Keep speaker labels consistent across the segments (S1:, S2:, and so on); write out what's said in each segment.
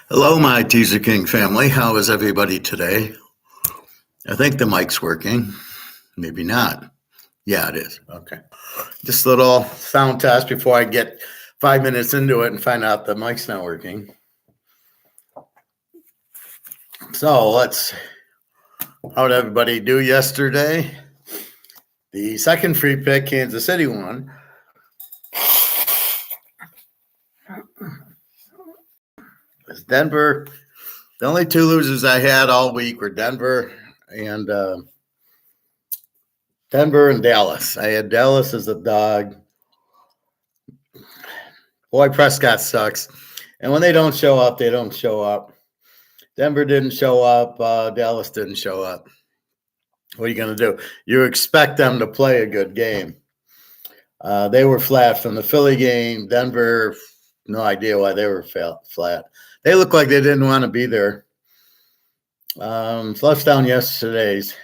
S1: Hello, my Teaserking family. How is everybody today? I think the mic's working. Maybe not. Yeah, it is. Okay. Just a little sound test before I get 5 minutes into it and find out the mic's not working. So how did everybody do yesterday? The second free pick, Kansas City won. It's Denver. The only two losers I had all week were Denver and Dallas. I had Dallas as a dog. Boy, Prescott sucks. And when they don't show up, they don't show up. Denver didn't show up. Dallas didn't show up. What are you going to do? You expect them to play a good game. They were flat from the Philly game. Denver, no idea why they were flat. They looked like they didn't want to be there. Flush down yesterday's.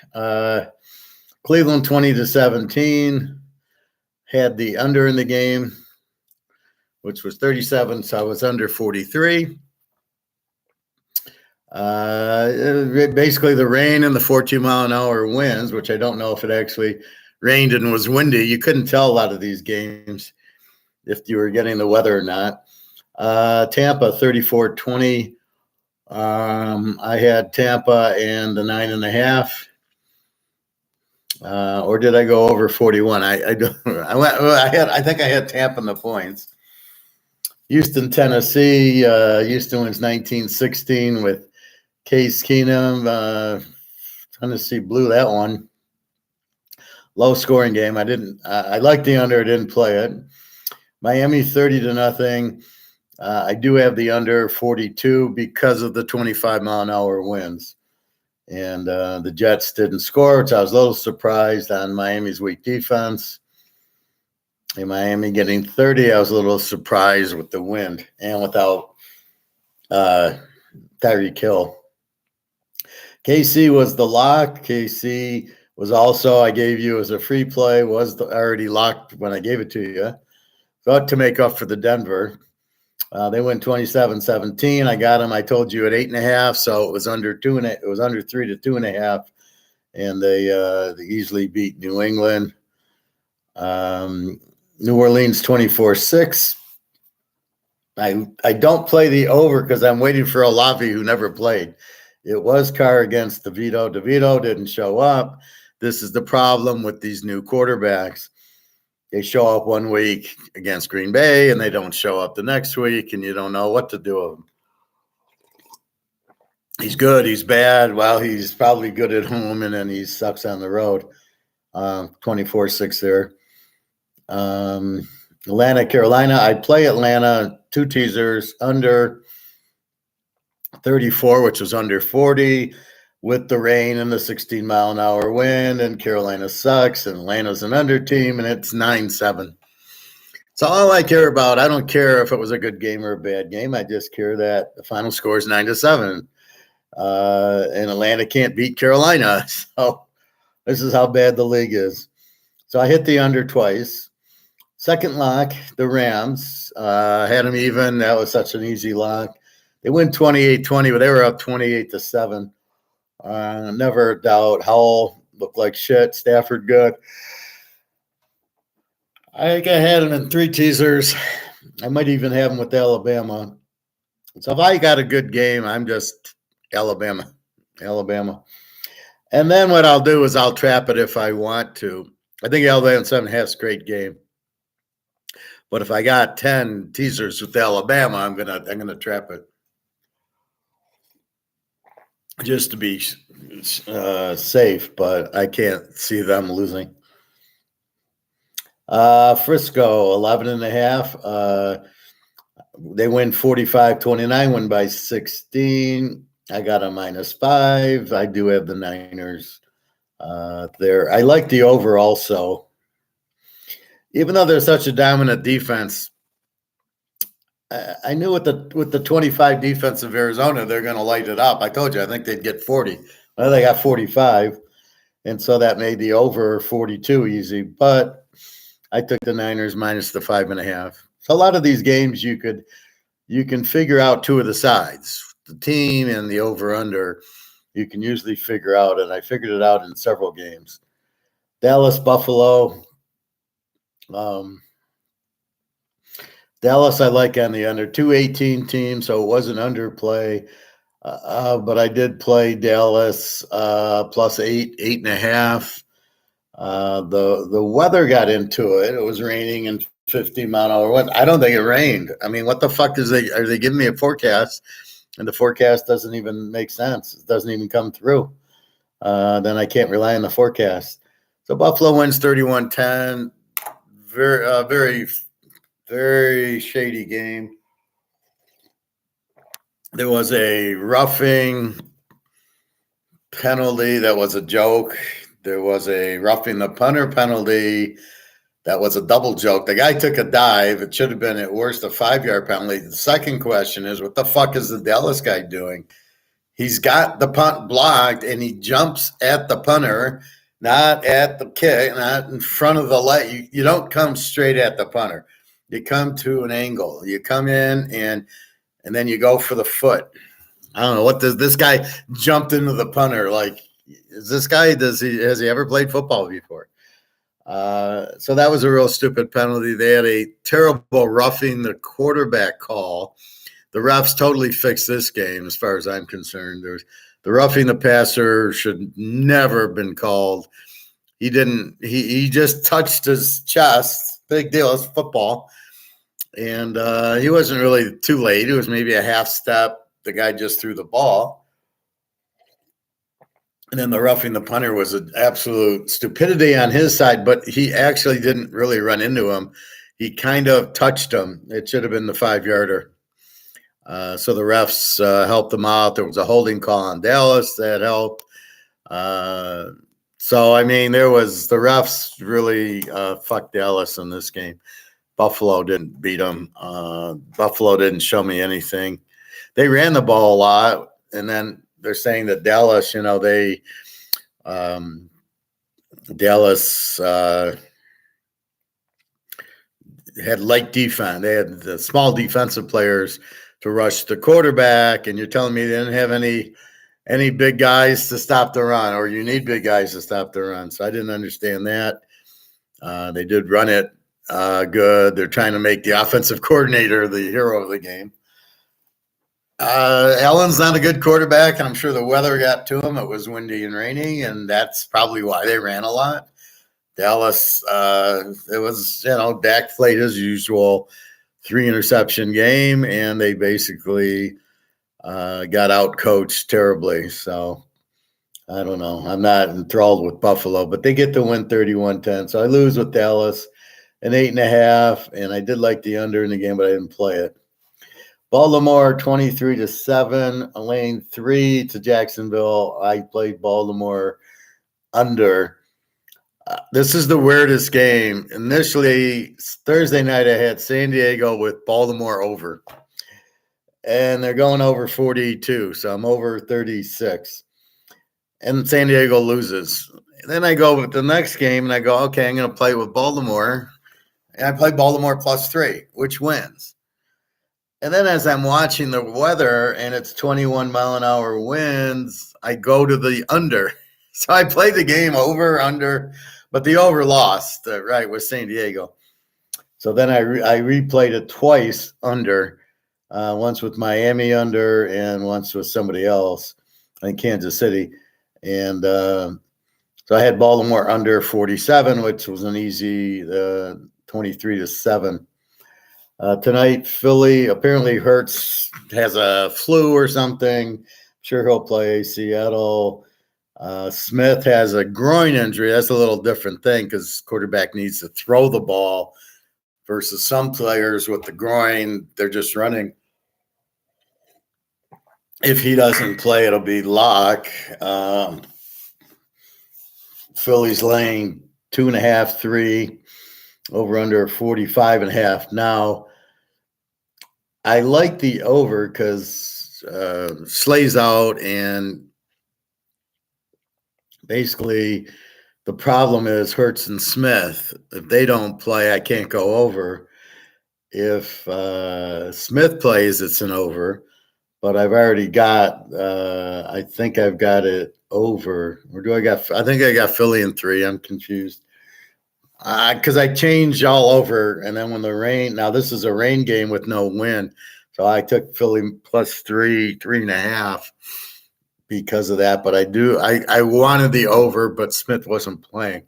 S1: Cleveland 20-17. Had the under in the game, which was 37, so I was under 43. Basically, the rain and the 14-mile-an-hour winds, which I don't know if it actually rained and was windy. You couldn't tell a lot of these games if you were getting the weather or not. Tampa 34-20. I had Tampa and the 9.5. Or did I go over 41? I think I had Tampa in the points. Houston, Tennessee. Houston wins 19-16 with Case Keenum. Tennessee blew that one. Low scoring game. I liked the under. I didn't play it. Miami 30-0. I do have the under 42 because of the 25-mile-an-hour winds. And the Jets didn't score, which I was a little surprised on Miami's weak defense. In Miami getting 30, I was a little surprised with the wind and without Tyreek Hill. KC was the lock. KC was also, I gave you as a free play, was already locked when I gave it to you. But to make up for the Denver. They went 27-17. I got them. I told you at 8.5, so it was under 2 and it was under 3 to 2.5, and they easily beat New England. New Orleans 24-6. I don't play the over because I'm waiting for Olave, who never played. It was Carr against DeVito. DeVito didn't show up. This is the problem with these new quarterbacks. They show up one week against Green Bay, and they don't show up the next week, and you don't know what to do with him. He's good. He's bad. Well, he's probably good at home, and then he sucks on the road. 24-6 there. Atlanta, Carolina. I play Atlanta, 2 teasers, under 34, which was under 40. With the rain and the 16-mile-an-hour wind, and Carolina sucks, and Atlanta's an under team, and it's 9-7. So all I care about, I don't care if it was a good game or a bad game. I just care that the final score is 9-7. And Atlanta can't beat Carolina. So this is how bad the league is. So I hit the under twice. Second lock, the Rams. Had them even. That was such an easy lock. They win 28-20, but they were up 28-7. Never doubt. Howell looked like shit. Stafford good. I think I had him in 3 teasers. I might even have him with Alabama. So if I got a good game, I'm just Alabama. And then what I'll do is I'll trap it if I want to. I think Alabama 7 has a great game. But if I got 10 teasers with Alabama, I'm gonna trap it. Just to be safe, but I can't see them losing. Frisco, 11.5. They win 45-29, win by 16. I got a -5. I do have the Niners there. I like the over also. Even though they're such a dominant defense, I knew with the 25 defense of Arizona, they're going to light it up. I told you, I think they'd get 40. Well, they got 45, and so that made the over 42 easy. But I took the Niners minus the 5.5. So a lot of these games you could you can figure out two of the sides, the team and the over-under. You can usually figure out, and I figured it out in several games. Dallas, Buffalo. Dallas, I like on the under 218 team, so it was an underplay. But I did play Dallas plus 8.5. The weather got into it. It was raining and 50-mile-an-hour wind. I don't think it rained. I mean, what the fuck are they giving me a forecast? And the forecast doesn't even make sense. It doesn't even come through. Then I can't rely on the forecast. So Buffalo wins 31-10. Very, very shady game. There was a roughing penalty that was a joke. There was a roughing the punter penalty that was a double joke. The guy took a dive. It should have been at worst a 5-yard penalty. The second question is, what the fuck is the Dallas guy doing? He's got the punt blocked, and he jumps at the punter, not at the kick, not in front of the leg. You don't come straight at the punter. You come to an angle. You come in, and then you go for the foot. I don't know, what does this guy jumped into the punter? Like, is this guy, has he ever played football before? So that was a real stupid penalty. They had a terrible roughing the quarterback call. The refs totally fixed this game, as far as I'm concerned. The roughing the passer should never have been called. He didn't. He just touched his chest. Big deal. It's football, and he wasn't really too late. It was maybe a half step. The guy just threw the ball. And then the roughing the punter was an absolute stupidity on his side, but he actually didn't really run into him. He kind of touched him. It should have been the 5-yarder. So the refs helped them out. There was a holding call on Dallas that helped. So, I mean, the refs really fucked Dallas in this game. Buffalo didn't beat them. Buffalo didn't show me anything. They ran the ball a lot, and then they're saying that Dallas, Dallas had light defense. They had the small defensive players to rush the quarterback, and you're telling me they didn't have any big guys to stop the run, or you need big guys to stop the run. So I didn't understand that. They did run it good. They're trying to make the offensive coordinator the hero of the game. Allen's not a good quarterback, and I'm sure the weather got to him. It was windy and rainy, and that's probably why they ran a lot. Dallas, it was, Dak played his usual 3-interception game, and they basically got out-coached terribly. So I don't know. I'm not enthralled with Buffalo, but they get to win 31-10. So I lose with Dallas, an 8.5, and I did like the under in the game, but I didn't play it. Baltimore 23-7, lane 3 to Jacksonville. I played Baltimore under. This is the weirdest game. Initially, Thursday night, I had San Diego with Baltimore over, and they're going over 42, so I'm over 36. And San Diego loses. And then I go with the next game, and I go, okay, I'm going to play with Baltimore. And I play Baltimore +3, which wins. And then as I'm watching the weather and it's 21-mile-an-hour winds, I go to the under. So I played the game over, under, but the over lost, right, with San Diego. So then I replayed it twice under, once with Miami under and once with somebody else in Kansas City. And so I had Baltimore under 47, which was an easy 23-7. Tonight, Philly, apparently Hurts has a flu or something. I'm sure he'll play. Seattle, Smith has a groin injury. That's a little different thing because quarterback needs to throw the ball versus some players with the groin, they're just running. If he doesn't play, it'll be Lock. Philly's laying 2.5, 3, over under 45.5. Now, I like the over because Slay's out, and basically the problem is Hurts and Smith. If they don't play, I can't go over. If Smith plays, it's an over. But I've already got. I think I've got it over. Or do I got? I think I got Philly in 3. I'm confused because I changed all over, and then when the rain. Now this is a rain game with no wind, so I took Philly plus 3, 3.5 because of that. But I wanted the over, but Smith wasn't playing.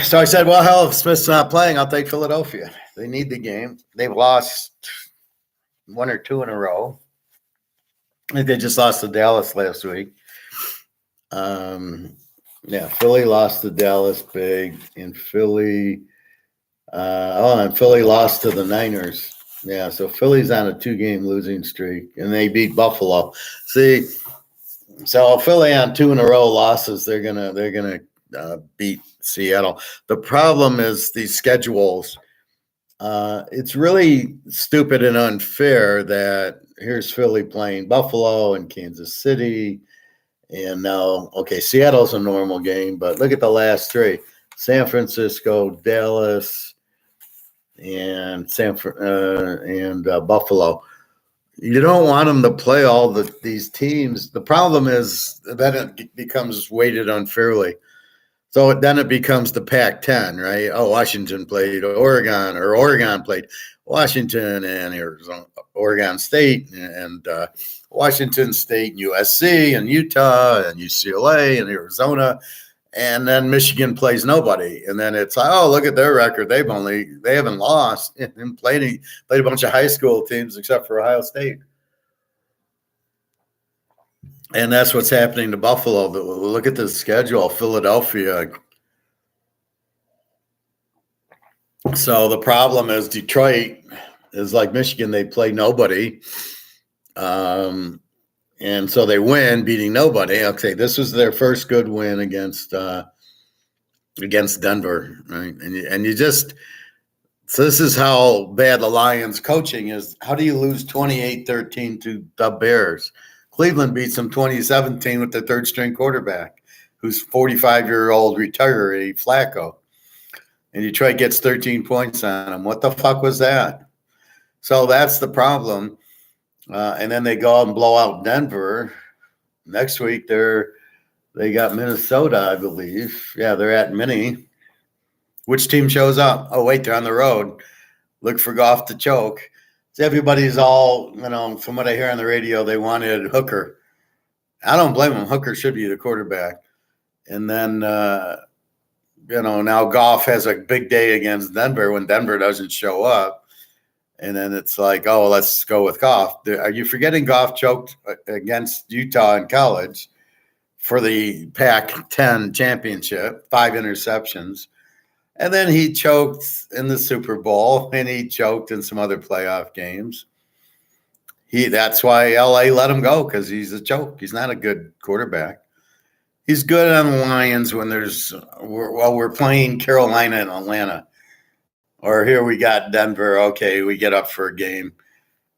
S1: So I said, well, hell, if Smith's not playing, I'll take Philadelphia. They need the game. They've lost 1 or 2 in a row. I think they just lost to Dallas last week. Yeah, Philly lost to Dallas big, and Philly and Philly lost to the Niners. Yeah, so Philly's on a 2-game losing streak, and they beat Buffalo. See, so Philly on 2 in a row losses, they're gonna beat Seattle. The problem is these schedules. It's really stupid and unfair that here's Philly playing Buffalo and Kansas City, and now Seattle's a normal game, but look at the last 3: San Francisco, Dallas, and Buffalo. You don't want them to play all these teams. The problem is that it becomes weighted unfairly. So then it becomes the Pac-10, right? Oh, Washington played Oregon, or Oregon played Washington and Arizona, Oregon State, and Washington State, and USC, and Utah, and UCLA, and Arizona, and then Michigan plays nobody, and then it's like, oh, look at their record. They haven't lost and played a bunch of high school teams except for Ohio State. And that's what's happening to Buffalo. Look at the schedule. Philadelphia. So the problem is Detroit is like Michigan. They play nobody. And so they win, beating nobody. Okay, this was their first good win against Denver, right? And you just – so this is how bad the Lions coaching is. How do you lose 28-13 to the Bears? Cleveland beats them 2017 with their third-string quarterback, who's 45-year-old retiree Flacco. And Detroit gets 13 points on him. What the fuck was that? So that's the problem. And then they go out and blow out Denver. Next week, they got Minnesota, I believe. Yeah, they're at Mini. Which team shows up? Oh, wait, they're on the road. Look for Goff to choke. So everybody's all, from what I hear on the radio, they wanted Hooker. I don't blame them. Hooker should be the quarterback. And then, now Goff has a big day against Denver when Denver doesn't show up. And then it's like, oh, let's go with Goff. Are you forgetting Goff choked against Utah in college for the Pac-10 championship, 5 interceptions? And then he choked in the Super Bowl, and he choked in some other playoff games. That's why LA let him go, because he's a choke. He's not a good quarterback. He's good on the Lions when we're playing Carolina and Atlanta. Or here we got Denver. Okay, we get up for a game.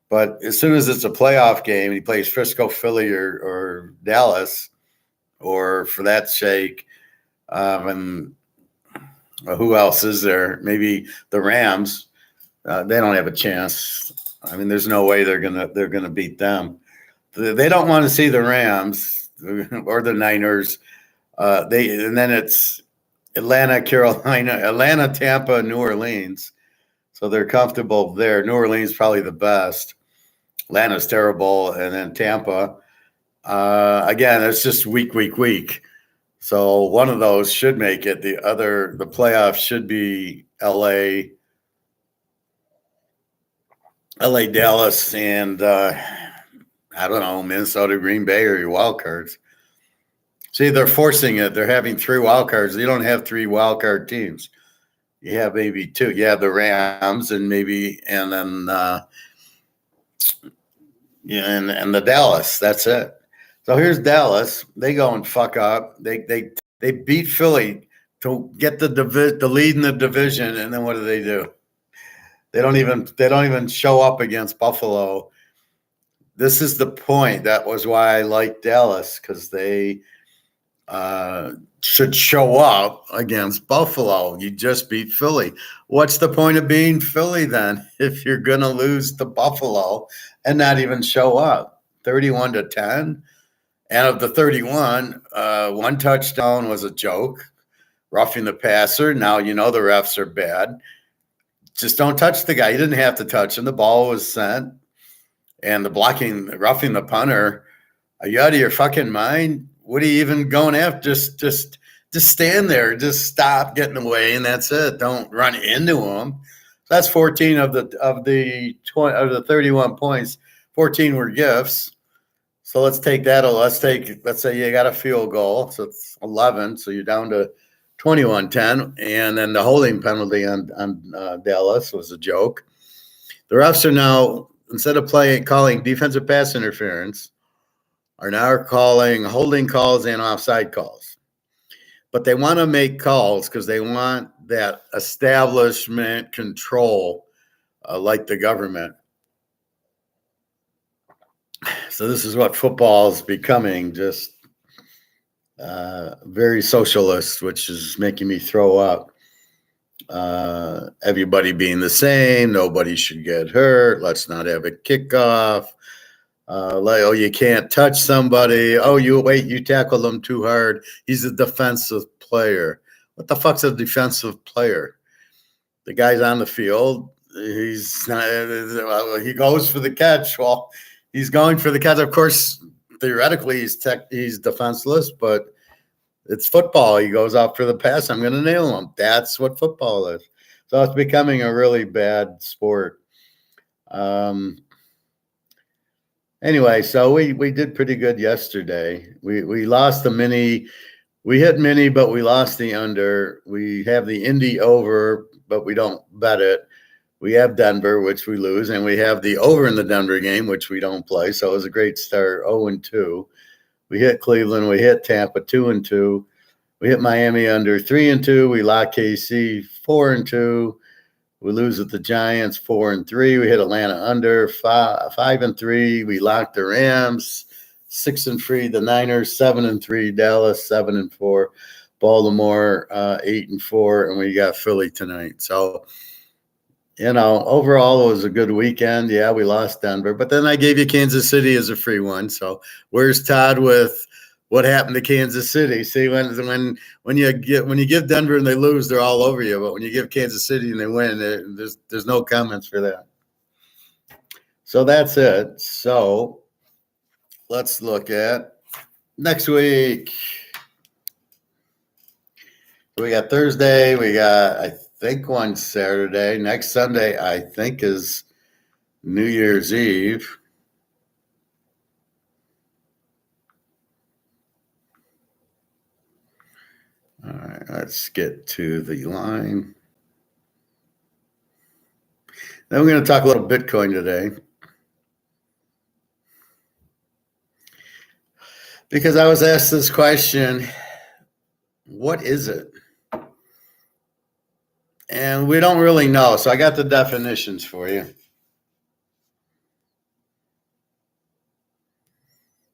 S1: But as soon as it's a playoff game, he plays Frisco, Philly, or Dallas, or for that sake, and who else is there? Maybe the Rams. They don't have a chance. I mean, there's no way they're gonna beat them. They don't want to see the Rams or the Niners. And then it's Atlanta, Carolina, Atlanta, Tampa, New Orleans. So they're comfortable there. New Orleans probably the best. Atlanta's terrible, and then Tampa. Again, it's just week. So one of those should make it. The playoffs should be LA, Dallas, and I don't know, Minnesota, Green Bay, or your wild cards. See, they're forcing it. They're having 3 wild cards. You don't have 3 wild card teams. You have maybe 2. You have the Rams and then and the Dallas. That's it. So here's Dallas. They go and fuck up. They beat Philly to get the lead in the division, and then what do? They don't even show up against Buffalo. This is the point. That was why I liked Dallas, because they should show up against Buffalo. You just beat Philly. What's the point of being Philly then if you're going to lose to Buffalo and not even show up? 31-10. And of the 31, one touchdown was a joke, roughing the passer. Now you know the refs are bad. Just don't touch the guy. You didn't have to touch him. The ball was sent. And the blocking, roughing the punter, are you out of your fucking mind? What are you even going after? Just stand there. Just stop getting away, and that's it. Don't run into him. That's 14 of the 31 points. 14 were gifts. So let's take that. Let's say you got a field goal, so it's 11. So you're down to 21-10, and then the holding penalty on Dallas was a joke. The refs are now, instead of calling defensive pass interference, are now calling holding calls and offside calls. But they want to make calls because they want that establishment control, like the government. So this is what football is becoming, just very socialist, which is making me throw up. Everybody being the same, nobody should get hurt. Let's not have a kickoff. You can't touch somebody. You tackled him too hard. He's a defensive player. What the fuck's a defensive player? The guy's on the field. He's not, he goes for the catch. Well, he's going for the catch. Of course, theoretically, he's defenseless, but it's football. He goes out for the pass. I'm going to nail him. That's what football is. So it's becoming a really bad sport. Anyway, so we did pretty good yesterday. We lost the mini. We hit mini, but we lost the under. We have the Indy over, but we don't bet it. We have Denver, which we lose, and we have the over in the Denver game, which we don't play. So it was a great start, 0-2. We hit Cleveland. We hit Tampa, 2-2. We hit Miami under, 3-2. We lock KC, 4-2. We lose at the Giants, 4-3. We hit Atlanta under, 5-3. We locked the Rams, 6-3. The Niners, 7-3. Dallas, 7-4. Baltimore, 8-4. And we got Philly tonight. So, overall it was a good weekend. Yeah, we lost Denver, but then I gave you Kansas City as a free one. So where's Todd with what happened to Kansas City? See, when you give Denver and they lose, they're all over you. But when you give Kansas City and they win, there's no comments for that. So that's it. So let's look at next week. We got Thursday. We got, I think, one Saturday. Next Sunday, I think, is New Year's Eve. All right, let's get to the line. Then we're going to talk a little Bitcoin today. Because I was asked this question, what is it? And we don't really know. So I got the definitions for you.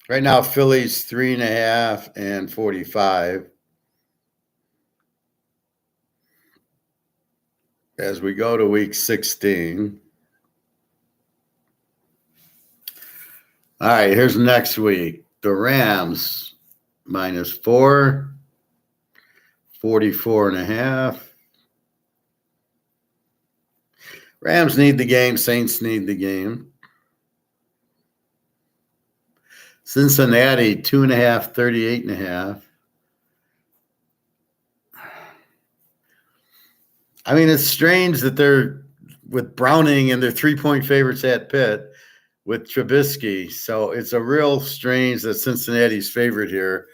S1: Right now, Philly's 3.5 and 45. As we go to week 16. All right, here's next week. The Rams, -4, 44.5. Rams need the game. Saints need the game. Cincinnati, 2.5, 38.5. I mean, it's strange that they're with Browning and they're 3-point favorites at Pitt with Trubisky. So it's a real strange that Cincinnati's favorite here.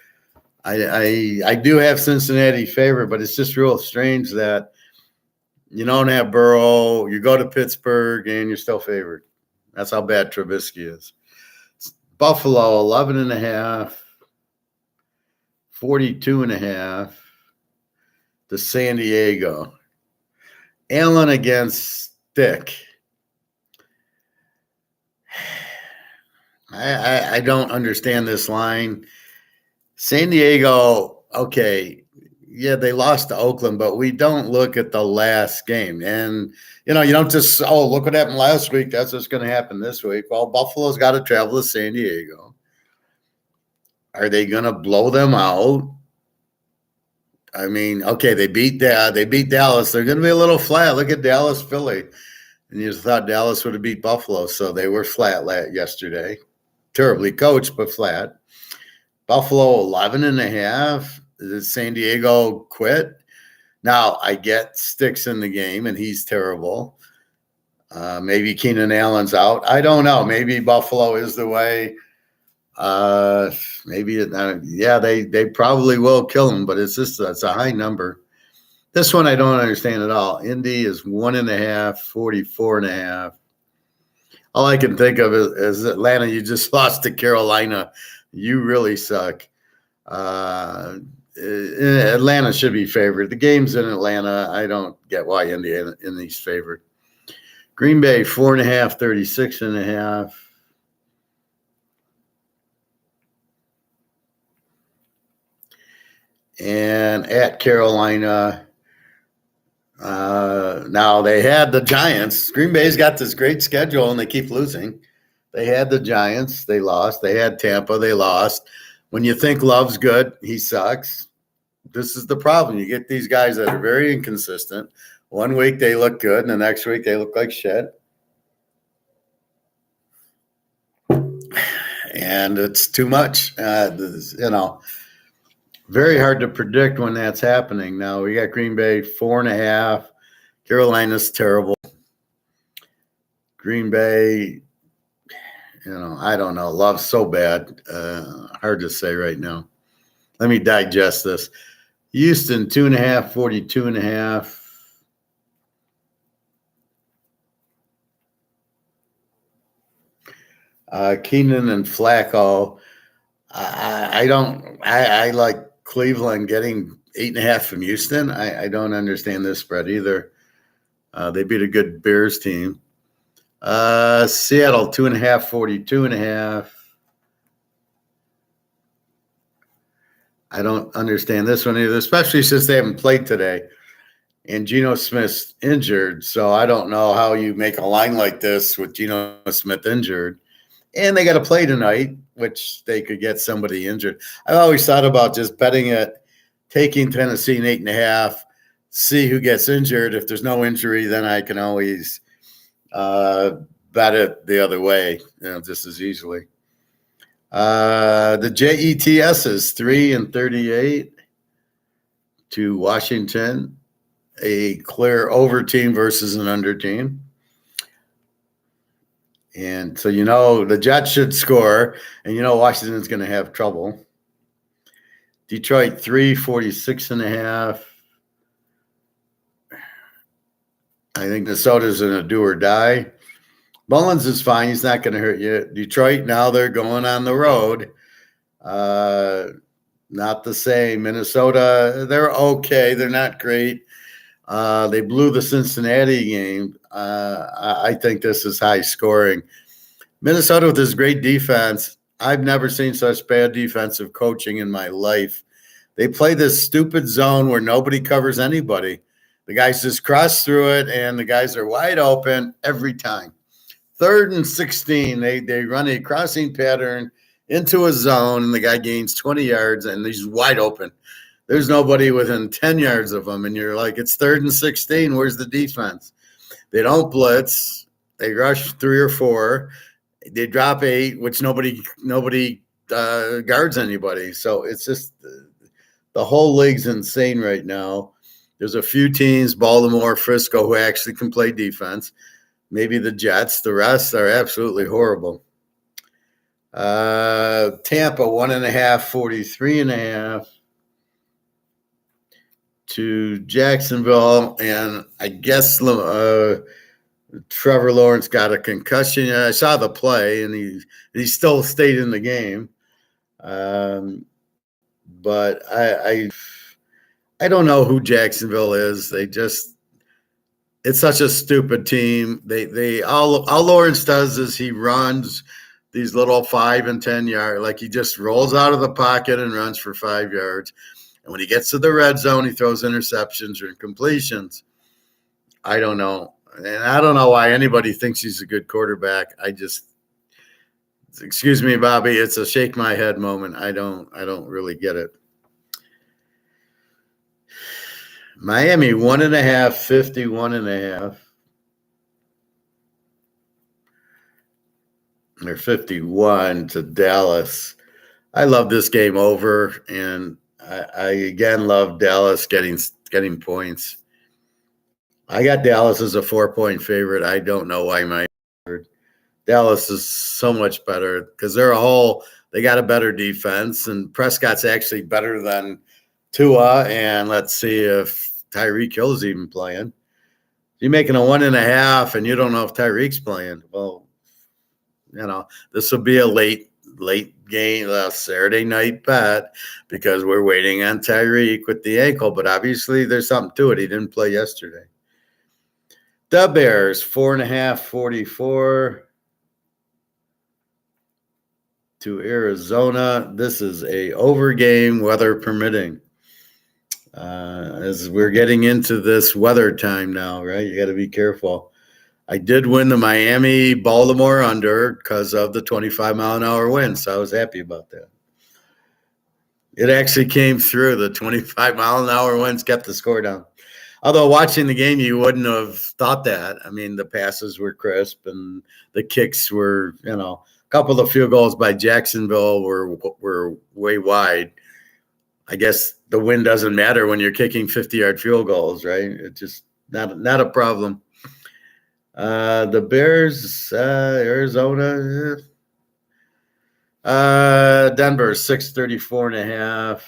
S1: I do have Cincinnati favorite, but it's just real strange that you don't have Burrow, you go to Pittsburgh, and you're still favored. That's how bad Trubisky is. Buffalo, 11.5, 42.5 to San Diego. Allen against Dick. I don't understand this line. San Diego, okay, yeah, they lost to Oakland, but we don't look at the last game. And, you don't just, oh, look what happened last week. That's what's going to happen this week. Well, Buffalo's got to travel to San Diego. Are they going to blow them out? I mean, okay, they beat Dallas. They're going to be a little flat. Look at Dallas, Philly. And you just thought Dallas would have beat Buffalo. So they were flat yesterday. Terribly coached, but flat. Buffalo 11.5. Did San Diego quit? Now, I get Sticks in the game, and he's terrible. Maybe Keenan Allen's out. I don't know. Maybe Buffalo is the way. Maybe, they probably will kill him, but it's a high number. This one I don't understand at all. Indy is 1.5, 44.5. All I can think of is Atlanta. You just lost to Carolina. You really suck. Atlanta should be favored. The game's in Atlanta. I don't get why Indy's favored. Green Bay 4.5, 36.5. And at Carolina, now they had the Giants. Green Bay's got this great schedule, and they keep losing. They had the Giants. They lost. They had Tampa. They lost. When you think Love's good, he sucks. This is the problem. You get these guys that are very inconsistent. One week they look good, and the next week they look like shit. And it's too much. Very hard to predict when that's happening. Now we got Green Bay 4.5. Carolina's terrible. Green Bay, I don't know. Love's so bad. Hard to say right now. Let me digest this. Houston 2.5, 42.5. Keenan and Flacco. I like Cleveland getting 8.5 from Houston. I don't understand this spread either. They beat a good Bears team. Seattle 2.5, 42.5. I don't understand this one either, especially since they haven't played today. And Geno Smith's injured, so I don't know how you make a line like this with Geno Smith injured. And they got to play tonight, which they could get somebody injured. I always thought about just betting it, taking Tennessee in 8.5, see who gets injured. If there's no injury, then I can always bet it the other way, just as easily. The Jets is 3-38 to Washington, a clear over team versus an under team. And so, the Jets should score, and Washington's going to have trouble. Detroit 3-46.5. I think Minnesota's in a do or die. Mullins is fine. He's not going to hurt you. Detroit, now they're going on the road. Not the same. Minnesota, they're okay. They're not great. They blew the Cincinnati game. I think this is high scoring. Minnesota with this great defense. I've never seen such bad defensive coaching in my life. They play this stupid zone where nobody covers anybody. The guys just cross through it, and the guys are wide open every time. 3rd and 16, they run a crossing pattern into a zone, and the guy gains 20 yards, and he's wide open. There's nobody within 10 yards of him, and you're like, it's 3rd and 16. Where's the defense? They don't blitz. They rush 3 or 4. They drop 8, which nobody guards anybody. So it's just the whole league's insane right now. There's a few teams, Baltimore, Frisco, who actually can play defense. Maybe the Jets. The rest are absolutely horrible. Tampa 1.5, 43.5 to Jacksonville, and I guess Trevor Lawrence got a concussion. I saw the play, and he still stayed in the game. But I don't know who Jacksonville is. It's such a stupid team. All Lawrence does is he runs these little 5 and 10 yard, like he just rolls out of the pocket and runs for 5 yards. And when he gets to the red zone, he throws interceptions or incompletions. I don't know. And I don't know why anybody thinks he's a good quarterback. Excuse me, Bobby, it's a shake my head moment. I don't really get it. Miami 1.5, 51.5. Or 51 to Dallas. I love this game over, and I again love Dallas getting points. I got Dallas as a 4-point favorite. I don't know why Dallas is so much better because they got a better defense, and Prescott's actually better than Tua. And let's see if Tyreek Hill's even playing. You're making a 1.5, and you don't know if Tyreek's playing. Well, this will be a late game, Saturday night bet, because we're waiting on Tyreek with the ankle. But obviously, there's something to it. He didn't play yesterday. The Bears 4.5, 44 to Arizona. This is a over game, weather permitting. As we're getting into this weather time now, right? You got to be careful. I did win the Miami-Baltimore under because of the 25-mile-an-hour wind, so I was happy about that. It actually came through. The 25-mile-an-hour winds kept the score down. Although watching the game, you wouldn't have thought that. I mean, the passes were crisp and the kicks were, a couple of field goals by Jacksonville were way wide. I guess the wind doesn't matter when you're kicking 50-yard field goals, right? It's just not a problem. The Bears, Arizona, Denver 634.5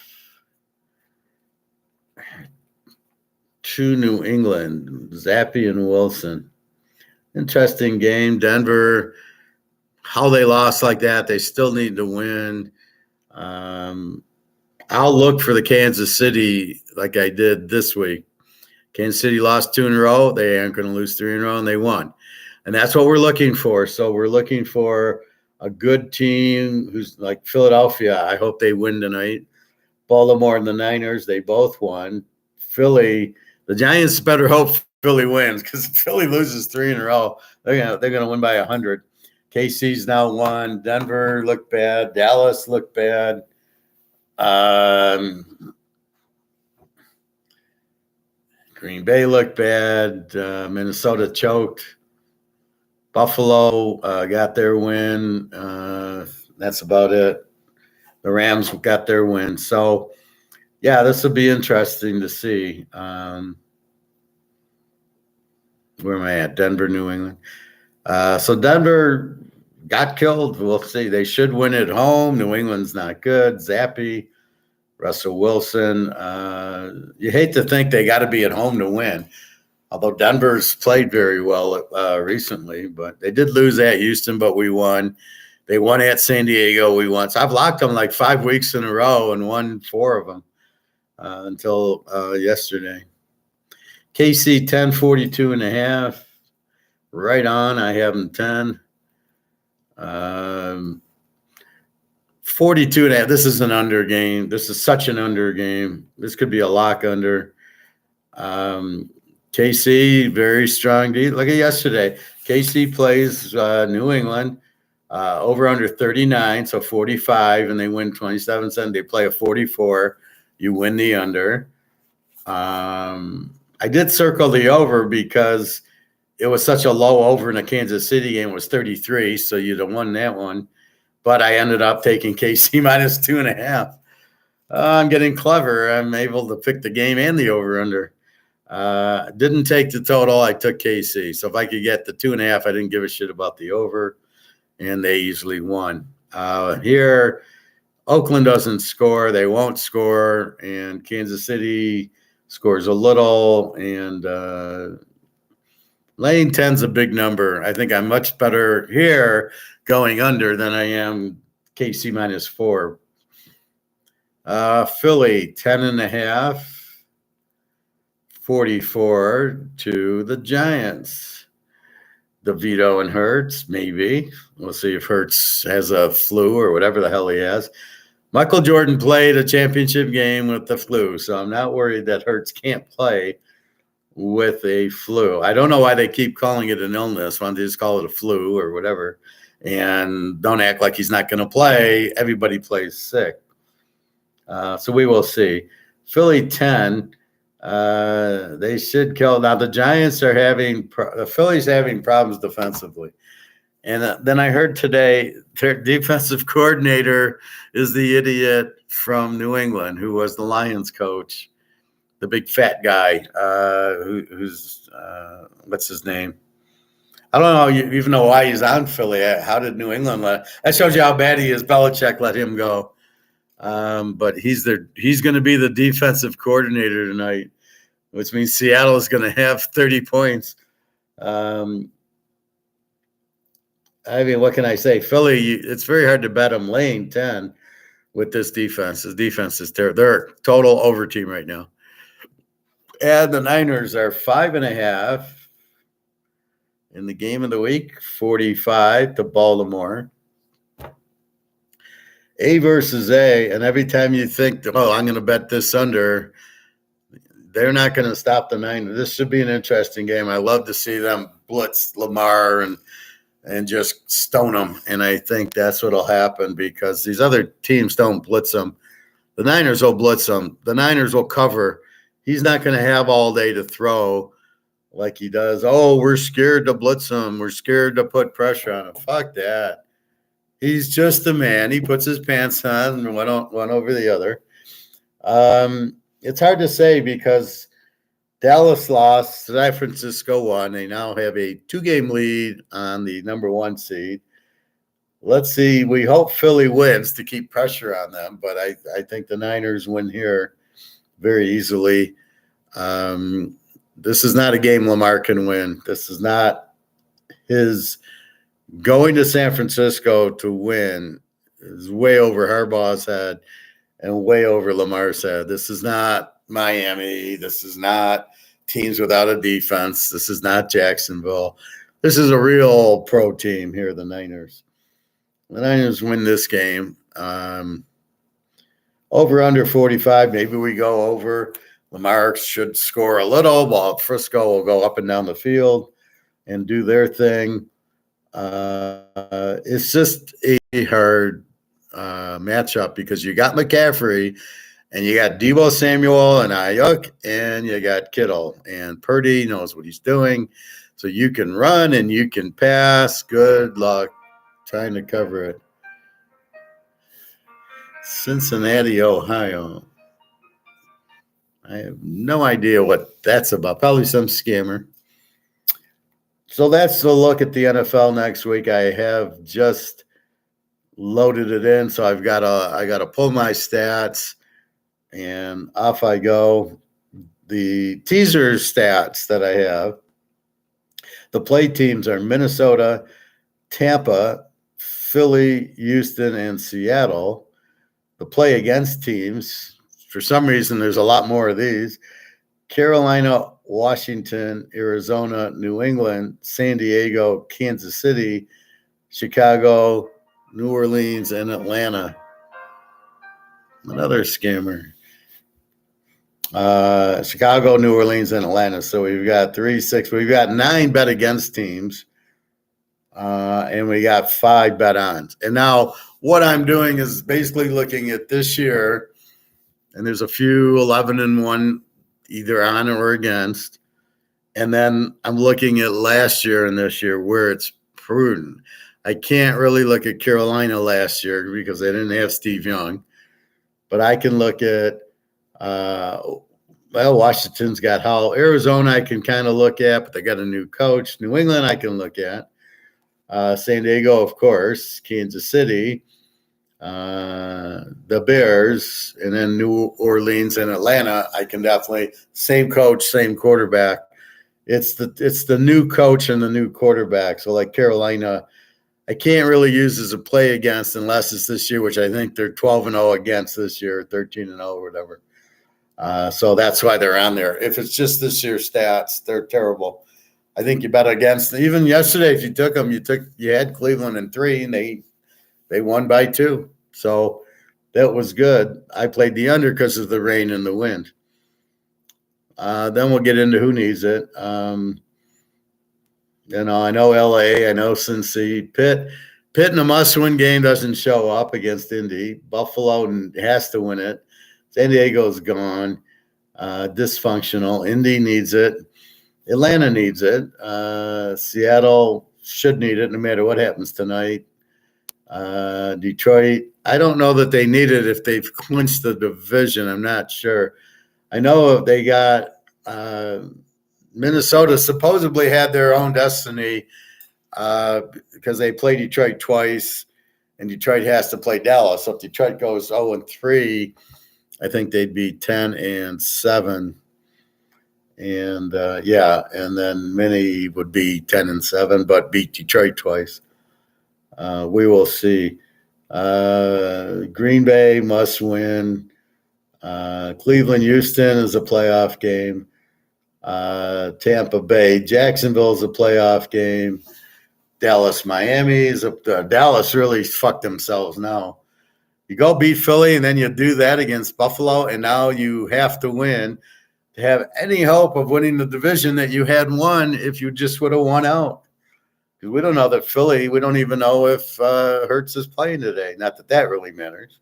S1: to New England, Zappy and Wilson. Interesting game. Denver, how they lost like that, they still need to win. I'll look for the Kansas City like I did this week. Kansas City lost 2 in a row. They aren't going to lose 3 in a row, and they won. And that's what we're looking for. So we're looking for a good team who's like Philadelphia. I hope they win tonight. Baltimore and the Niners, they both won. Philly, the Giants better hope Philly wins because if Philly loses 3 in a row, they're gonna win by 100. KC's now won. Denver looked bad. Dallas looked bad. Green Bay looked bad. Minnesota choked. Buffalo got their win. That's about it. The Rams got their win. So, yeah, this will be interesting to see. Where am I at? Denver, New England. So Denver got killed. We'll see. They should win at home. New England's not good. Zappy, Russell Wilson. You hate to think they got to be at home to win. Although Denver's played very well recently, but they did lose at Houston, but we won. They won at San Diego. We won. So I've locked them like 5 weeks in a row and won 4 of them until yesterday. KC 1042.5. Right on. I have them 10. 42.5. This is an under game. This is such an under game. This could be a lock under. KC, very strong. Look at yesterday. KC plays New England over under 39, so 45, and they win 27-7. They play a 44. You win the under. I did circle the over because it was such a low over in a Kansas City game. It was 33, so you'd have won that one. But I ended up taking KC minus 2.5. I'm getting clever. I'm able to pick the game and the over-under. Didn't take the total. I took KC. So if I could get the 2.5, I didn't give a shit about the over, and they easily won. Here, Oakland doesn't score. They won't score, and Kansas City scores a little, and laying 10's a big number. I think I'm much better here going under than I am KC minus 4. Philly 10.5. 44 to the Giants. DeVito and Hurts, maybe. We'll see if Hurts has a flu or whatever the hell he has. Michael Jordan played a championship game with the flu, so I'm not worried that Hurts can't play with a flu. I don't know why they keep calling it an illness. Why don't they just call it a flu or whatever? And don't act like he's not going to play. Everybody plays sick. So we will see. Philly 10. They should kill. Now the Giants are the Phillies having problems defensively. And then I heard today their defensive coordinator is the idiot from New England who was the Lions coach, the big fat guy who's what's his name? I don't know even know why he's on Philly. How did New England that shows you how bad he is. Belichick let him go. But he's going to be the defensive coordinator tonight, which means Seattle is going to have 30 points. I mean, what can I say? Philly, it's very hard to bet them laying 10 with this defense. This defense is terrible. They're a total over team right now. And the Niners are 5.5 in the game of the week, 45 to Baltimore. A versus A, and every time you think, oh, I'm going to bet this under, they're not going to stop the Niners. This should be an interesting game. I love to see them blitz Lamar and just stone them, and I think that's what will happen because these other teams don't blitz them. The Niners will blitz them. The Niners will cover. He's not going to have all day to throw like he does. Oh, we're scared to blitz him. We're scared to put pressure on him. Fuck that. He's just a man. He puts his pants on and one over the other. It's hard to say because Dallas lost, San Francisco won. They now have a 2-game lead on the number 1 seed. Let's see. We hope Philly wins to keep pressure on them, but I think the Niners win here very easily. This is not a game Lamar can win. This is not his going to San Francisco to win is way over Harbaugh's head and way over Lamar's head. This is not Miami. This is not teams without a defense. This is not Jacksonville. This is a real pro team here, the Niners. The Niners win this game. Over under 45. Maybe we go over. Lamar should score a little, while Frisco will go up and down the field and do their thing. It's just a hard matchup because you got McCaffrey and you got Deebo Samuel and Ayuk and you got Kittle. And Purdy knows what he's doing. So you can run and you can pass. Good luck trying to cover it. Cincinnati, Ohio. I have no idea what that's about. Probably some scammer. So that's the look at the NFL next week. I have just loaded it in, so I got to pull my stats, and off I go. The teaser stats that I have. The play teams are Minnesota, Tampa, Philly, Houston, and Seattle. The play against teams. For some reason, there's a lot more of these. Carolina, Washington, Arizona, New England, San Diego, Kansas City, Chicago, New Orleans, and Atlanta. Another scammer. Chicago, New Orleans, and Atlanta. So we've got 3, 6. We've got 9 bet against teams. And we got 5 bet ons. And now what I'm doing is basically looking at this year. And there's a few 11-1 either on or against. And then I'm looking at last year and this year where it's prudent. I can't really look at Carolina last year because they didn't have Steve Young. But I can look at, Washington's got Howell. Arizona I can kind of look at, but they got a new coach. New England I can look at. San Diego, of course. Kansas City. The Bears, and then New Orleans and Atlanta, I can definitely same coach, same quarterback. It's the new coach and the new quarterback. So like Carolina, I can't really use as a play against unless it's this year, which I think they're 12-0 against this year, 13-0 or whatever. So that's why they're on there. If it's just this year's stats, they're terrible. I think you bet against even yesterday. If you took them, you had Cleveland in 3, and they won by 2. So that was good. I played the under because of the rain and the wind. Then we'll get into who needs it. I know LA, I know Cincy, Pitt in a must-win game doesn't show up against Indy. Buffalo has to win it. San Diego's gone, dysfunctional. Indy needs it. Atlanta needs it. Seattle should need it no matter what happens tonight. Detroit, I don't know that they need it if they've clinched the division. I'm not sure. I know they got Minnesota supposedly had their own destiny because they play Detroit twice, and Detroit has to play Dallas. So if Detroit goes 0-3, I think they'd be 10-7. And and then Minnie would be 10-7, but beat Detroit twice. We will see. Green Bay must win. Cleveland, Houston is a playoff game. Tampa Bay, Jacksonville's a playoff game. Dallas, Miami is Dallas really fucked themselves now. You go beat Philly, and then you do that against Buffalo, and now you have to win to have any hope of winning the division that you had won if you just would have won out. Because we don't know that Philly, we don't even know if Hurts is playing today. Not that that really matters.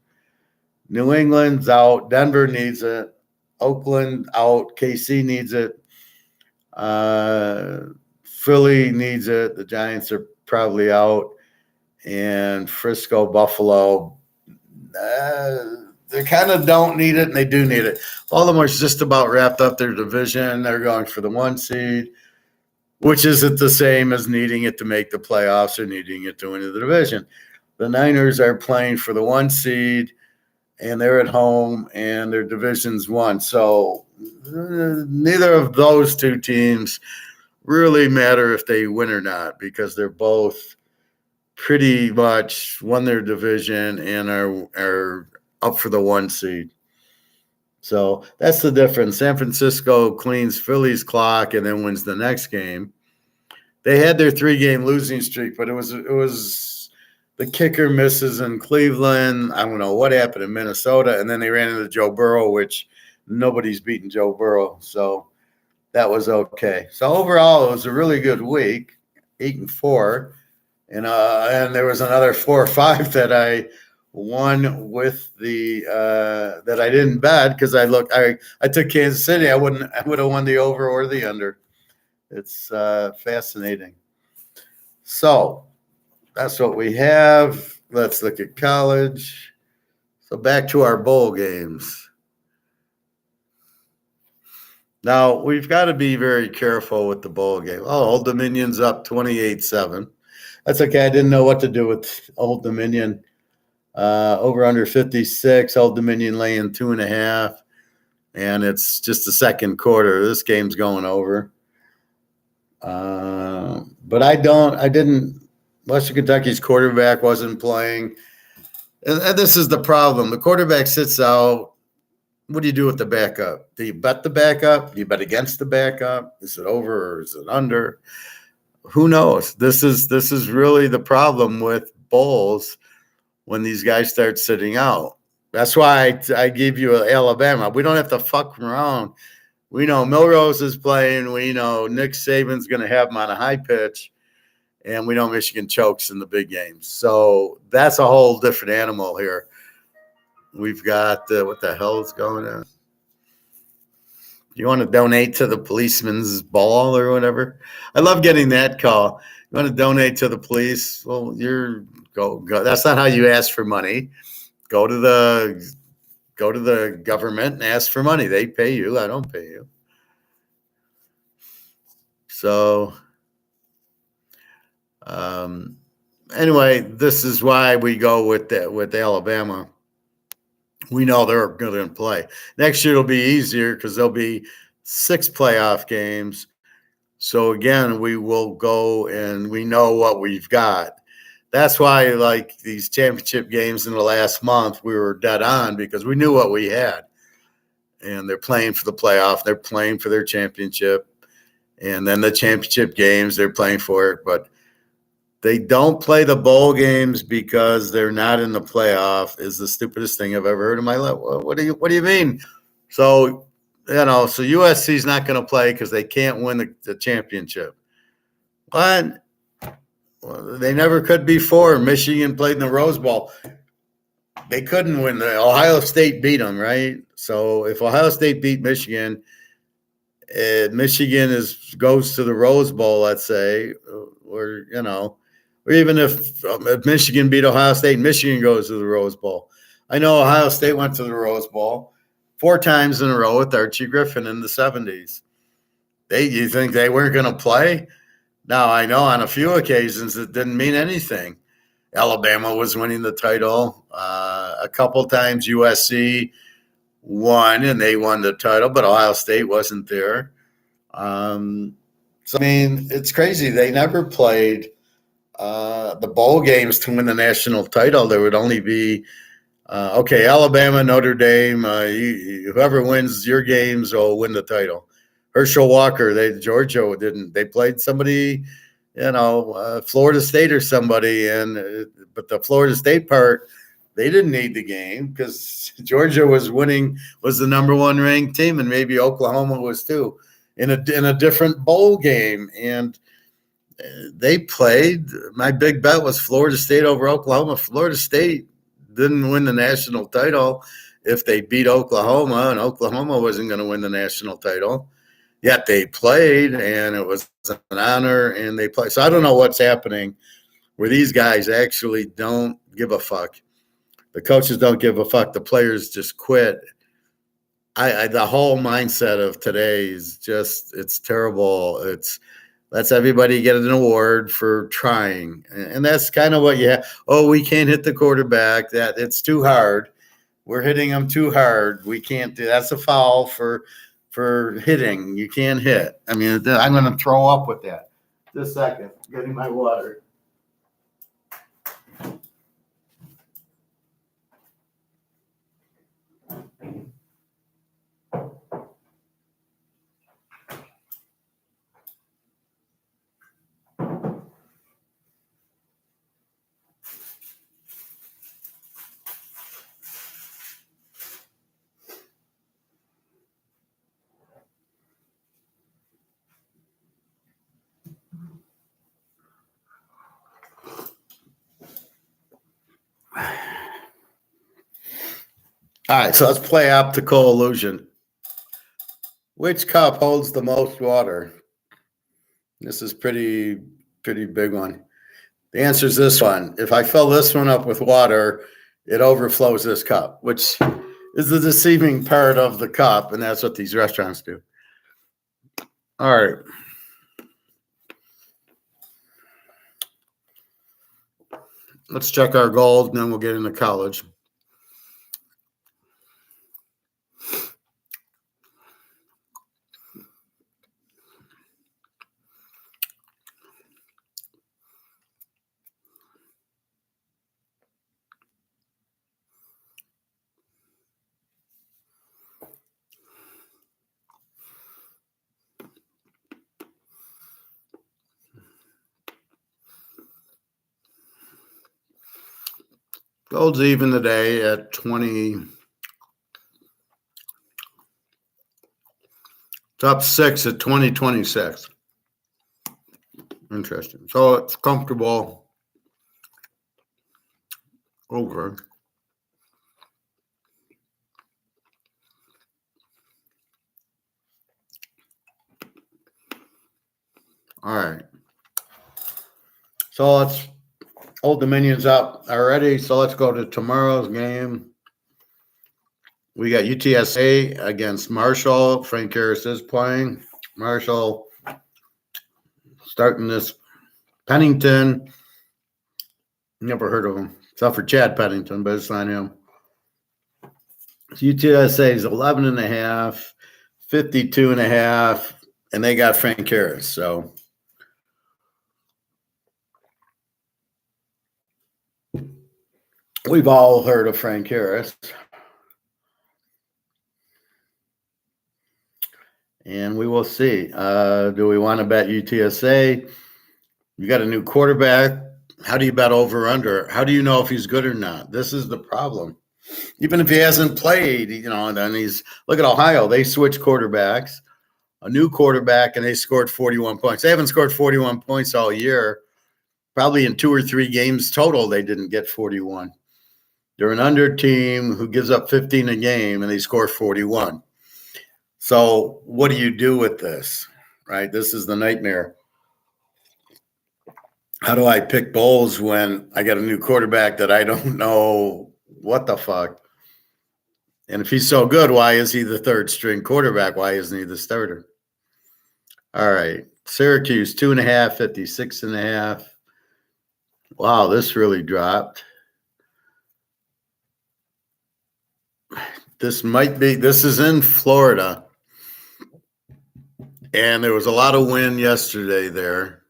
S1: New England's out. Denver needs it. Oakland out. KC needs it. Philly needs it. The Giants are probably out. And Frisco, Buffalo, they kind of don't need it, and they do need it. Baltimore's just about wrapped up their division. They're going for the 1 seed, which isn't the same as needing it to make the playoffs or needing it to win the division. The Niners are playing for the 1 seed, and they're at home, and their division's won. So neither of those two teams really matter if they win or not, because they're both pretty much won their division and are up for the 1 seed. So that's the difference. San Francisco cleans Philly's clock and then wins the next game. They had their 3-game losing streak, but it was the kicker misses in Cleveland. I don't know what happened in Minnesota, and then they ran into Joe Burrow, which nobody's beaten Joe Burrow. So that was okay. So overall, it was a really good week, 8-4. And there was another 4 or 5 that I won with the that I didn't bet because I took Kansas City. I would have won the over or the under. It's fascinating. So that's what we have. Let's look at college. So back to our bowl games. Now we've got to be very careful with the bowl game. Oh, Old Dominion's up 28-7. That's okay. I didn't know what to do with Old Dominion. Over under 56. Old Dominion laying 2.5. And it's just the second quarter. This game's going over. But Western Kentucky's quarterback wasn't playing. And this is the problem. The quarterback sits out. What do you do with the backup? Do you bet the backup? Do you bet against the backup? Is it over or is it under? Who knows? This is really the problem with bowls when these guys start sitting out. That's why I gave you Alabama. We don't have to fuck around. We know Milrose is playing. We know Nick Saban's going to have him on a high pitch. And we know Michigan chokes in the big games. So that's a whole different animal here. We've got what the hell is going on? You want to donate to the policeman's ball or whatever? I love getting that call. You want to donate to the police? Well, go. That's not how you ask for money. Go to the government and ask for money. They pay you. I don't pay you. So anyway, this is why we go with Alabama. We know they're going to play. Next year it'll be easier because there'll be 6 playoff games. So again, we will go and we know what we've got. That's why, like these championship games in the last month, we were dead on because we knew what we had. And they're playing for the playoff. They're playing for their championship. And then the championship games, they're playing for it, but they don't play the bowl games because they're not in the playoff. Is the stupidest thing I've ever heard in my life. What do you mean? So so USC's not going to play because they can't win the championship. But well, they never could before. Michigan played in the Rose Bowl. They couldn't win. Ohio State beat them, right? So if Ohio State beat Michigan, Michigan goes to the Rose Bowl, let's say, or even if Michigan beat Ohio State, Michigan goes to the Rose Bowl. I know Ohio State went to the Rose Bowl 4 times in a row with Archie Griffin in the 70s. You think they weren't going to play? Now, I know on a few occasions it didn't mean anything. Alabama was winning the title. A couple times USC won, and they won the title, but Ohio State wasn't there. So, I mean, it's crazy. They never played the bowl games to win the national title. There would only be, Alabama, Notre Dame, whoever wins your games will win the title. Herschel Walker, Georgia didn't. They played somebody, Florida State or somebody, but the Florida State part, they didn't need the game because Georgia was winning, was the number 1 ranked team, and maybe Oklahoma was too, in a different bowl game. And they played. My big bet was Florida State over Oklahoma. Florida State didn't win the national title if they beat Oklahoma, and Oklahoma wasn't going to win the national title. Yet they played, and it was an honor, and they played. So I don't know what's happening where these guys actually don't give a fuck. The coaches don't give a fuck. The players just quit. The whole mindset of today is just, it's terrible. Let's everybody get an award for trying. And that's kind of what you have. Oh, we can't hit the quarterback. That it's too hard. We're hitting them too hard. We can't do that's a foul for hitting. You can't hit. I mean, I'm going to throw up with that. Just a second. Getting my water. All right, so let's play optical illusion. Which cup holds the most water? This is pretty big one. The answer is this one. If I fill this one up with water, it overflows this cup, which is the deceiving part of the cup, and that's what these restaurants do. All right. Let's check our gold, and then we'll get into college. Gold's even today at 20. It's up 6 at 2026. Interesting. So it's comfortable over. All right. So let's Old Dominion's up already. So let's go to tomorrow's game. We got UTSA against Marshall. Frank Harris is playing. Marshall starting this. Pennington. Never heard of him. Except for Chad Pennington, but it's not him. UTSA is 11.5, 52.5, and they got Frank Harris. So we've all heard of Frank Harris. and we will see. Do we want to bet UTSA? You got a new quarterback. How do you bet over or under? How do you know if he's good or not? This is the problem. Even if he hasn't played, then he's look at Ohio. They switched quarterbacks, a new quarterback, and they scored 41 points. They haven't scored 41 points all year. Probably in 2 or 3 games total, they didn't get 41. They're an under team who gives up 15 a game, and they score 41. So what do you do with this, right? This is the nightmare. How do I pick bowls when I got a new quarterback that I don't know what the fuck? And if he's so good, why is he the third string quarterback? Why isn't he the starter? All right. Syracuse, 2.5, 56.5. Wow, this really dropped. This is in Florida. And there was a lot of wind yesterday there.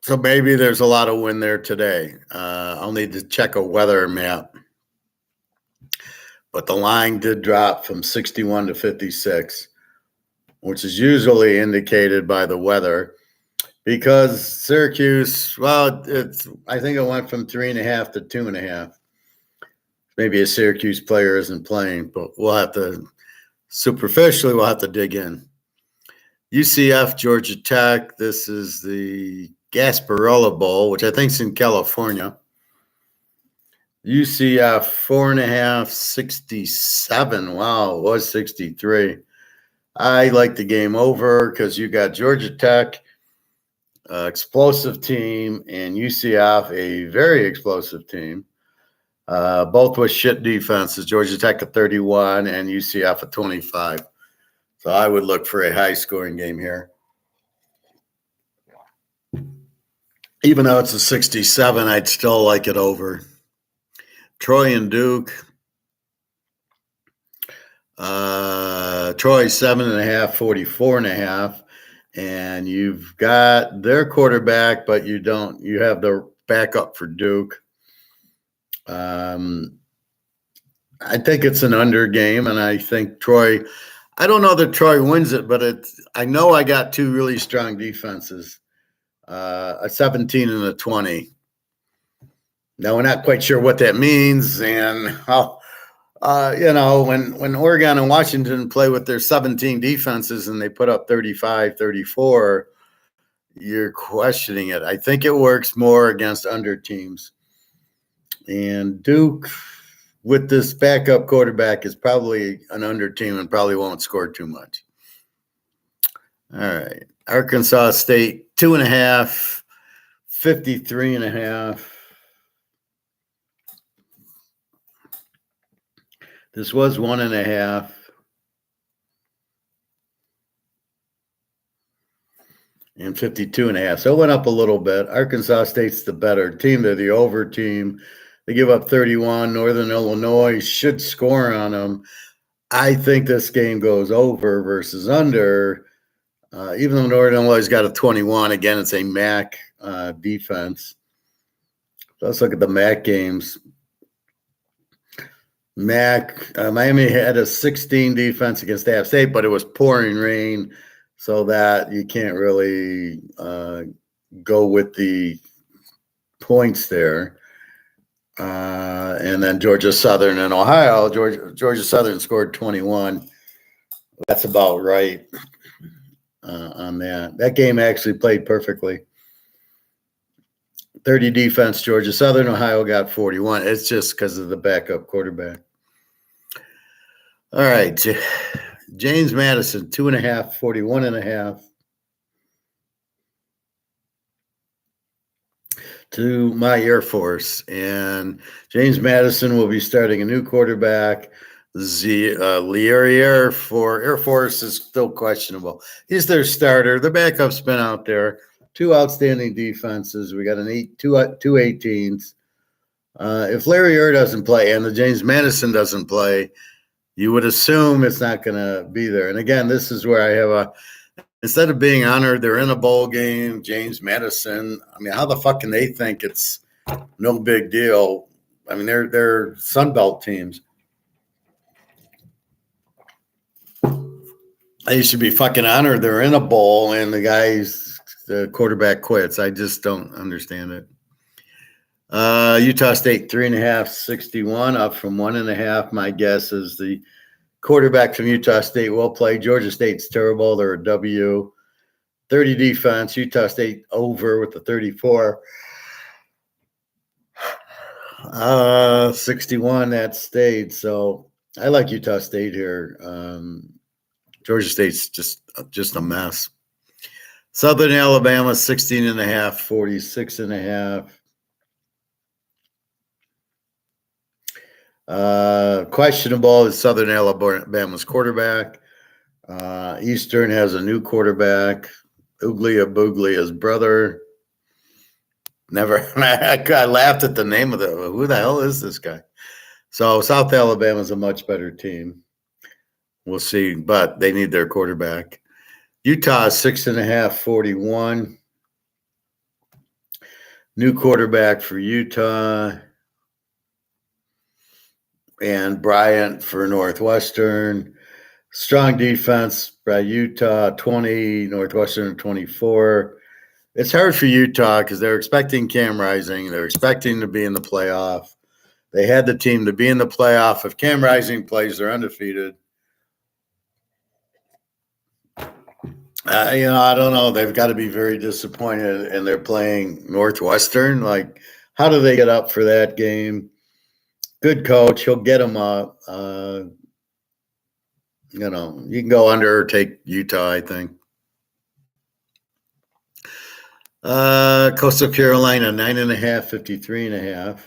S1: So maybe there's a lot of wind there today. I'll need to check a weather map. But the line did drop from 61 to 56, which is usually indicated by the weather. Because Syracuse, I think it went from 3.5 to 2.5. Maybe a Syracuse player isn't playing, but we'll have to dig in. UCF, Georgia Tech. This is the Gasparilla Bowl, which I think is in California. UCF 4.5, 67. Wow, it was 63. I like the game over because you got Georgia Tech, explosive team, and UCF, a very explosive team. Both with shit defenses. Georgia Tech at 31 and UCF at 25. So I would look for a high-scoring game here. Even though it's a 67, I'd still like it over. Troy and Duke. Troy 7.5, 44.5. And you've got their quarterback, but you have the backup for Duke. I think it's an under game, and I think Troy, I don't know that Troy wins it, but I know I got 2 really strong defenses, a 17 and a 20. Now, we're not quite sure what that means, and when Oregon and Washington play with their 17 defenses and they put up 35, 34, you're questioning it. I think it works more against under teams. And Duke, with this backup quarterback, is probably an under team and probably won't score too much. All right. Arkansas State, 2.5, 53.5. This was 1.5. And 52.5. So it went up a little bit. Arkansas State's the better team. They're the over team. They give up 31. Northern Illinois should score on them. I think this game goes over versus under. Even though Northern Illinois's got a 21, again, it's a MAC defense. So let's look at the MAC games. Miami had a 16 defense against App State, but it was pouring rain, so that you can't really go with the points there. And then Georgia Southern and Ohio. Georgia Southern scored 21. That's about right on that. That game actually played perfectly. 30 defense, Georgia Southern. Ohio got 41. It's just because of the backup quarterback. All right. James Madison, 2.5, 41.5. To my Air Force. And James Madison will be starting a new quarterback. Learier for Air Force is still questionable. He's their starter. The backup's been out there. 2 outstanding defenses. We got two 18s. If Learier doesn't play and the James Madison doesn't play, you would assume it's not going to be there. And again, this is where I have instead of being honored, they're in a bowl game, James Madison. I mean, how the fuck can they think it's no big deal? I mean, they're Sun Belt teams. They should be fucking honored. They're in a bowl and the quarterback quits. I just don't understand it. Utah State 3.5, 61, up from 1.5. My guess is the quarterback from Utah State will play. Georgia State's terrible. They're a W. 30 defense. Utah State over with the 34. 61 that stayed. So I like Utah State here. Georgia State's just a mess. Southern Alabama 16.5, 46.5. Questionable is Southern Alabama's quarterback. Eastern has a new quarterback. Uglia Buglia's brother. Never. I laughed at the name of who the hell is this guy? So South Alabama's a much better team. We'll see, but they need their quarterback. Utah 6.5, 41. New quarterback for Utah. And Bryant for Northwestern. Strong defense by Utah, 20, Northwestern 24. It's hard for Utah because they're expecting Cam Rising. They're expecting to be in the playoff. They had the team to be in the playoff. If Cam Rising plays, they're undefeated. I don't know. They've got to be very disappointed, and they're playing Northwestern. Like, how do they get up for that game? Good coach. He'll get them up. You can go under or take Utah, I think. Coastal Carolina, 9.5, 53.5.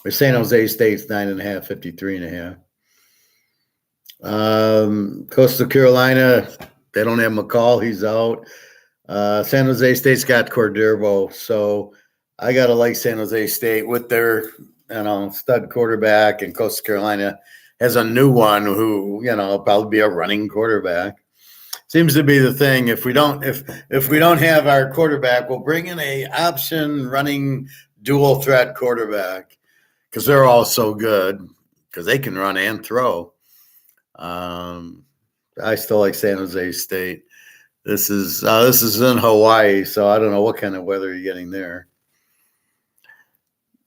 S1: Or San Jose State's 9.5, 53.5. Coastal Carolina, they don't have McCall. He's out. San Jose State's got Cordero. So I got to like San Jose State with their, stud quarterback, and Coastal Carolina has a new one who, will probably be a running quarterback. Seems to be the thing. If we don't have our quarterback, we'll bring in a option running dual threat quarterback because they're all so good because they can run and throw. I still like San Jose State. This is in Hawaii, so I don't know what kind of weather you're getting there.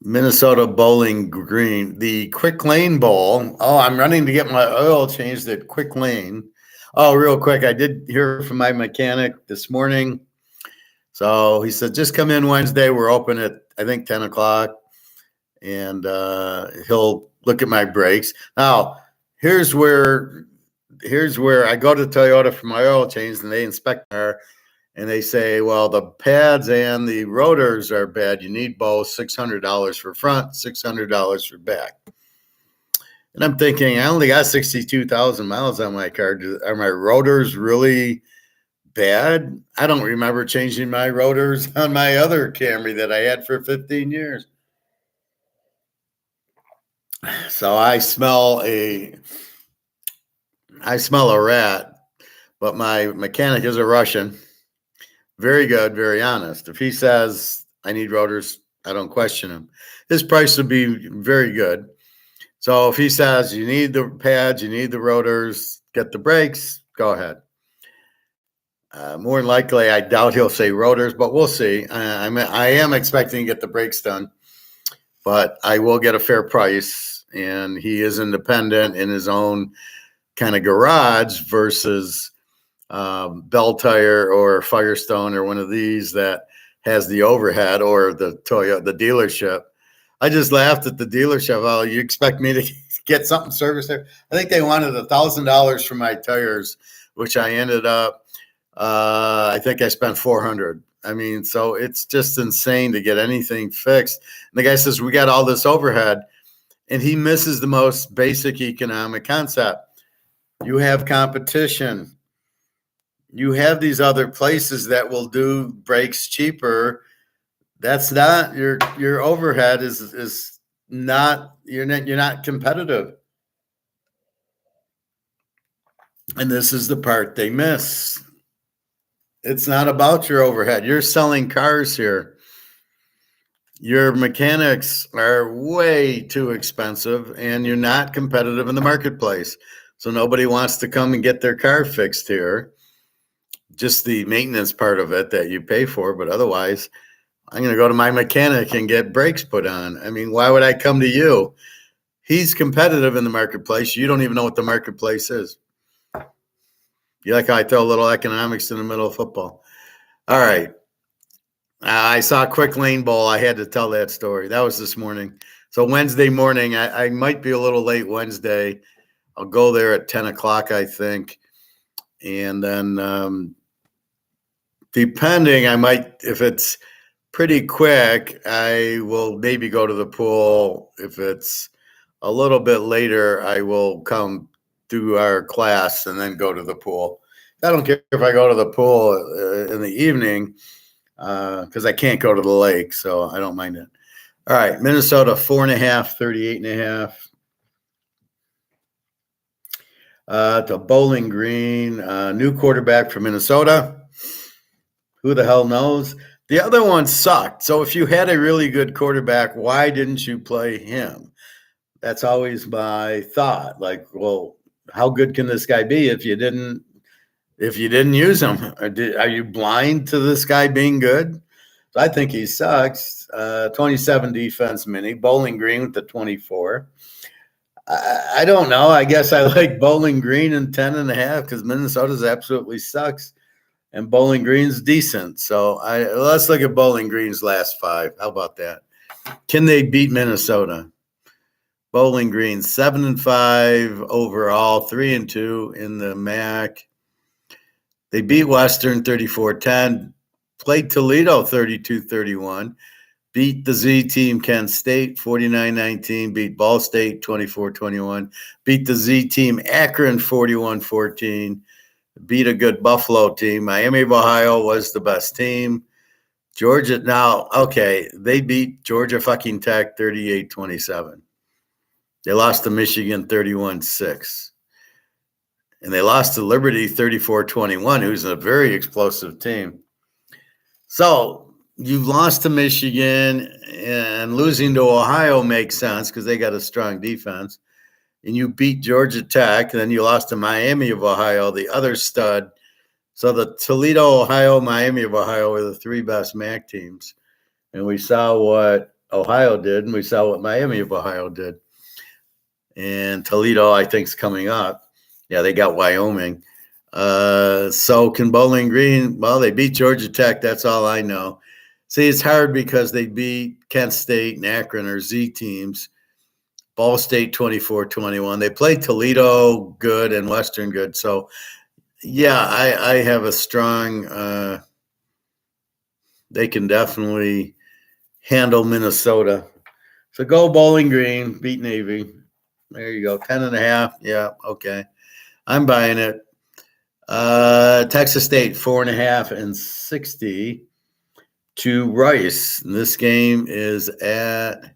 S1: Minnesota Bowling Green, the Quick Lane Bowl. Oh, I'm running to get my oil changed at Quick Lane. Oh, real quick, I did hear from my mechanic this morning. So he said, just come in Wednesday. We're open at, I think, 10 o'clock. And he'll look at my brakes. Now, here's where I go to Toyota for my oil change, and they inspect her. And they say, well, the pads and the rotors are bad. You need both. $600 for front, $600 for back. And I'm thinking, I only got 62,000 miles on my car. Are my rotors really bad? I don't remember changing my rotors on my other Camry that I had for 15 years. So I smell a rat, but my mechanic is a Russian. Very good, very honest. If he says I need rotors, I don't question him. His price would be very good. So if he says you need the pads, you need the rotors, get the brakes, go ahead. More than likely, I doubt he'll say rotors, but we'll see. I am expecting to get the brakes done, but I will get a fair price, and he is independent in his own kind of garage versus Bell Tire or Firestone or one of these that has the overhead, or the Toyota, the dealership. I just laughed at the dealership. Oh, you expect me to get something serviced there? I think they wanted $1,000 for my tires, which I ended up, I think I spent $400. I mean, so it's just insane to get anything fixed. And the guy says, we got all this overhead, and he misses the most basic economic concept. You have competition. You have these other places that will do brakes cheaper. That's not your overhead is not, you're not competitive. And this is the part they miss. It's not about your overhead. You're selling cars here. Your mechanics are way too expensive, and you're not competitive in the marketplace. So nobody wants to come and get their car fixed here. Just the maintenance part of it that you pay for, but otherwise, I'm going to go to my mechanic and get brakes put on. I mean, why would I come to you? He's competitive in the marketplace. You don't even know what the marketplace is. You like how I throw a little economics in the middle of football. All right. I saw a quick lane bowl. I had to tell that story. That was this morning. So Wednesday morning, I might be a little late Wednesday. I'll go there at 10 o'clock, I think. And then depending, I might, if it's pretty quick, I will maybe go to the pool. If it's a little bit later, I will come do our class and then go to the pool. I don't care if I go to the pool in the evening because I can't go to the lake, so I don't mind it. All right, Minnesota 4.5, 38.5. To Bowling Green, new quarterback for Minnesota. Who the hell knows? The other one sucked. So if you had a really good quarterback, why didn't you play him? That's always my thought. Like, well, how good can this guy be if you didn't use him? Are you blind to this guy being good? So I think he sucks. 27 defense mini. Bowling Green with the 24. I don't know. I guess I like Bowling Green and 10.5 because Minnesota's absolutely sucks. And Bowling Green's decent. So let's look at Bowling Green's last 5. How about that? Can they beat Minnesota? Bowling Green 7-5 overall, 3-2 in the MAC. They beat Western 34-10, played Toledo 32-31, beat the Z team Kent State 49-19, beat Ball State 24-21, beat the Z team Akron 41-14, beat a good Buffalo team. Miami of Ohio was the best team. Georgia, now, okay, they beat Georgia fucking Tech 38-27. They lost to Michigan 31-6. And they lost to Liberty 34-21, who's a very explosive team. So you lost to Michigan, and losing to Ohio makes sense because they got a strong defense. And you beat Georgia Tech, and then you lost to Miami of Ohio, the other stud. So the Toledo, Ohio, Miami of Ohio were the 3 best MAC teams. And we saw what Ohio did, and we saw what Miami of Ohio did. And Toledo, I think, is coming up. Yeah, they got Wyoming. So can Bowling Green? Well, they beat Georgia Tech. That's all I know. See, it's hard because they beat Kent State and Akron or Z teams. Ball State 24-21. They played Toledo good and Western good. So, yeah, I have a strong they can definitely handle Minnesota. So go Bowling Green, beat Navy. There you go. 10.5. Yeah, okay. I'm buying it. Texas State 4.5 and 60 to Rice. And this game is at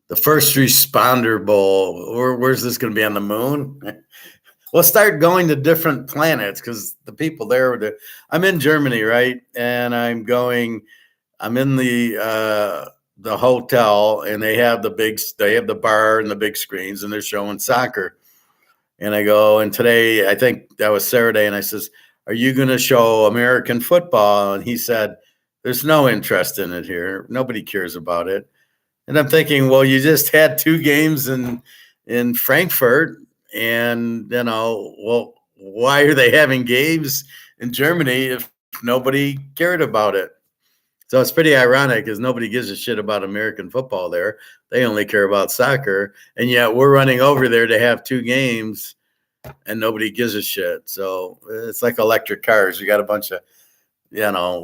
S1: the First Responder Bowl. Where's this going to be, on the moon? We'll start going to different planets because the people there. I'm in Germany, right? And I'm in the hotel, and they have the bar and the big screens, and they're showing soccer. And I go, and today, I think that was Saturday, and I says, are you going to show American football? And he said, there's no interest in it here. Nobody cares about it. And I'm thinking, well, you just had 2 games in Frankfurt, and, well, why are they having games in Germany if nobody cared about it? So it's pretty ironic because nobody gives a shit about American football there. They only care about soccer. And yet we're running over there to have 2 games and nobody gives a shit. So it's like electric cars. You got a bunch of,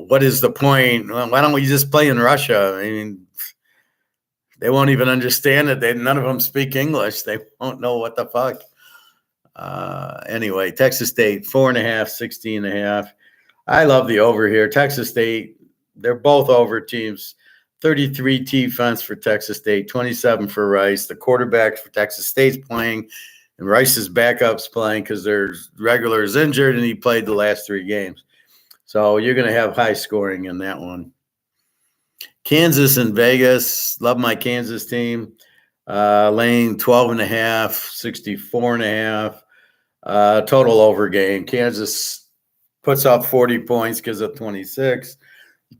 S1: what is the point? Why don't we just play in Russia? I mean, they won't even understand it. None of them speak English. They won't know what the fuck. Anyway, Texas State, 4.5, 16.5. I love the over here. Texas State, they're both over teams. 33 defense for Texas State, 27 for Rice. The quarterback for Texas State's playing, and Rice's backup's playing because their regular is injured, and he played the last 3 games. So you're going to have high scoring in that one. Kansas and Vegas. Love my Kansas team. Laying 12.5, 64.5. Total over game. Kansas puts up 40 points, gives up 26.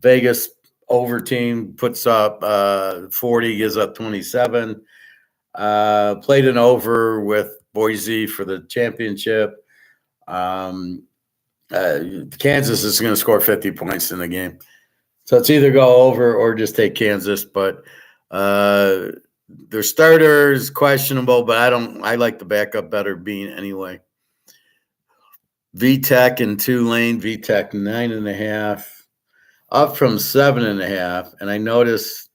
S1: Vegas over team puts up 40, gives up 27. Played an over with Boise for the championship. Kansas is going to score 50 points in the game. So it's either go over or just take Kansas. But their starters questionable, but I like the backup better being anyway. VTech and Tulane. VTech 9.5, up from 7.5. And I noticed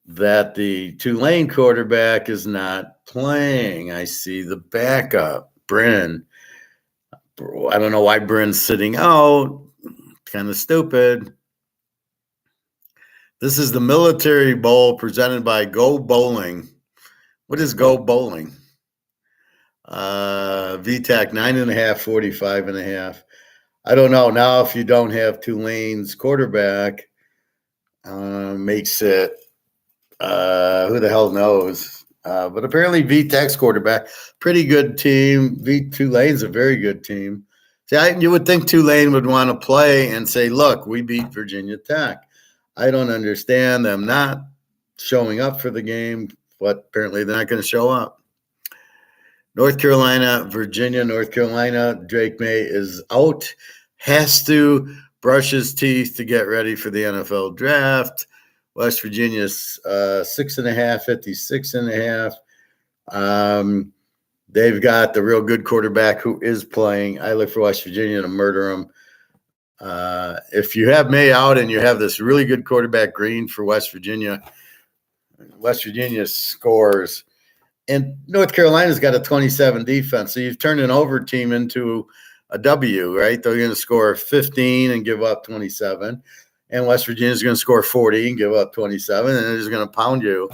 S1: that the Tulane quarterback is not playing. I see the backup, Bryn. I don't know why Bryn's sitting out. Kind of stupid. This is the Military Bowl presented by Go Bowling. What is Go Bowling? VTAC 9.5, 45.5. I don't know. Now, if you don't have Tulane's quarterback, makes it who the hell knows. But apparently VTech's quarterback, pretty good team. Tulane's a very good team. See, you would think Tulane would want to play and say, look, we beat Virginia Tech. I don't understand them not showing up for the game, but apparently they're not going to show up. North Carolina, Virginia, North Carolina. Drake May is out. Has to brush his teeth to get ready for the NFL draft. West Virginia's 6.5, 56.5. They've got the real good quarterback who is playing. I look for West Virginia to murder him. If you have May out and you have this really good quarterback, Green, for West Virginia scores. And North Carolina's got a 27 defense. So you've turned an over team into a W, right? They're going to score 15 and give up 27. And West Virginia's going to score 40 and give up 27. And they're just going to pound you.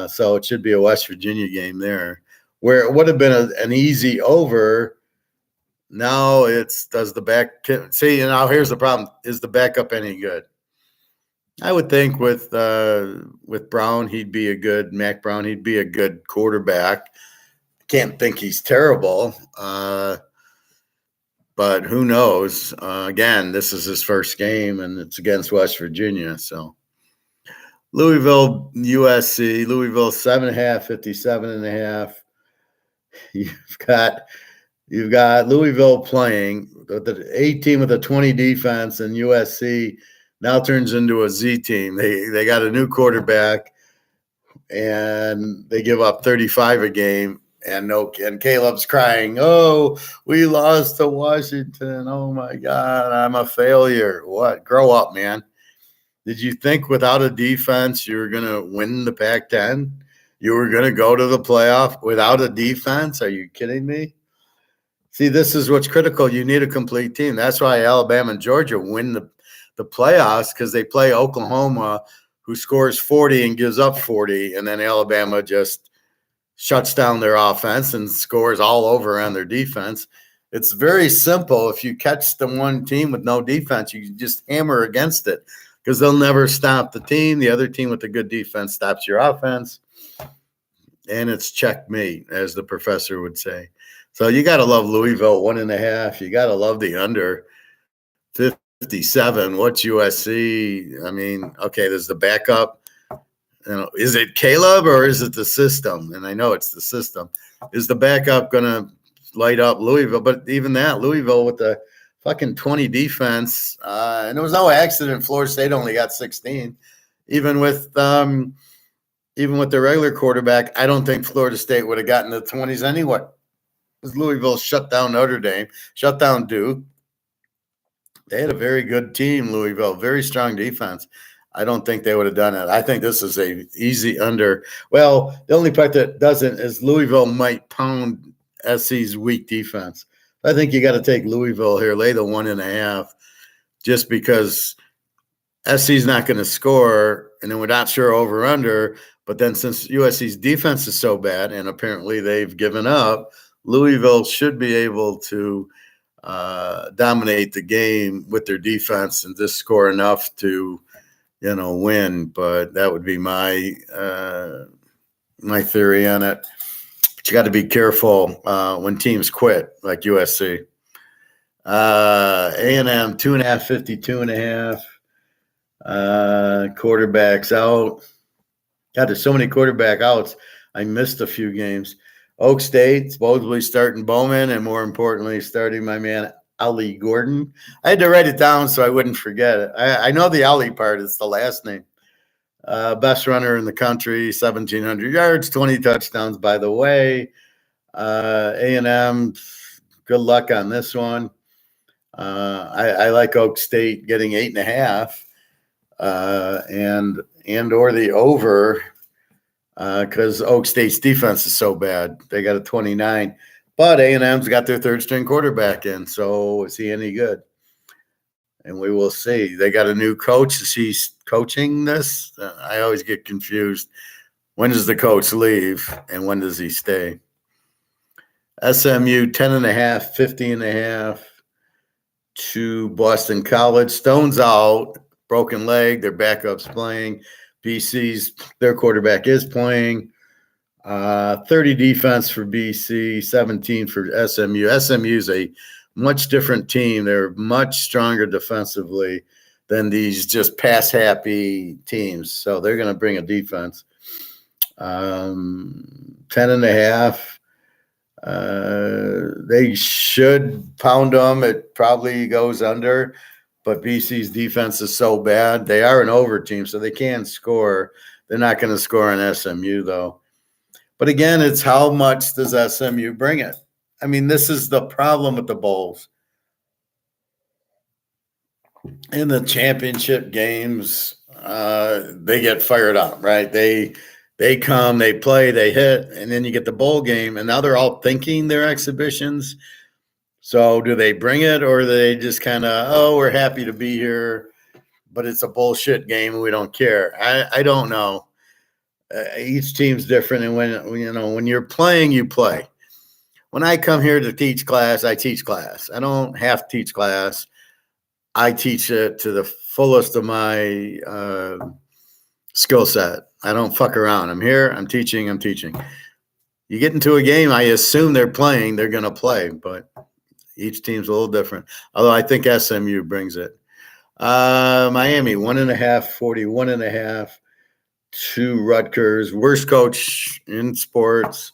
S1: So it should be a West Virginia game there. Where it would have been an easy over, now it's does the back – see, now here's the problem. Is the backup any good? I would think with Brown, Mac Brown, he'd be a good quarterback. Can't think he's terrible, but who knows? Again, this is his first game, and it's against West Virginia. So Louisville, USC, Louisville 7.5, 57.5. You've got Louisville playing the A team with a 20 defense, and USC now turns into a Z team. They got a new quarterback, and they give up 35 a game. And Caleb's crying, oh, we lost to Washington. Oh, my God, I'm a failure. What? Grow up, man. Did you think without a defense you were going to win the Pac-10? You were going to go to the playoff without a defense? Are you kidding me? See, this is what's critical. You need a complete team. That's why Alabama and Georgia win the playoffs, because they play Oklahoma, who scores 40 and gives up 40, and then Alabama just shuts down their offense and scores all over on their defense. It's very simple. If you catch the one team with no defense, you just hammer against it, because they'll never stop the team. The other team with a good defense stops your offense, and it's checkmate, as the professor would say. So you got to love Louisville 1.5. You got to love the under 57. What's USC? I mean, okay, there's the backup. Is it Caleb or is it the system? And I know it's the system. Is the backup going to light up Louisville? But even that, Louisville with the fucking 20 defense, and it was no accident Florida State only got 16. Even with their regular quarterback, I don't think Florida State would have gotten the 20s anyway. Because Louisville shut down Notre Dame, shut down Duke. They had a very good team, Louisville, very strong defense. I don't think they would have done it. I think this is a easy under. Well, the only part that doesn't is Louisville might pound SC's weak defense. I think you got to take Louisville here, lay the 1.5, just because SC's not going to score, and then we're not sure over under. But then since USC's defense is so bad, and apparently they've given up, Louisville should be able to dominate the game with their defense and just score enough to win. But that would be my theory on it. But you got to be careful when teams quit, like USC. A&M 2.5, 52.5. Quarterbacks out. God, there's so many quarterback outs. I missed a few games. Oak State supposedly starting Bowman, and more importantly, starting my man Ali Gordon. I had to write it down so I wouldn't forget it. I know the Ali part. It's the last name. Best runner in the country, 1,700 yards, 20 touchdowns, by the way. A&M, good luck on this one. I like Oak State getting 8.5, and or the over, because Oak State's defense is so bad. They got a 29, but A&M's got their third string quarterback in. So is he any good? And we will see. They got a new coach. Is he coaching this? I always get confused. When does the coach leave and when does he stay? SMU 10.5, 50.5 to Boston College. Stone's out, broken leg. Their backup's playing. BC's, their quarterback is playing. 30 defense for BC, 17 for SMU. SMU's a much different team. They're much stronger defensively than these just pass-happy teams. So they're going to bring a defense. 10.5. They should pound them. It probably goes under, but BC's defense is so bad. They are an over team, so they can score. They're not going to score on SMU, though. But again, it's how much does SMU bring it? I mean, this is the problem with the bowls. In the championship games, they get fired up, right? They come, they play, they hit, and then you get the bowl game, and now they're all thinking they're exhibitions. So do they bring it, or do they just kind of, oh, we're happy to be here, but it's a bullshit game and we don't care? I don't know. Each team's different, and when you're playing, you play. When I come here to teach class, I teach class. I don't have to teach class. I teach it to the fullest of my skill set. I don't fuck around. I'm here. I'm teaching. You get into a game, I assume they're playing. They're going to play, but each team's a little different. Although I think SMU brings it. Miami 1.5, 41.5 to Rutgers. Worst coach in sports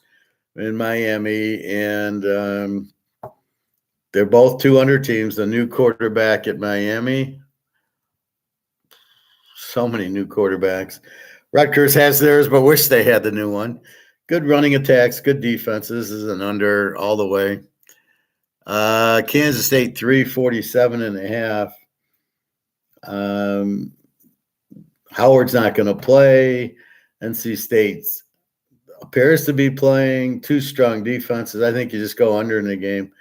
S1: in Miami, and they're both 200 teams. The new quarterback at Miami. So many new quarterbacks. Rutgers has theirs, but wish they had the new one. Good running attacks, good defenses. This is an under all the way. Kansas State 347.5. Howard's not going to play. NC State appears to be playing. Two strong defenses. I think you just go under in the game.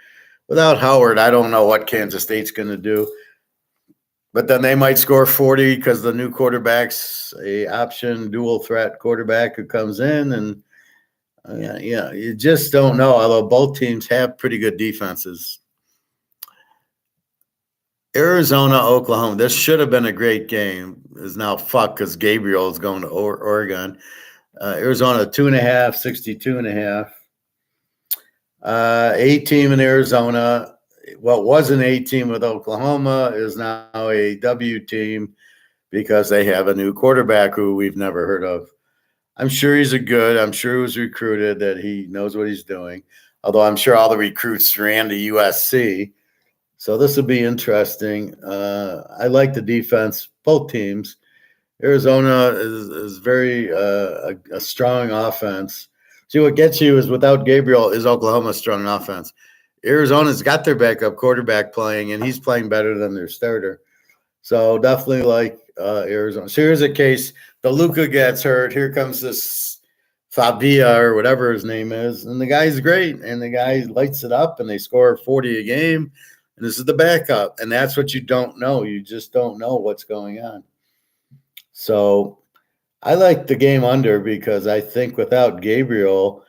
S1: Without Howard, I don't know what Kansas State's going to do. But then they might score 40 because the new quarterback's a option dual threat quarterback who comes in, and you just don't know. Although both teams have pretty good defenses. Arizona, Oklahoma. This should have been a great game. Is now fucked because Gabriel is going to Oregon. Arizona 2.5, 62.5. A team in Arizona. What was an A team with Oklahoma is now a W team because they have a new quarterback who we've never heard of. I'm sure he's I'm sure he was recruited, that he knows what he's doing. Although I'm sure all the recruits ran to USC. So this will be interesting. I like the defense, both teams. Arizona is very a strong offense. See, what gets you is without Gabriel is Oklahoma's strong offense. Arizona's got their backup quarterback playing, and he's playing better than their starter. So definitely like Arizona. So here's a case. The Luka gets hurt. Here comes this Fabia or whatever his name is, and the guy's great, and the guy lights it up, and they score 40 a game, and this is the backup, and that's what you don't know. You just don't know what's going on. So I like the game under because I think without Gabriel,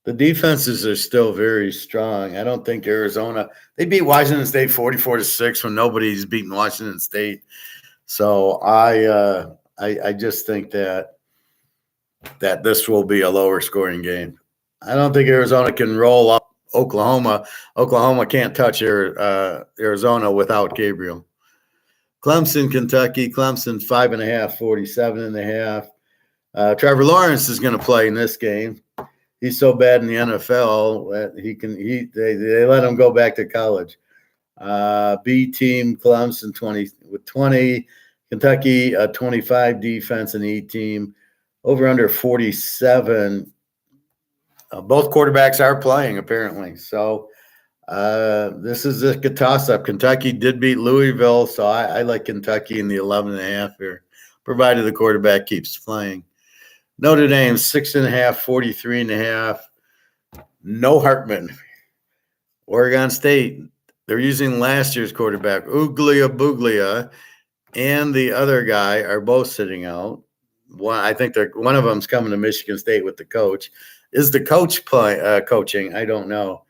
S1: the defenses are still very strong. I don't think Arizona – they beat Washington State 44-6 when nobody's beaten Washington State. So I just think that this will be a lower scoring game. I don't think Arizona can roll up Oklahoma. Oklahoma can't touch Arizona without Gabriel. Clemson, Kentucky. Clemson 5.5, 47.5. Trevor Lawrence is going to play in this game. He's so bad in the NFL that they let him go back to college. B team Clemson 20, Kentucky 25 defense, and E team over under 47. Both quarterbacks are playing apparently, so this is a good toss up. Kentucky did beat Louisville, so I like Kentucky in the 11.5 here, provided the quarterback keeps playing. Notre Dame 6.5, 43.5. No Hartman. Oregon State, they're using last year's quarterback, Buglia, and the other guy are both sitting out. I think one of them's coming to Michigan State with the coach. Is the coach coaching? I don't know.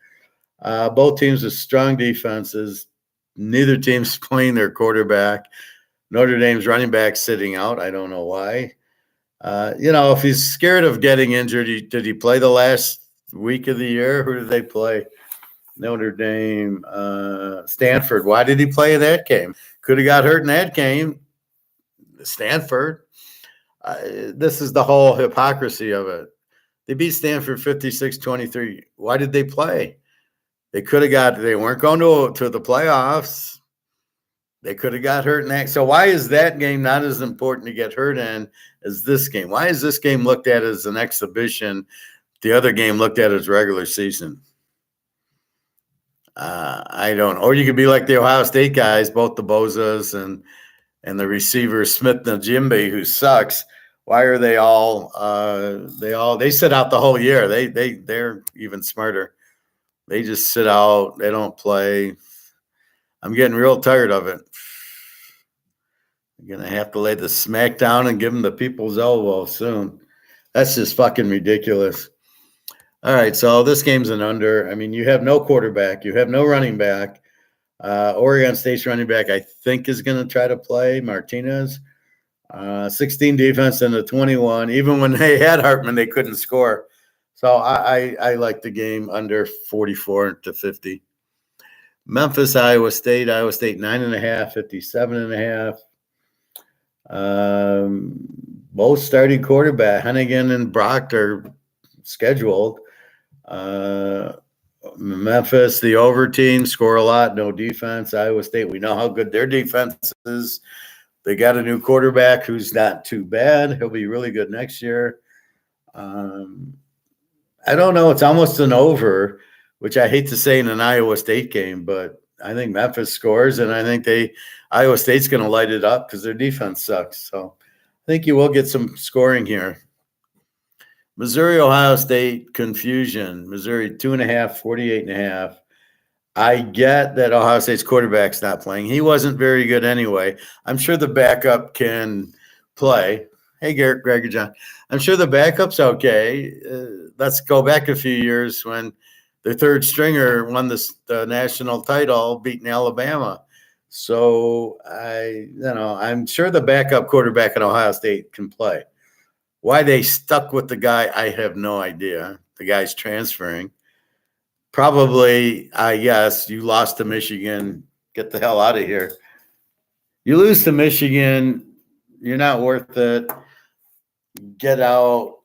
S1: Both teams with strong defenses. Neither team's playing their quarterback. Notre Dame's running back sitting out. I don't know why. If he's scared of getting injured, did he play the last week of the year? Who did they play? Notre Dame, Stanford. Why did he play in that game? Could have got hurt in that game. Stanford. This is the whole hypocrisy of it. They beat Stanford 56-23. Why did they play? They weren't going to the playoffs. They could have got hurt in that. So why is that game not as important to get hurt in as this game? Why is this game looked at as an exhibition? The other game looked at as regular season. I don't. Or you could be like the Ohio State guys, both the Bozas and the receiver Smith Najimbi, who sucks. Why are they all? They sit out the whole year. They're even smarter. They just sit out. They don't play. I'm getting real tired of it. I'm gonna have to lay the smack down and give them the people's elbow soon. That's just fucking ridiculous. All right, so this game's an under. I mean, you have no quarterback, you have no running back. Oregon State's running back, I think, is going to try to play Martinez. 16 defense and a 21. Even when they had Hartman, they couldn't score. So I like the game under 44-50. Memphis, Iowa State 9.5, 57.5. Both starting quarterback, Hennigan and Brock, are scheduled. Memphis, the over team, score a lot, no defense. Iowa State, we know how good their defense is. They got a new quarterback who's not too bad. He'll be really good next year. I don't know. It's almost an over, which I hate to say in an Iowa State game, but I think Memphis scores, and I think Iowa State's going to light it up because their defense sucks. So I think you will get some scoring here. Missouri, Ohio State, confusion. Missouri 2.5, 48.5. I get that Ohio State's quarterback's not playing. He wasn't very good anyway. I'm sure the backup can play. Hey, Garrett, Greg, John. I'm sure the backup's okay. Let's go back a few years when the third stringer won the national title, beating Alabama. So I'm sure the backup quarterback at Ohio State can play. Why they stuck with the guy, I have no idea. The guy's transferring. Probably, I guess, you lost to Michigan. Get the hell out of here. You lose to Michigan, you're not worth it. Get out.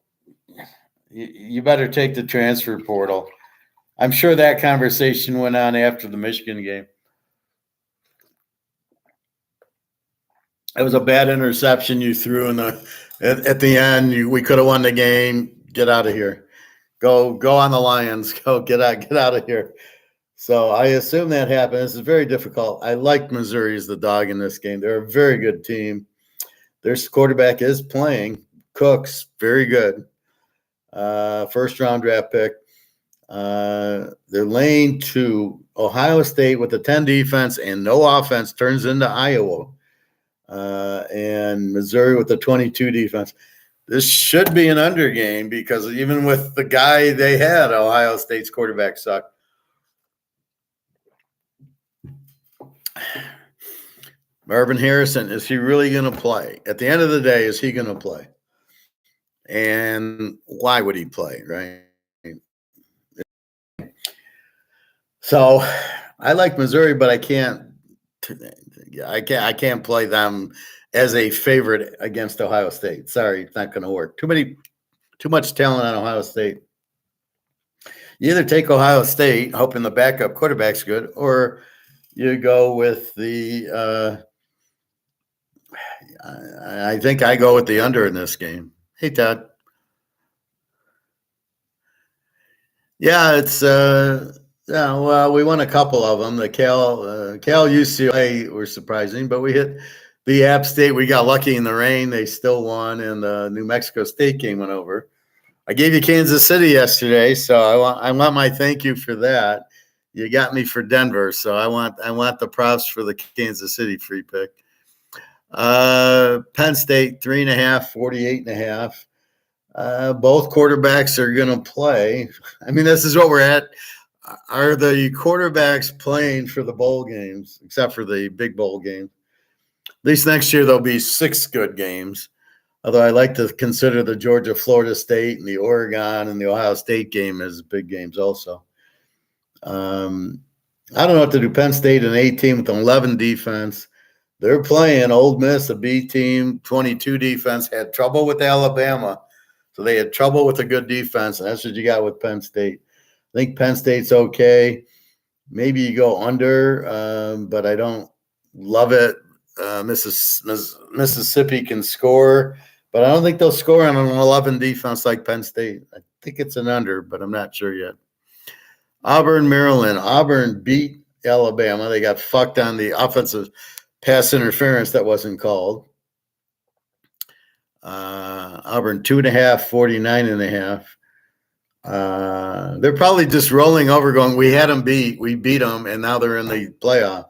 S1: You better take the transfer portal. I'm sure that conversation went on after the Michigan game. It was a bad interception you threw at the end. We could have won the game. Get out of here. Go on the Lions. Get out of here. So I assume that happened. This is very difficult. I like Missouri as the dog in this game. They're a very good team. Their quarterback is playing. Cooks, very good. First round draft pick. They're laying to Ohio State with a 10 defense and no offense turns into Iowa. And Missouri with the 22 defense. This should be an under game because even with the guy they had, Ohio State's quarterback sucked. Marvin Harrison, is he really going to play? At the end of the day, is he going to play? And why would he play, right? So I like Missouri, but I can't play them as a favorite against Ohio State. Sorry, it's not going to work. Too much talent on Ohio State. You either take Ohio State, hoping the backup quarterback's good, or you go with the. I think I go with the under in this game. Hey, Todd. Yeah, it's yeah. Well, we won a couple of them. The Cal UCLA were surprising, but we hit the App State. We got lucky in the rain. They still won, and the New Mexico State game went over. I gave you Kansas City yesterday, so I want my thank you for that. You got me for Denver, so I want the props for the Kansas City free pick. Penn State 3.5, 48.5. Both quarterbacks are going to play. I mean, this is what we're at. Are the quarterbacks playing for the bowl games, except for the big bowl game? At least next year there'll be 6 good games. Although I like to consider the Georgia, Florida State, and the Oregon and the Ohio State game as big games also. I don't know what to do. Penn State, an A team with an 11 defense. They're playing Ole Miss, a B team, 22 defense, had trouble with Alabama. So they had trouble with a good defense, and that's what you got with Penn State. I think Penn State's okay. Maybe you go under, but I don't love it. Mississippi can score, but I don't think they'll score on an 11 defense like Penn State. I think it's an under, but I'm not sure yet. Auburn, Maryland. Auburn beat Alabama. They got fucked on the offensive pass interference that wasn't called. Auburn 2.5, 49.5. They're probably just rolling over going, we had them beat. We beat them, and now they're in the playoff.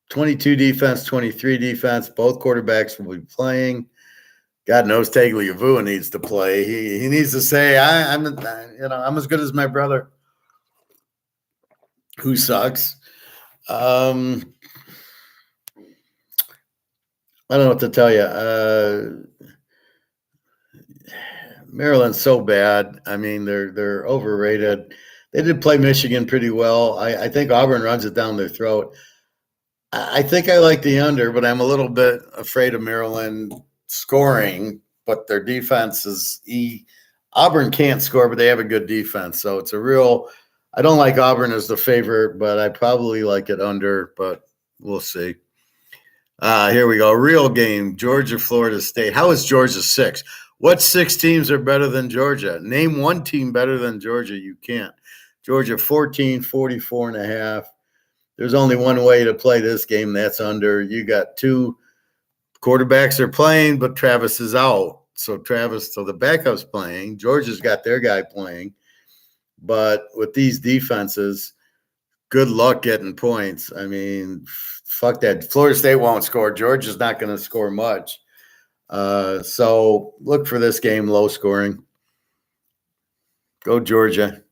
S1: 22 defense, 23 defense. Both quarterbacks will be playing. God knows Tagliavua needs to play. He needs to say, I'm as good as my brother, who sucks. I don't know what to tell you. Maryland's so bad. I mean, they're overrated. They did play Michigan pretty well. I think Auburn runs it down their throat. I think I like the under, but I'm a little bit afraid of Maryland scoring. But their defense is Auburn can't score, but they have a good defense. So it's a real. I don't like Auburn as the favorite, but I probably like it under. But we'll see. Here we go. Real game. Georgia, Florida State. How is Georgia 6? What 6 teams are better than Georgia? Name one team better than Georgia. You can't. Georgia 14, 44.5. There's only one way to play this game. That's under. You got 2 quarterbacks are playing, but Travis is out. So the backup's playing. Georgia's got their guy playing. But with these defenses, good luck getting points. I mean, fuck that. Florida State won't score. Georgia's not going to score much. So look for this game low scoring. Go Georgia.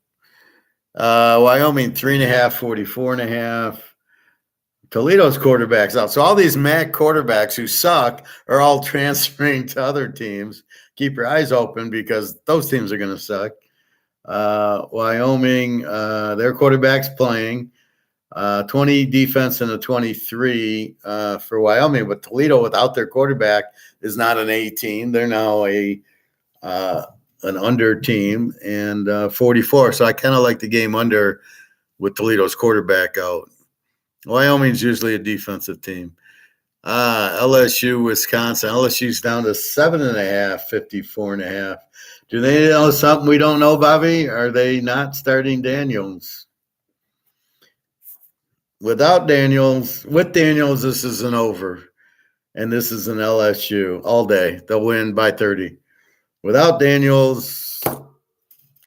S1: Wyoming 3.5, 44.5. Toledo's quarterbacks out. So all these MAC quarterbacks who suck are all transferring to other teams. Keep your eyes open because those teams are going to suck. Wyoming, their quarterback's playing. 20 defense and a 23 for Wyoming, but Toledo without their quarterback is not an A team. They're now an under team and 44. So I kind of like the game under with Toledo's quarterback out. Wyoming's usually a defensive team. LSU, Wisconsin. LSU's down to 7.5, 54.5. Do they know something we don't know, Bobby? Are they not starting Daniels? With Daniels, this is an over. And this is an LSU all day. They'll win by 30. Without Daniels,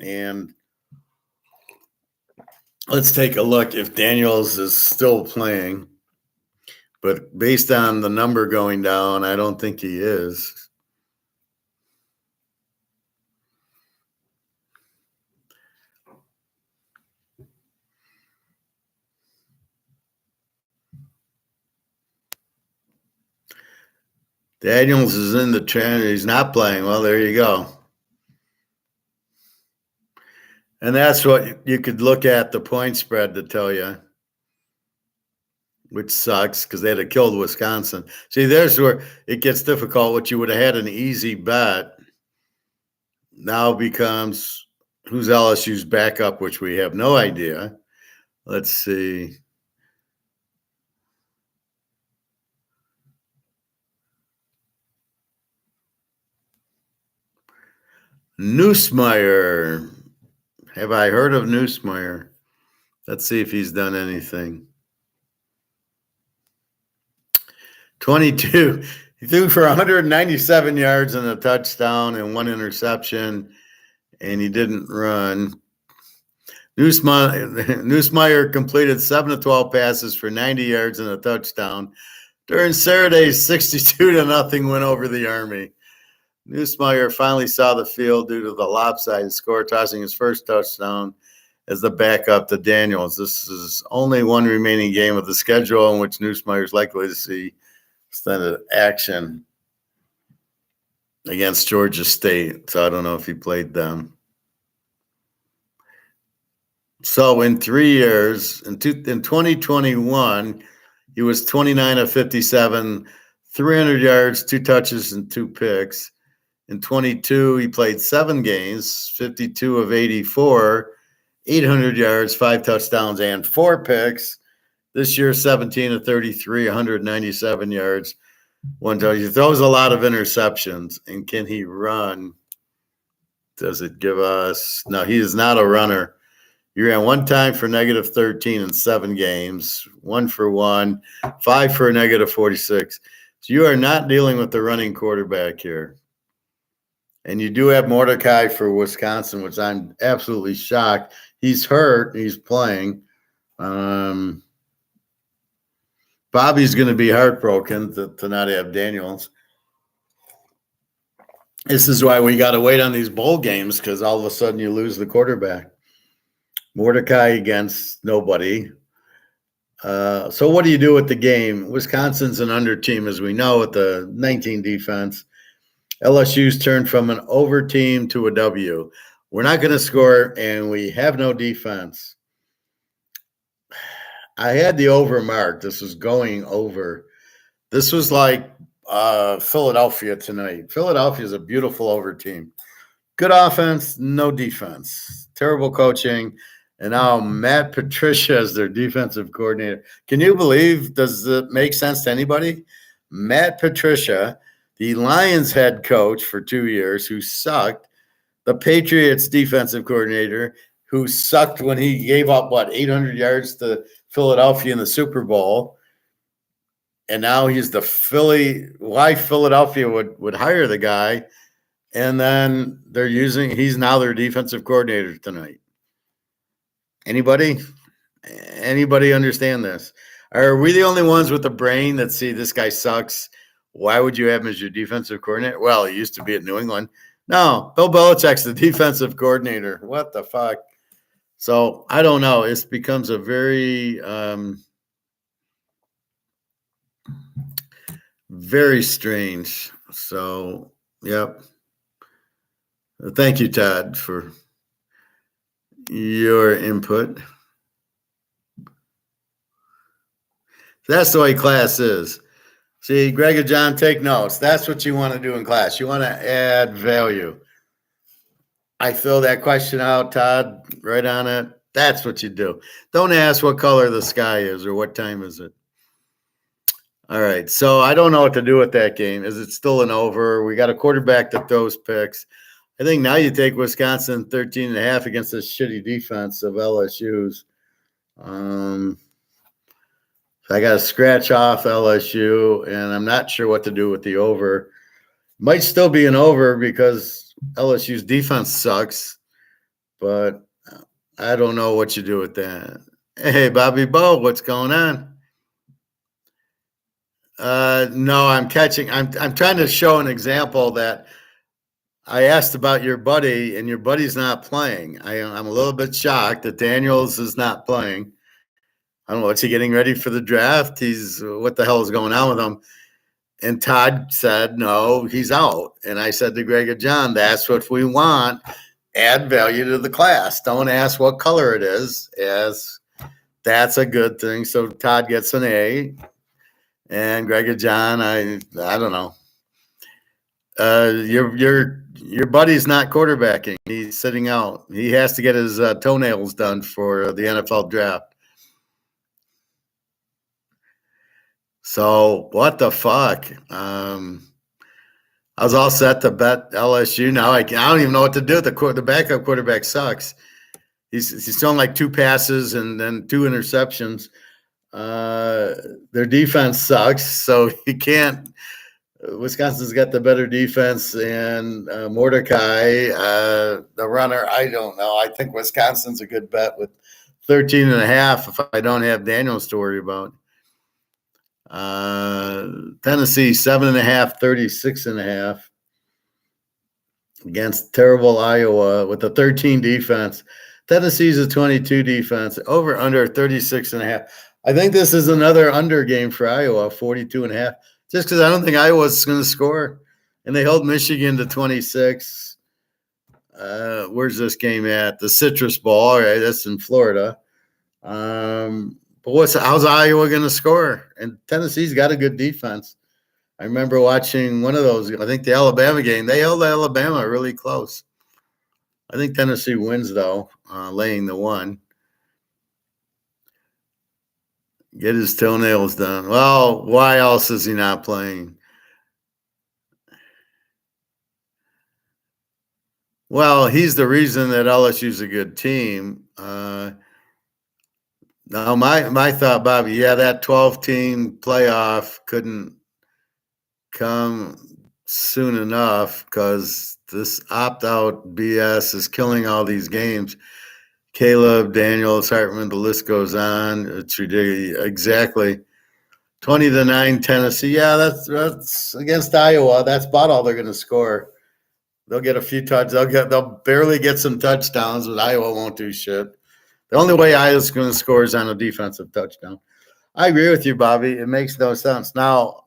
S1: and let's take a look if Daniels is still playing. But based on the number going down, I don't think he is. Daniels is in the trend. He's not playing. Well, there you go. And that's what you could look at the point spread to tell you, which sucks because they'd have killed Wisconsin. See, there's where it gets difficult. What you would have had an easy bet now becomes who's LSU's backup, which we have no idea. Let's see. Neusmeyer. Have I heard of Neusmeyer? Let's see if he's done anything. 22. He threw for 197 yards and a touchdown and 1 interception, and he didn't run. Neusmeyer completed 7 of 12 passes for 90 yards and a touchdown during Saturday's 62-0 win over the Army. Neusmeyer finally saw the field due to the lopsided score, tossing his first touchdown as the backup to Daniels. This is only one remaining game of the schedule in which Neusmeyer is likely to see extended action against Georgia State. So I don't know if he played them. So in 3 years, in 2021, he was 29 of 57, 300 yards, 2 touches, and 2 picks. In 22, he played 7 games, 52 of 84, 800 yards, 5 touchdowns, and 4 picks. This year, 17 of 33, 197 yards, 1 touchdown. He throws a lot of interceptions. And can he run? Does it give us? No, he is not a runner. He ran 1 time for negative 13 in 7 games, 1 for 1, 5 for a negative 46. So you are not dealing with the running quarterback here. And you do have Mordecai for Wisconsin, which I'm absolutely shocked. He's hurt. He's playing. Bobby's going to be heartbroken to not have Daniels. This is why we got to wait on these bowl games, because all of a sudden you lose the quarterback. Mordecai against nobody. So what do you do with the game? Wisconsin's an under team, as we know, with the 19 defense. LSU's turned from an over team to a W. We're not going to score, and we have no defense. I had the over mark. This was going over. This was like Philadelphia tonight. Philadelphia is a beautiful over team. Good offense, no defense. Terrible coaching. And now Matt Patricia is their defensive coordinator. Can you believe, does it make sense to anybody? Matt Patricia, the Lions head coach for 2 years, who sucked, the Patriots defensive coordinator, who sucked when he gave up, 800 yards to Philadelphia in the Super Bowl. And now he's why Philadelphia would hire the guy. And then he's now their defensive coordinator tonight. Anybody understand this? Are we the only ones with the brain that see this guy sucks? Why would you have him as your defensive coordinator? Well, he used to be at New England. No, Bill Belichick's the defensive coordinator. What the fuck? So I don't know. It becomes a very, very strange. So, yep. Thank you, Todd, for your input. That's the way class is. See, Greg and John, take notes. That's what you want to do in class. You want to add value. I fill that question out, Todd, right on it. That's what you do. Don't ask what color the sky is or what time is it. All right, so I don't know what to do with that game. Is it still an over? We got a quarterback that throws picks. I think now you take Wisconsin 13.5 against this shitty defense of LSU's. I got to scratch off LSU, and I'm not sure what to do with the over. Might still be an over because LSU's defense sucks, but I don't know what you do with that. Hey, Bobby Bo, what's going on? No, I'm trying to show an example that I asked about your buddy, and your buddy's not playing. I'm a little bit shocked that Daniels is not playing. I don't know. What's he getting ready for the draft? What the hell is going on with him? And Todd said, no, he's out. And I said to Greg and John, that's what we want. add value to the class. Don't ask what color it is. As that's a good thing. So Todd gets an A, and Greg and John, I don't know. Your buddy's not quarterbacking. He's sitting out. He has to get his toenails done for the NFL draft. So what the fuck? I was all set to bet LSU. Now I don't even know what to do. The backup quarterback sucks. He's thrown like 2 passes and then 2 interceptions. Their defense sucks, so you can't. Wisconsin's got the better defense, and Mordecai, the runner. I don't know. I think Wisconsin's a good bet with 13.5. If I don't have Daniels to worry about. Tennessee 7.5, 36.5 against terrible Iowa with a 13 defense. Tennessee's a 22 defense. Over under 36.5. I think this is another under game for Iowa, 42.5. Just because I don't think Iowa's going to score, and they held Michigan to 26. Where's this game at? The Citrus Bowl. All right, that's in Florida. But how's Iowa going to score? And Tennessee's got a good defense. I remember watching one of those, I think the Alabama game. They held Alabama really close. I think Tennessee wins, though, laying the 1. Get his toenails done. Well, why else is he not playing? Well, he's the reason that LSU's a good team. Now, my thought, Bobby, yeah, that 12-team playoff couldn't come soon enough because this opt-out BS is killing all these games. Caleb, Daniels, Hartman, the list goes on. It's ridiculous. Exactly. 20-9 Tennessee. Yeah, that's against Iowa. That's about all they're going to score. They'll get a few touchdowns. They'll barely get some touchdowns, but Iowa won't do shit. The only way Iowa's going to score is on a defensive touchdown. I agree with you, Bobby. It makes no sense. Now,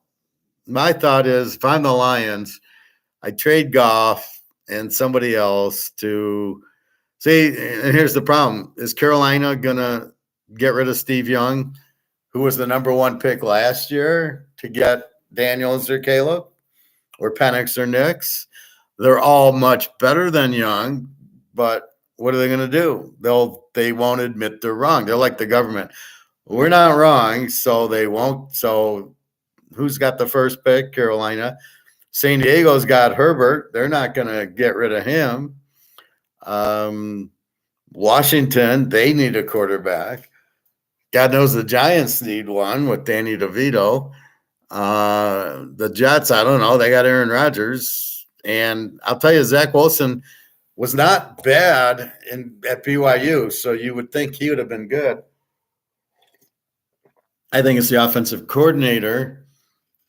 S1: my thought is if I'm the Lions, I trade Goff and somebody else to see. And here's the problem. Is Carolina going to get rid of Steve Young, who was the number 1 pick last year, to get Daniels or Caleb or Penix or Nix? They're all much better than Young, but what are they going to do? They won't admit they're wrong. They're like the government. We're not wrong, so they won't. So who's got the first pick? Carolina. San Diego's got Herbert. They're not going to get rid of him. Washington, they need a quarterback. God knows the Giants need one with Danny DeVito. The Jets, I don't know. They got Aaron Rodgers. And I'll tell you, Zach Wilson was not bad at BYU, so you would think he would have been good. I think it's the offensive coordinator.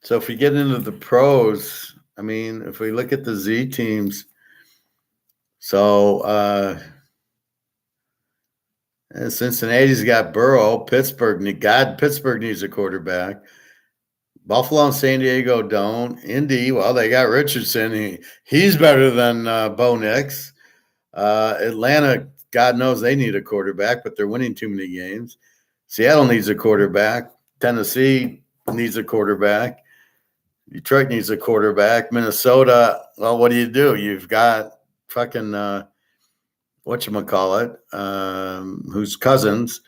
S1: So if we get into the pros, I mean, if we look at the Z teams, so Cincinnati's got Burrow. Pittsburgh needs a quarterback. Buffalo and San Diego don't. Indy, well, they got Richardson. He's better than Bo Nix. Atlanta, God knows they need a quarterback, but they're winning too many games. Seattle needs a quarterback. Tennessee needs a quarterback. Detroit needs a quarterback. Minnesota, well, what do? You've got fucking whatchamacallit, who's Cousins.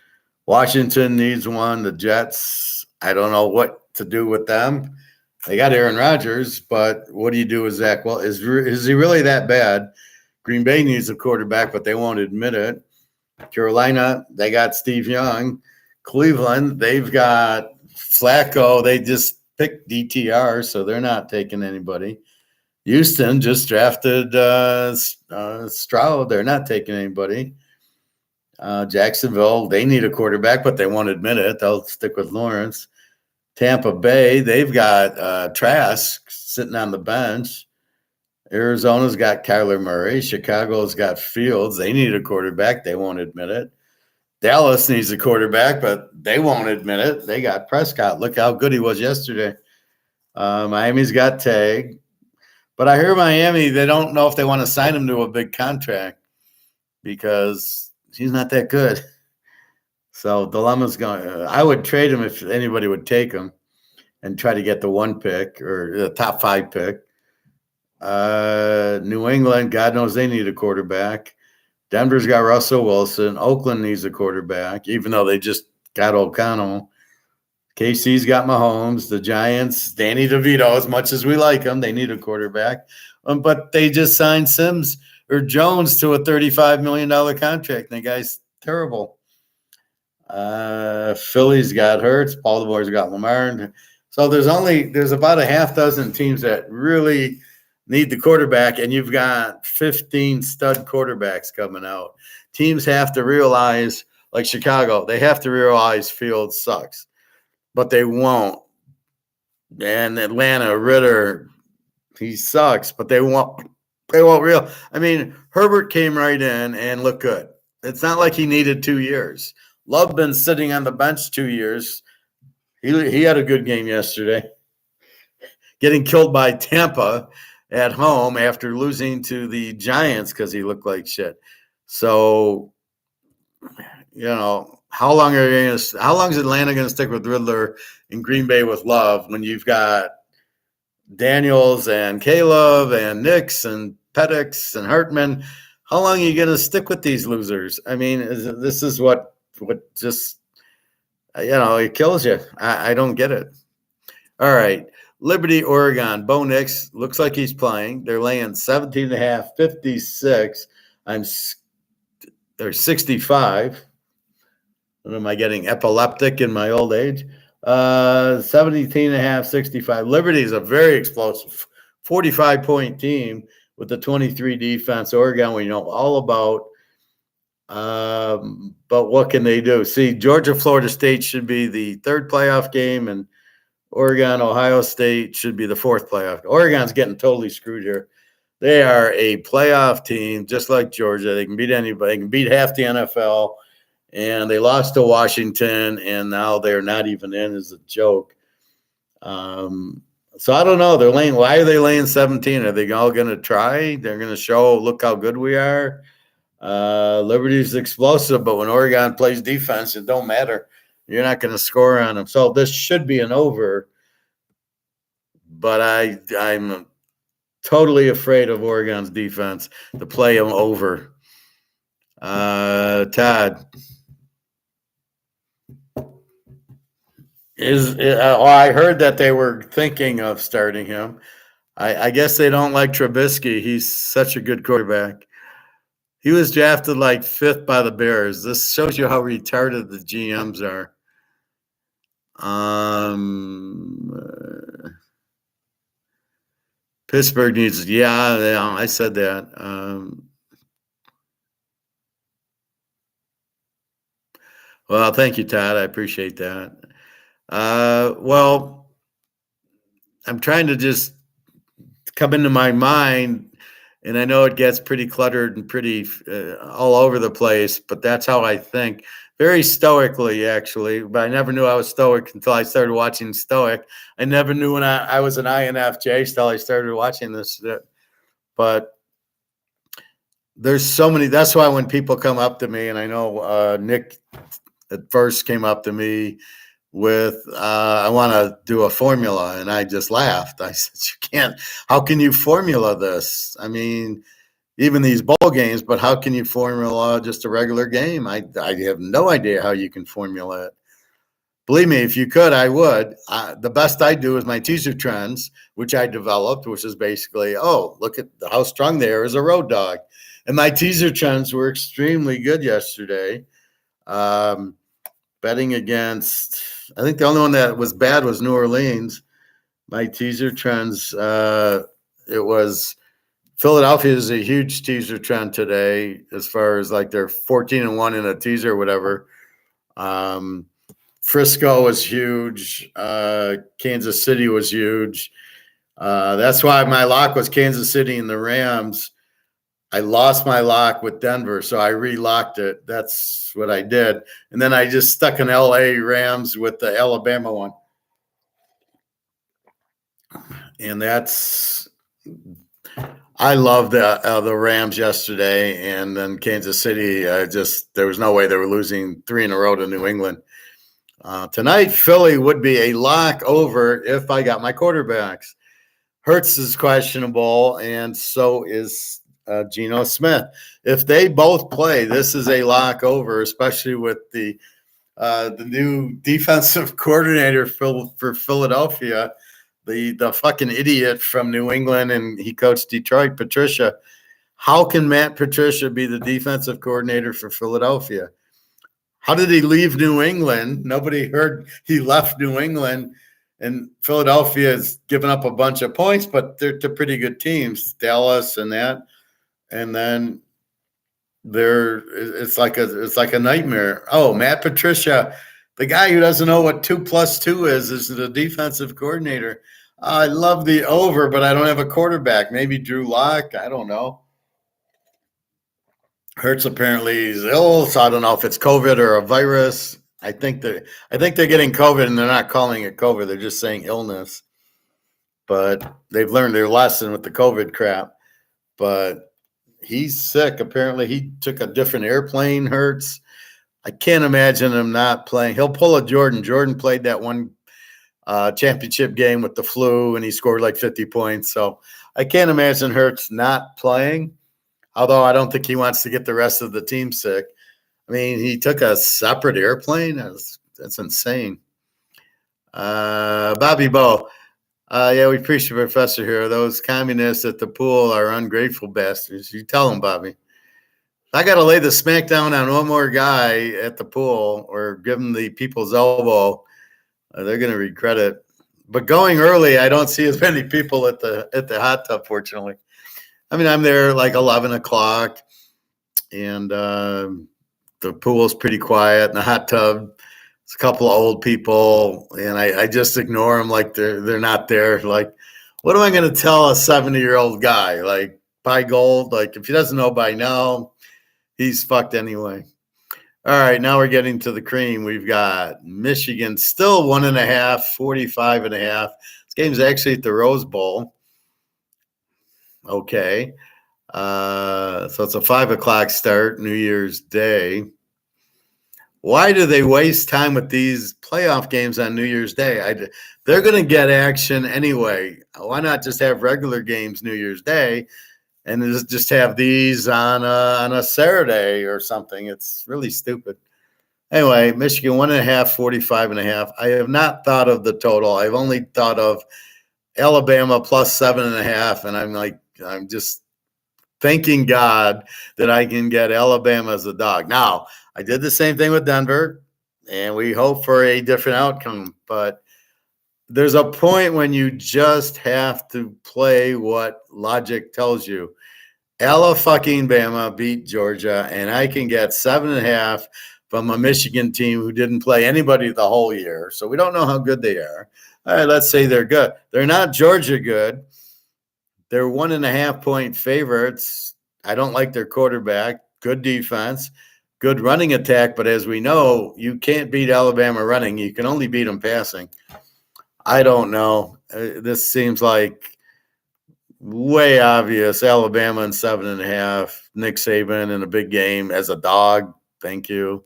S1: Washington needs one. The Jets, I don't know what to do with them. They got Aaron Rodgers, but what do you do with Zach? Well, is he really that bad? Green Bay needs a quarterback, but they won't admit it. Carolina, they got Steve Young. Cleveland, they've got Flacco. They just picked DTR, so they're not taking anybody. Houston just drafted Stroud. They're not taking anybody. Jacksonville, they need a quarterback, but they won't admit it. They'll stick with Lawrence. Tampa Bay, they've got Trask sitting on the bench. Arizona's got Kyler Murray. Chicago's got Fields. They need a quarterback. They won't admit it. Dallas needs a quarterback, but they won't admit it. They got Prescott. Look how good he was yesterday. Miami's got Tag. But I hear Miami, they don't know if they want to sign him to a big contract. because he's not that good. So dilemma's going. I would trade him if anybody would take him and try to get the 1 pick or the top 5 pick. New England, God knows they need a quarterback. Denver's got Russell Wilson. Oakland needs a quarterback, even though they just got O'Connell. KC's got Mahomes. The Giants, Danny DeVito, as much as we like him, they need a quarterback. But they just signed Sims or Jones to a $35 million contract. And the guy's terrible. Philly's got Hurts. Baltimore's got Lamar. So there's about a half dozen teams that really need the quarterback, and you've got 15 stud quarterbacks coming out. Teams have to realize, like Chicago, they have to realize Fields sucks, but they won't. And Atlanta, Ritter, he sucks, but they won't real. I mean, Herbert came right in and looked good. It's not like he needed 2 years. Love been sitting on the bench 2 years. He had a good game yesterday, getting killed by Tampa at home after losing to the Giants because he looked like shit. So, how long is Atlanta going to stick with Riddler in Green Bay with Love when you've got Daniels and Caleb and Nix and Penix and Hartman? How long are you going to stick with these losers? I mean, this is what just, it kills you. I don't get it. All right. Liberty, Oregon. Bo Nix looks like he's playing. They're laying 17.5, 56. They're 65. What am I getting? Epileptic in my old age? 17.5, 65. Liberty is a very explosive 45-point team with the 23 defense. Oregon, we know all about. But what can they do? See, Georgia, Florida State should be the 3rd playoff game, and Oregon, Ohio State should be the 4th playoff. Oregon's getting totally screwed here. They are a playoff team, just like Georgia. They can beat anybody. They can beat half the NFL, and they lost to Washington, and now they're not even in as a joke. So I don't know. Why are they laying 17? Are they all going to try? They're going to show, look how good we are. Liberty's explosive, but when Oregon plays defense, it don't matter. You're not going to score on them. So this should be an over, but I'm totally afraid of Oregon's defense to play them over. Todd. I heard that they were thinking of starting him. I guess they don't like Trubisky. He's such a good quarterback. He was drafted like 5th by the Bears. This shows you how retarded the GMs are. Pittsburgh needs, I said that. Well, thank you, Todd. I appreciate that. Well, I'm trying to just come into my mind, and I know it gets pretty cluttered and pretty all over the place, but that's how I think. Very stoically, actually, but I never knew I was stoic until I started watching Stoic. I never knew when I was an INFJ until I started watching this. But there's so many. That's why when people come up to me, and I know Nick at first came up to me with, I want to do a formula, and I just laughed. I said, you can't. How can you formula this? I mean, even these bowl games, but how can you formula just a regular game? I have no idea how you can formula it. Believe me, if you could, I would. The best I do is my teaser trends, which I developed, which is basically, look at how strong they are as a road dog. And my teaser trends were extremely good yesterday. Betting against, I think the only one that was bad was New Orleans. My teaser trends, it was Philadelphia is a huge teaser trend today as far as like they're 14-1 in a teaser or whatever. Frisco was huge. Kansas City was huge. That's why my lock was Kansas City and the Rams. I lost my lock with Denver, so I relocked it. That's what I did. And then I just stuck an LA Rams with the Alabama one. And that's I loved the Rams yesterday, and then Kansas City. Just there was no way they were losing 3 in a row to New England. Tonight, Philly would be a lock over if I got my quarterbacks. Hurts is questionable, and so is Geno Smith. If they both play, this is a lock over, especially with the new defensive coordinator for Philadelphia, the fucking idiot from New England, and he coached Detroit, Patricia. How can Matt Patricia be the defensive coordinator for Philadelphia? How did he leave New England? Nobody heard he left New England, and Philadelphia has given up a bunch of points, but they're pretty good teams, Dallas and that, and then it's like a nightmare. Oh, Matt Patricia, the guy who doesn't know what 2 + 2 is the defensive coordinator. I love the over, but I don't have a quarterback. Maybe Drew Lock. I don't know. Hurts apparently is ill, so I don't know if it's COVID or a virus. I think they're getting COVID, and they're not calling it COVID. They're just saying illness. But they've learned their lesson with the COVID crap. But he's sick. Apparently, he took a different airplane. Hurts. I can't imagine him not playing. He'll pull a Jordan. Jordan played that one championship game with the flu, and he scored like 50 points. So I can't imagine Hurts not playing, although I don't think he wants to get the rest of the team sick. I mean, he took a separate airplane. That's insane. Bobby Bow. Yeah, we appreciate Professor here. Those communists at the pool are ungrateful bastards. You tell them, Bobby. If I got to lay the smackdown on one more guy at the pool or give him the people's elbow, they're going to regret it. But going early, I don't see as many people at the hot tub, fortunately. I mean, I'm there like 11 o'clock, and the pool's pretty quiet. And the hot tub, it's a couple of old people, and I just ignore them like they're not there. Like, what am I going to tell a 70-year-old guy? Like, buy gold? Like, if he doesn't know by now, he's fucked anyway. All right, now we're getting to the cream. We've got Michigan still 1.5, 45.5. This game's actually at the Rose Bowl. Okay. So it's a 5 o'clock start, New Year's Day. Why do they waste time with these playoff games on New Year's Day? They're going to get action anyway. Why not just have regular games New Year's Day and just have these on a Saturday or something? It's really stupid. Anyway, Michigan 1.5, 45.5. I have not thought of the total. I've only thought of Alabama plus 7.5, and I'm just thanking God that I can get Alabama as a dog. Now, I did the same thing with Denver, and we hope for a different outcome. But there's a point when you just have to play what logic tells you. Alabama beat Georgia, and I can get 7.5 from a Michigan team who didn't play anybody the whole year. So we don't know how good they are. All right, let's say they're good. They're not Georgia good. They're 1.5-point favorites. I don't like their quarterback. Good defense, good running attack. But as we know, you can't beat Alabama running. You can only beat them passing. I don't know. This seems like way obvious. Alabama and 7.5. Nick Saban in a big game as a dog. Thank you.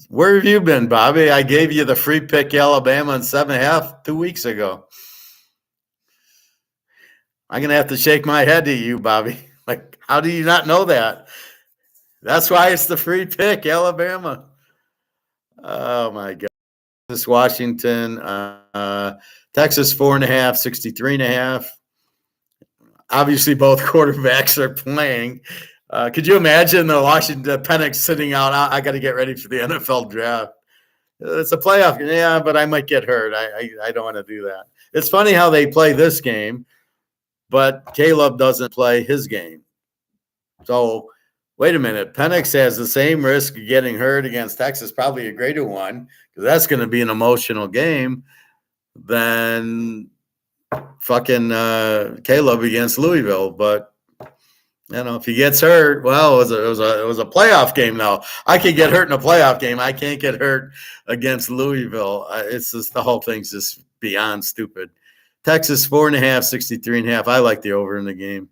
S1: Where have you been, Bobby? I gave you the free pick Alabama and 7.5 2 weeks ago. I'm going to have to shake my head to you, Bobby. Like, how do you not know that? That's why it's the free pick, Alabama. Oh, my God. This Washington, Texas 4.5, 63.5. Obviously, both quarterbacks are playing. Could you imagine the Washington Penix sitting out? I got to get ready for the NFL draft. It's a playoff. Yeah, but I might get hurt. I don't want to do that. It's funny how they play this game, but Caleb doesn't play his game. So wait a minute. Penix has the same risk of getting hurt against Texas, probably a greater one, because that's going to be an emotional game than fucking Caleb against Louisville. But you know, if he gets hurt, well, it was a playoff game. Now I could get hurt in a playoff game. I can't get hurt against Louisville. It's just the whole thing's just beyond stupid. Texas 4.5, 63.5. I like the over in the game.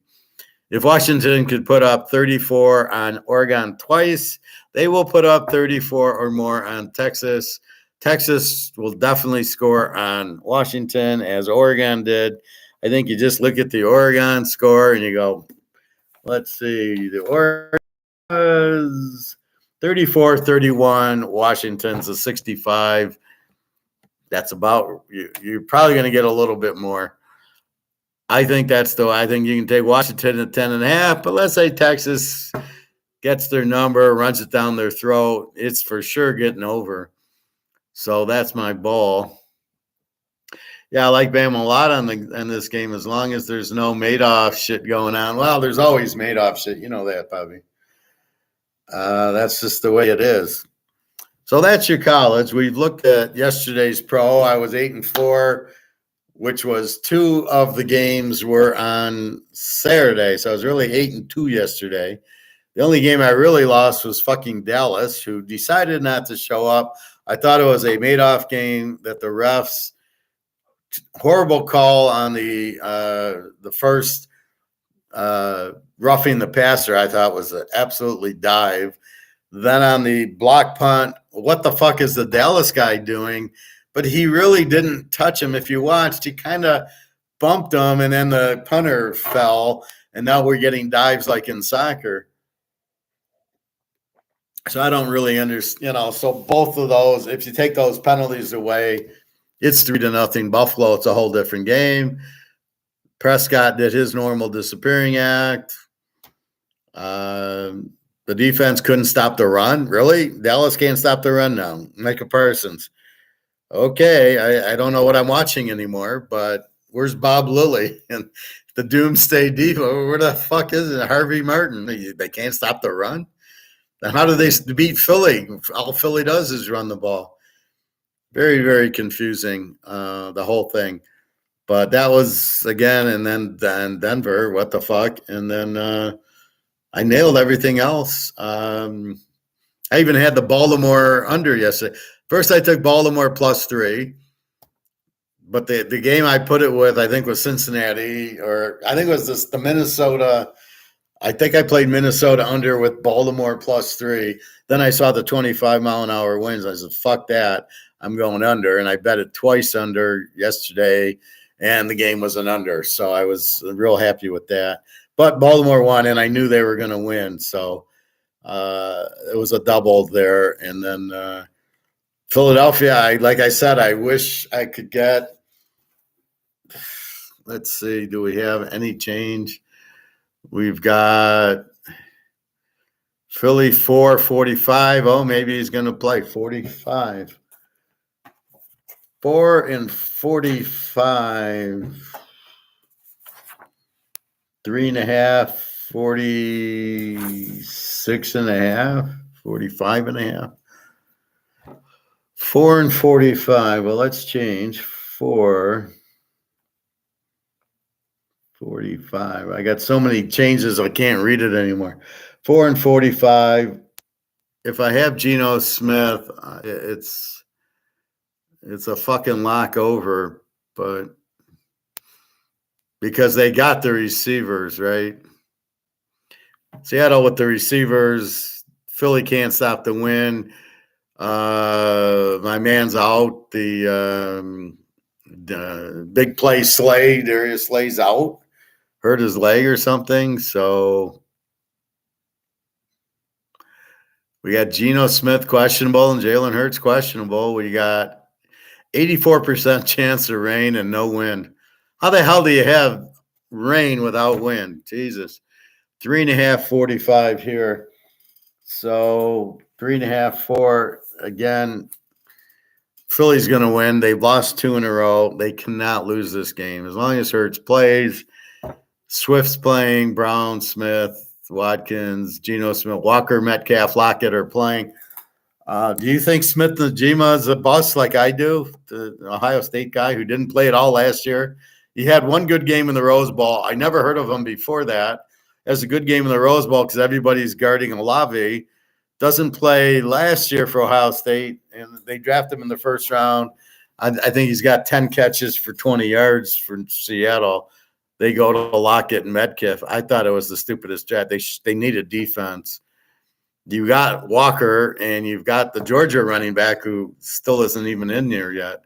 S1: If Washington could put up 34 on Oregon twice, they will put up 34 or more on Texas. Texas will definitely score on Washington as Oregon did. I think you just look at the Oregon score and you go, let's see, the Oregon was 34-31. Washington's a 65. That's about, you're probably going to get a little bit more. I think I think you can take Washington at 10.5, but let's say Texas gets their number, runs it down their throat. It's for sure getting over. So that's my ball. Yeah, I like Bama a lot on this game as long as there's no Madoff shit going on. Well, there's always Madoff shit. You know that, Bobby. That's just the way it is. So that's your college. We've looked at yesterday's pro. I was 8-4. Which was 2 of the games were on Saturday. So I was really 8-2 yesterday. The only game I really lost was fucking Dallas, who decided not to show up. I thought it was a Madoff game that the refs, horrible call on the first roughing the passer, I thought was an absolutely dive. Then on the block punt, what the fuck is the Dallas guy doing? But he really didn't touch him. If you watched, he kind of bumped him, and then the punter fell, and now we're getting dives like in soccer. So I don't really understand, so both of those, if you take those penalties away, it's 3-0 Buffalo. It's a whole different game. Prescott did his normal disappearing act. The defense couldn't stop the run. Really? Dallas can't stop the run now. Micah Parsons. Okay, I don't know what I'm watching anymore, but where's Bob Lilly and the Doomsday Diva? Where the fuck is it? Harvey Martin. They can't stop the run? Then how do they beat Philly? All Philly does is run the ball. Very, very confusing, the whole thing. But that was, again, and then Denver, what the fuck? And then I nailed everything else. I even had the Baltimore under yesterday. First, I took Baltimore +3, but the game I put it with, I think, was Cincinnati, or I think it was the Minnesota. I think I played Minnesota under with Baltimore +3. Then I saw the 25-mile-an-hour winds. I said, fuck that. I'm going under, and I bet it twice under yesterday, and the game was an under. So I was real happy with that. But Baltimore won, and I knew they were going to win. So it was a double there, and then Philadelphia, like I said, I wish I could get, let's see, do we have any change? We've got Philly 4-45. Oh, maybe he's going to play 45. 4-45. 3.5, 46.5, 45.5. 4-45. Well, let's change. 4-45. I got so many changes I can't read it anymore. 4-45. If I have Geno Smith, it's a fucking lock over, but because they got the receivers, right? Seattle with the receivers. Philly can't stop the win. My man's out. The big play Slay, Darius Slay's out. Hurt his leg or something. So we got Geno Smith questionable and Jalen Hurts questionable. We got 84% chance of rain and no wind. How the hell do you have rain without wind? Jesus. 3.5, 45 here. So 3.5, 4. Again, Philly's going to win. They've lost 2 in a row. They cannot lose this game. As long as Hurts plays, Swift's playing, Brown, Smith, Watkins, Geno Smith, Walker, Metcalf, Lockett are playing. Do you think Smith Najima is a bust like I do? The Ohio State guy who didn't play at all last year. He had one good game in the Rose Bowl. I never heard of him before that. Has a good game in the Rose Bowl because everybody's guarding Olave. Doesn't play last year for Ohio State, and they draft him in the first round. I think he's got 10 catches for 20 yards for Seattle. They go to Lockett and Metcalf. I thought it was the stupidest draft. They needed defense. You got Walker, and you've got the Georgia running back who still isn't even in there yet.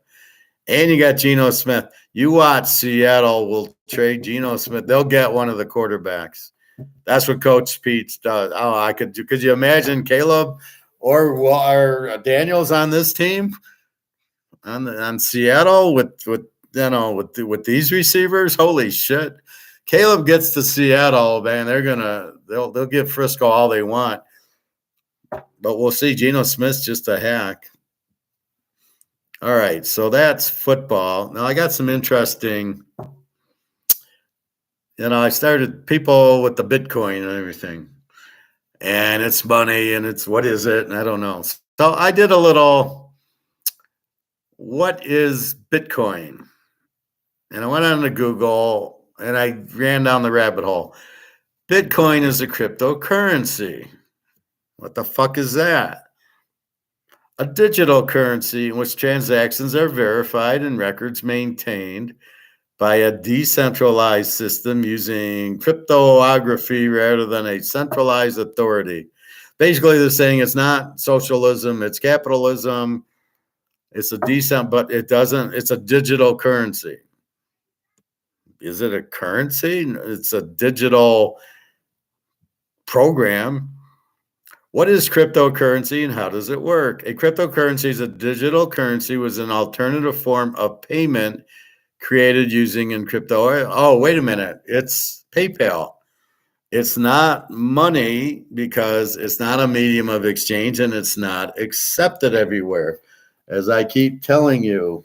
S1: And you got Geno Smith. You watch Seattle will trade Geno Smith. They'll get one of the quarterbacks. That's what Coach Pete does. Oh, could you imagine Caleb or Daniels on this team on Seattle with these receivers? Holy shit! Caleb gets to Seattle, man. They'll give Frisco all they want, but we'll see. Geno Smith's just a hack. All right, so that's football. Now I got some interesting. I started people with the Bitcoin and everything, and it's money, and it's what is it? And I don't know. So I did a little. What is Bitcoin? And I went on to Google and I ran down the rabbit hole. Bitcoin is a cryptocurrency. What the fuck is that? A digital currency in which transactions are verified and records maintained by a decentralized system using cryptography rather than a centralized authority. Basically, they're saying it's not socialism, it's capitalism. It's a decent, but it's a digital currency. Is it a currency? It's a digital program. What is cryptocurrency and how does it work? A cryptocurrency is a digital currency with an alternative form of payment created using in crypto. Oh, wait a minute. It's PayPal. It's not money because it's not a medium of exchange and it's not accepted everywhere. As I keep telling you,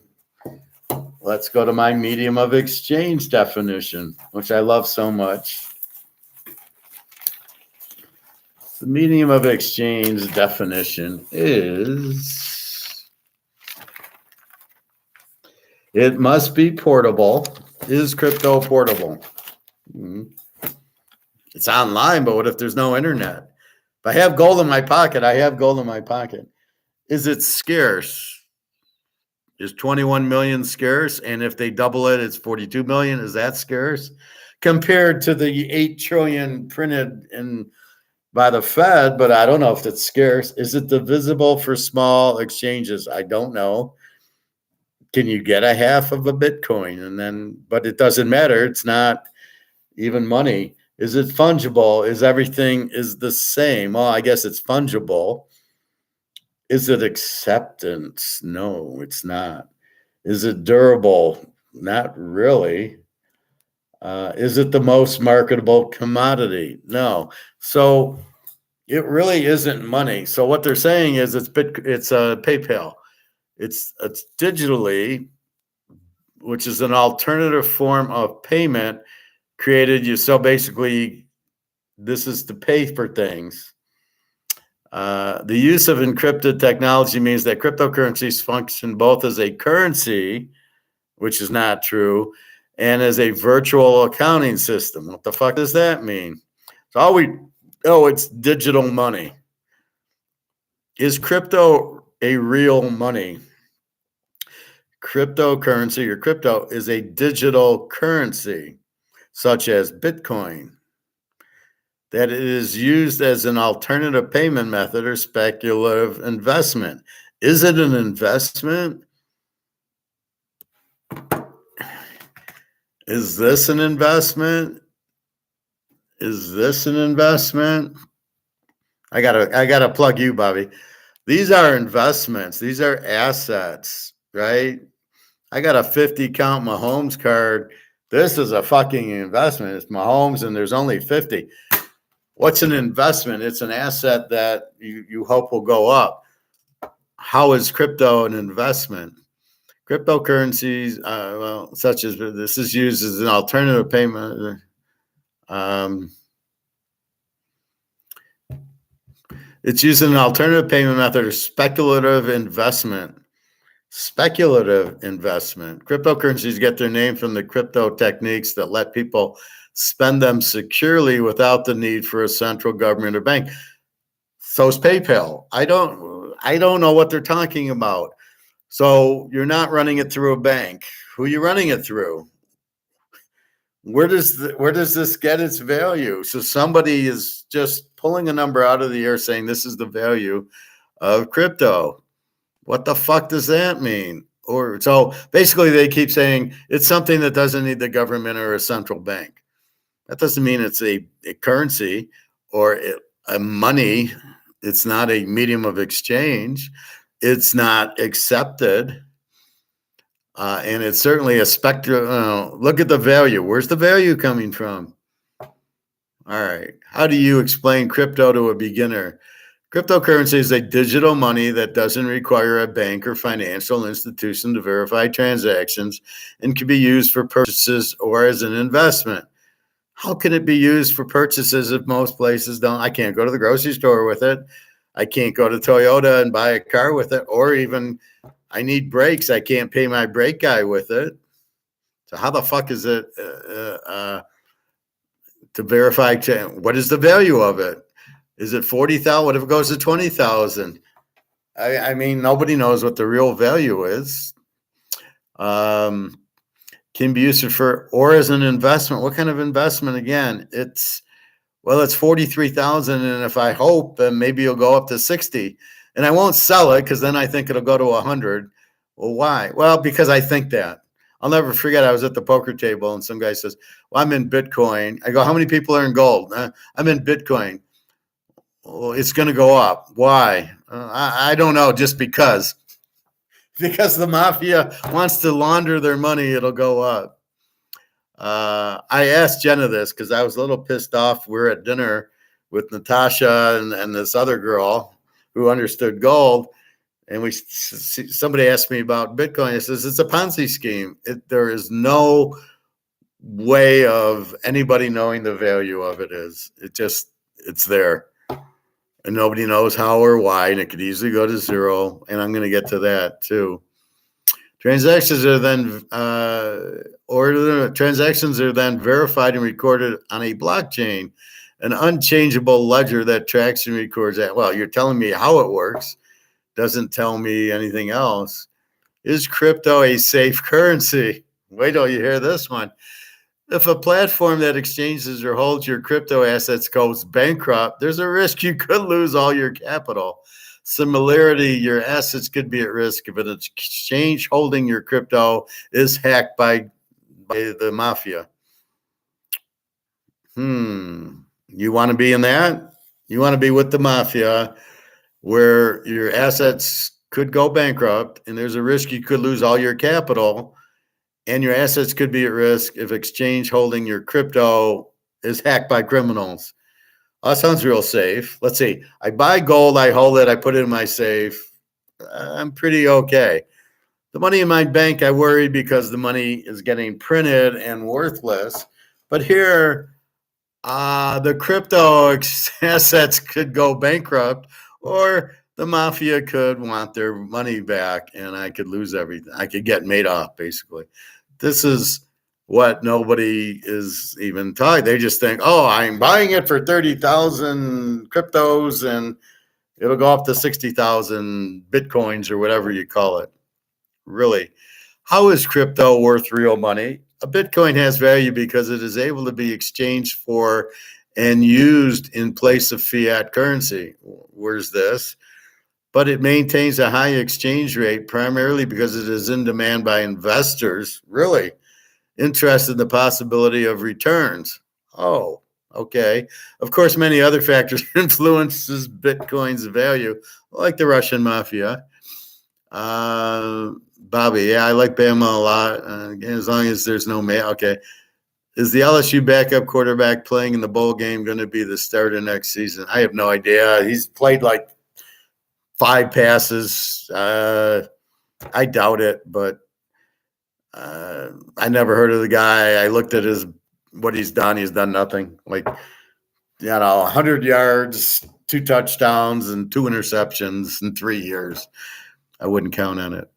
S1: let's go to my medium of exchange definition, which I love so much. The medium of exchange definition is it must be portable. Is crypto portable? It's online, but what if there's no internet? If I have gold in my pocket, I have gold in my pocket. Is it scarce? Is 21 million scarce? And if they double it, it's 42 million. Is that scarce? Compared to the 8 trillion printed by the Fed, but I don't know if it's scarce. Is it divisible for small exchanges? I don't know. Can you get a half of a Bitcoin? But it doesn't matter. It's not even money. Is it fungible? Is everything is the same? Well, I guess it's fungible. Is it acceptance? No, it's not. Is it durable? Not really. Is it the most marketable commodity? No. So it really isn't money. So what they're saying is it's PayPal. It's digitally, which is an alternative form of payment created. So basically, this is to pay for things. The use of encrypted technology means that cryptocurrencies function both as a currency, which is not true, and as a virtual accounting system. What the fuck does that mean? So it's digital money. Is crypto a real money? Cryptocurrency or crypto is a digital currency, such as Bitcoin, that it is used as an alternative payment method or speculative investment. Is it an investment? Is this an investment? Is this an investment? I gotta plug you, Bobby. These are investments. These are assets, right? I got a 50 count Mahomes card. This is a fucking investment. It's Mahomes and there's only 50. What's an investment? It's an asset that you hope will go up. How is crypto an investment? Cryptocurrencies, such as this is used as an alternative payment. It's used as an alternative payment method or speculative investment. Speculative investment. Cryptocurrencies get their name from the crypto techniques that let people spend them securely without the need for a central government or bank. So is PayPal. I don't know what they're talking about. So you're not running it through a bank. Who are you running it through? Where does this get its value? So somebody is just pulling a number out of the air saying this is the value of crypto. What the fuck does that mean? Or so basically they keep saying it's something that doesn't need the government or a central bank. That doesn't mean it's a currency or a money. It's not a medium of exchange. It's not accepted. And it's certainly a spectrum. Look at the value. Where's the value coming from? All right. How do you explain crypto to a beginner? Cryptocurrency is a digital money that doesn't require a bank or financial institution to verify transactions and can be used for purchases or as an investment. How can it be used for purchases if most places don't? I can't go to the grocery store with it. I can't go to Toyota and buy a car with it, or even I need brakes. I can't pay my brake guy with it. So how the fuck is it to verify? What is the value of it? Is it 40,000? What if it goes to 20,000? I mean, nobody knows what the real value is. Can be used for or as an investment. What kind of investment? Again, it's 43,000, and if I hope, then maybe it'll go up to 60, and I won't sell it because then I think it'll go to 100. Well, why? Well, because I think that. I'll never forget. I was at the poker table, and some guy says, "Well, I'm in Bitcoin." I go, "How many people are in gold?" I'm in Bitcoin. Well, it's going to go up. Why? I don't know. Just because the mafia wants to launder their money, it'll go up. I asked Jenna this because I was a little pissed off. We're at dinner with Natasha and this other girl who understood gold, and somebody asked me about Bitcoin. I says it's a Ponzi scheme. There is no way of anybody knowing the value of it. It's there. And nobody knows how or why, and it could easily go to zero. And I'm going to get to that too. Transactions are then verified and recorded on a blockchain, an unchangeable ledger that tracks and records that. Well, you're telling me how it works, doesn't tell me anything else. Is crypto a safe currency? Wait till you hear this one. If a platform that exchanges or holds your crypto assets goes bankrupt, there's a risk you could lose all your capital. Similarly, your assets could be at risk if an exchange holding your crypto is hacked by the mafia. You want to be in that? You want to be with the mafia where your assets could go bankrupt and there's a risk you could lose all your capital and your assets could be at risk if exchange holding your crypto is hacked by criminals. That sounds real safe. Let's see. I buy gold, I hold it, I put it in my safe. I'm pretty okay. The money in my bank, I worry because the money is getting printed and worthless. But here, the crypto assets could go bankrupt, or the mafia could want their money back, and I could lose everything. I could get made off, basically. This is what nobody is even talking. They just think, oh, I'm buying it for 30,000 cryptos and it'll go up to 60,000 Bitcoins or whatever you call it. Really, how is crypto worth real money? A Bitcoin has value because it is able to be exchanged for and used in place of fiat currency. Where's this? But it maintains a high exchange rate primarily because it is in demand by investors, really interested in the possibility of returns. Oh, okay. Of course, many other factors influences Bitcoin's value, like the Russian mafia. Bobby, yeah, I like Bama a lot. As long as there's no mail. Okay. Is the LSU backup quarterback playing in the bowl game going to be the starter next season? I have no idea. He's played like 5 passes. I doubt it, but I never heard of the guy. I looked at what he's done. He's done nothing. 100 yards, 2 touchdowns, and 2 interceptions in 3 years. I wouldn't count on it.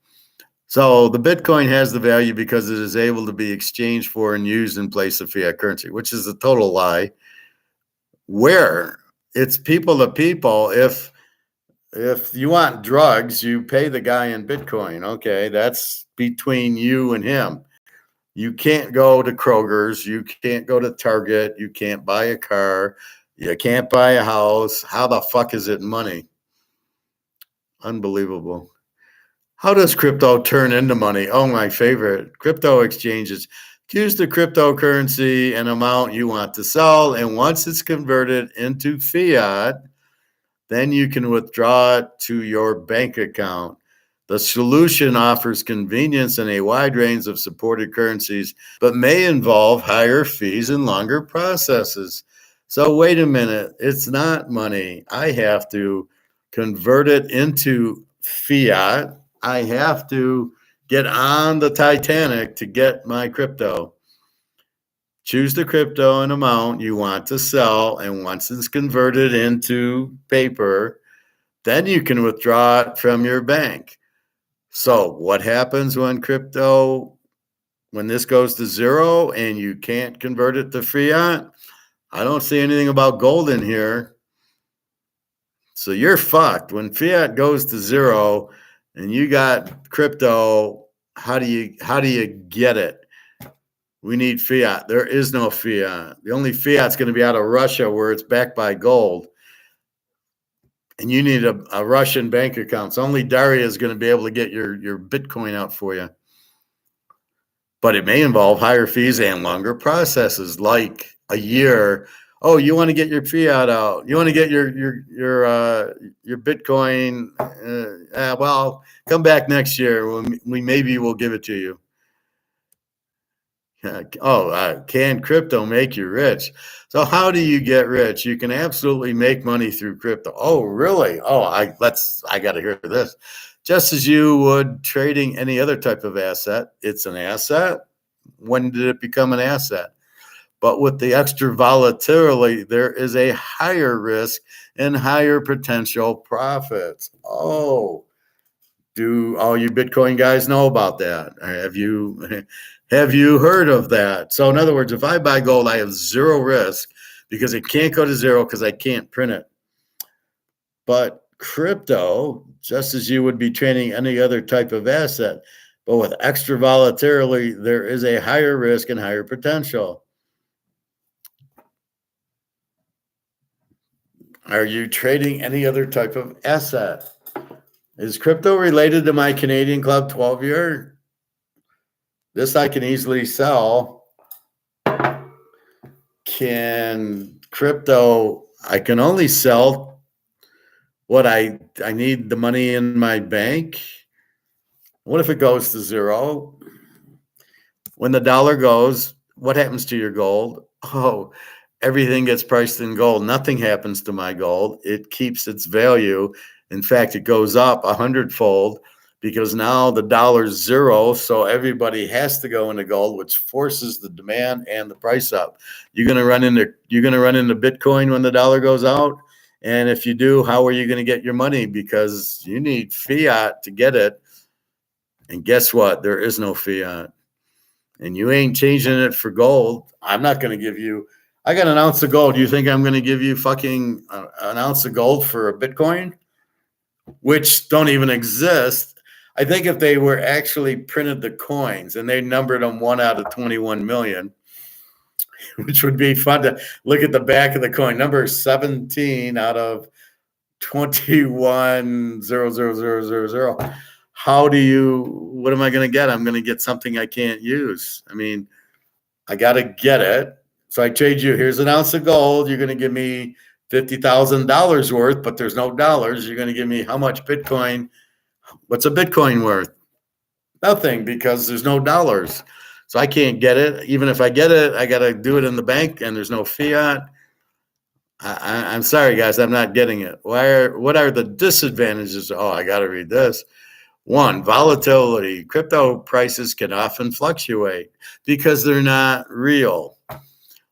S1: So the Bitcoin has the value because it is able to be exchanged for and used in place of fiat currency, which is a total lie. Where it's people to people, if If you want drugs, you pay the guy in Bitcoin. Okay, that's between you and him. You can't go to Kroger's, you can't go to Target, you can't buy a car, you can't buy a house. How the fuck is it money? Unbelievable. How does crypto turn into money? Oh, my favorite. Crypto exchanges. Choose the cryptocurrency and amount you want to sell, and once it's converted into fiat, then you can withdraw it to your bank account. The solution offers convenience in a wide range of supported currencies, but may involve higher fees and longer processes. So, wait a minute, it's not money. I have to convert it into fiat. I have to get on the Titanic to get my crypto. Choose the crypto and amount you want to sell, and once it's converted into paper, then you can withdraw it from your bank. So what happens when this goes to zero and you can't convert it to fiat? I don't see anything about gold in here. So you're fucked. When fiat goes to zero and you got crypto, how do you get it? We need fiat. There is no fiat. The only fiat's going to be out of Russia, where it's backed by gold. And you need a Russian bank account. So only Daria is going to be able to get your Bitcoin out for you. But it may involve higher fees and longer processes, like a year. Oh, you want to get your fiat out? You want to get your Bitcoin? Well, come back next year. Maybe we'll give it to you. Can crypto make you rich? So how do you get rich? You can absolutely make money through crypto. Oh, really? Oh, I got to hear this. Just as you would trading any other type of asset, it's an asset. When did it become an asset? But with the extra volatility, there is a higher risk and higher potential profits. Oh, do all you Bitcoin guys know about that? Have you heard of that? So in other words, if I buy gold, I have zero risk because it can't go to zero because I can't print it. But crypto, just as you would be trading any other type of asset, but with extra volatility, there is a higher risk and higher potential. Are you trading any other type of asset? Is crypto related to my Canadian Club 12-year? This I can easily sell. Can crypto, I can only sell what I need the money in my bank. What if it goes to zero? When the dollar goes, what happens to your gold? Oh, everything gets priced in gold. Nothing happens to my gold. It keeps its value. In fact, it goes up 100-fold because now the dollar's zero. So everybody has to go into gold, which forces the demand and the price up. You're gonna run into Bitcoin when the dollar goes out. And if you do, how are you going to get your money? Because you need fiat to get it. And guess what? There is no fiat. And you ain't changing it for gold. I'm not going to give you, I got an ounce of gold. You think I'm going to give you fucking an ounce of gold for a Bitcoin? Which don't even exist. I think if they were actually printed the coins and they numbered them 1 out of 21 million, which would be fun to look at the back of the coin, number 17 out of 21,000,000. What am I going to get? I'm going to get something I can't use. I mean, I got to get it. So I trade you, here's an ounce of gold. You're going to give me $50,000 worth, but there's no dollars. You're going to give me how much Bitcoin? What's a Bitcoin worth? Nothing, because there's no dollars. So I can't get it. Even if I get it, I got to do it in the bank and there's no fiat. I'm sorry, guys, I'm not getting it. What are the disadvantages? Oh, I got to read this. 1, volatility. Crypto prices can often fluctuate because they're not real.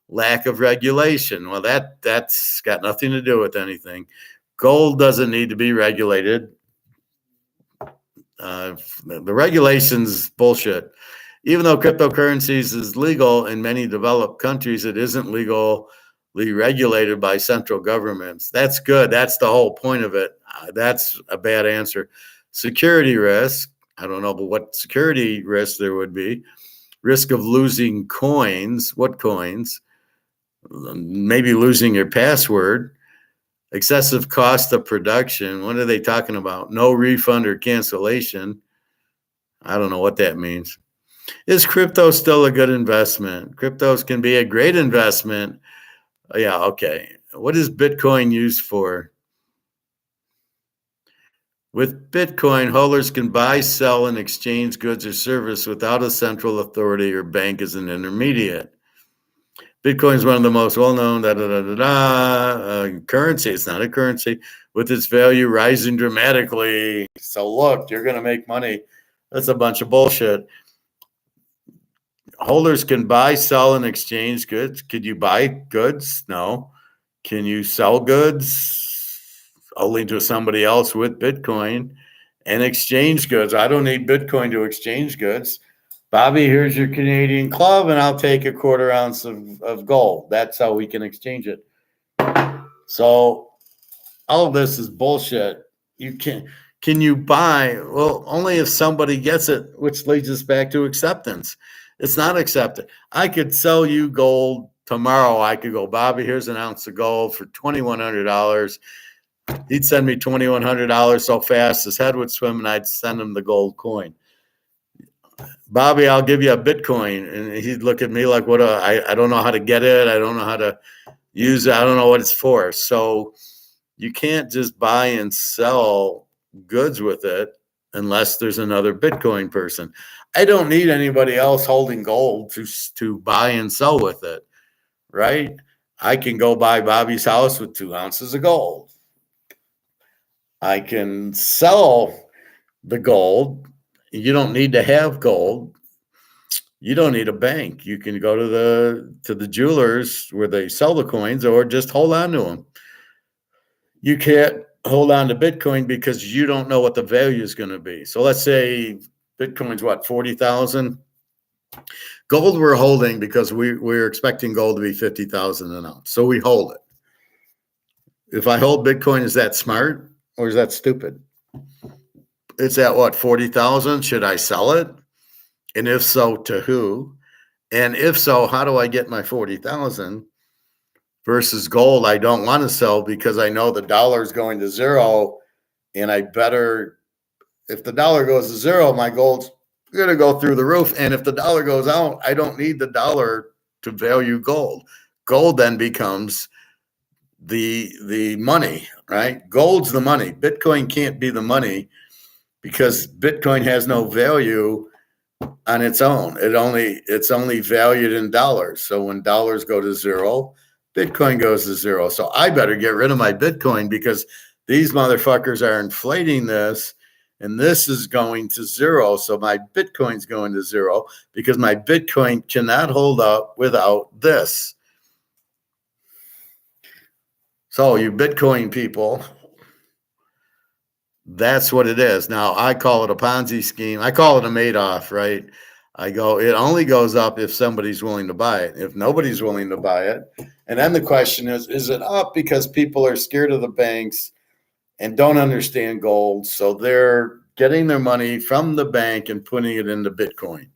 S1: Lack of regulation. Well, that's got nothing to do with anything. Gold doesn't need to be regulated. The regulations bullshit. Even though cryptocurrencies is legal in many developed countries, it isn't legally regulated by central governments. That's good. That's the whole point of it. That's a bad answer. Security risk. I don't know what security risk there would be. Risk of losing coins. What coins? Maybe losing your password. Excessive cost of production. What are they talking about? No refund or cancellation. I don't know what that means. Is crypto still a good investment? Cryptos can be a great investment. Yeah, okay. What is Bitcoin used for? With Bitcoin, holders can buy, sell, and exchange goods or service without a central authority or bank as an intermediate. Bitcoin is one of the most well-known currency. It's not a currency, with its value rising dramatically. So look, you're going to make money. That's a bunch of bullshit. Holders can buy, sell, and exchange goods. Could you buy goods? No. Can you sell goods? Only to somebody else with Bitcoin. And exchange goods. I don't need Bitcoin to exchange goods. Bobby, here's your Canadian club, and I'll take a quarter ounce of gold. That's how we can exchange it. So all of this is bullshit. Can you buy? Well, only if somebody gets it, which leads us back to acceptance. It's not accepted. I could sell you gold tomorrow. I could go, Bobby, here's an ounce of gold for $2,100. He'd send me $2,100 so fast his head would swim, and I'd send him the gold coin. Bobby, I'll give you a Bitcoin. And he'd look at me like, I don't know how to get it. I don't know how to use it. I don't know what it's for. So you can't just buy and sell goods with it unless there's another Bitcoin person. I don't need anybody else holding gold to buy and sell with it, right? I can go buy Bobby's house with 2 ounces of gold. I can sell the gold. You don't need to have gold. You don't need a bank. You can go to the jewelers where they sell the coins, or just hold on to them. You can't hold on to Bitcoin because you don't know what the value is going to be. So let's say Bitcoin's what, 40,000? Gold we're holding because we're expecting gold to be 50,000 an ounce. So we hold it. If I hold Bitcoin, is that smart or is that stupid? It's at what, 40,000? Should I sell it? And if so, to who? And if so, how do I get my 40,000 versus gold? I don't want to sell because I know the dollar is going to zero, and I better, if the dollar goes to zero, my gold's going to go through the roof. And if the dollar goes out, I don't need the dollar to value gold. Gold then becomes the money, right? Gold's the money. Bitcoin can't be the money because Bitcoin has no value on its own. It's only valued in dollars. So when dollars go to zero, Bitcoin goes to zero. So I better get rid of my Bitcoin because these motherfuckers are inflating this, and this is going to zero. So my Bitcoin's going to zero because my Bitcoin cannot hold up without this. So you Bitcoin people, that's what it is. Now, I call it a Ponzi scheme. I call it a Madoff, right? It only goes up if somebody's willing to buy it. If nobody's willing to buy it, and then the question is it up because people are scared of the banks and don't understand gold, so they're getting their money from the bank and putting it into Bitcoin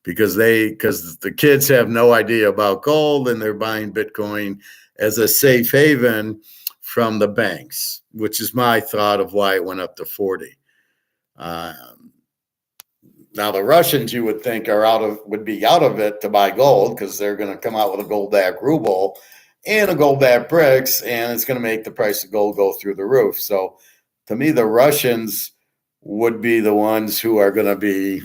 S1: because the kids have no idea about gold and they're buying Bitcoin as a safe haven from the banks, which is my thought of why it went up to 40. Now the Russians, you would think, would be out of it to buy gold because they're going to come out with a gold-backed ruble and a gold-backed bricks, and it's going to make the price of gold go through the roof. So to me, the Russians would be the ones who are going to be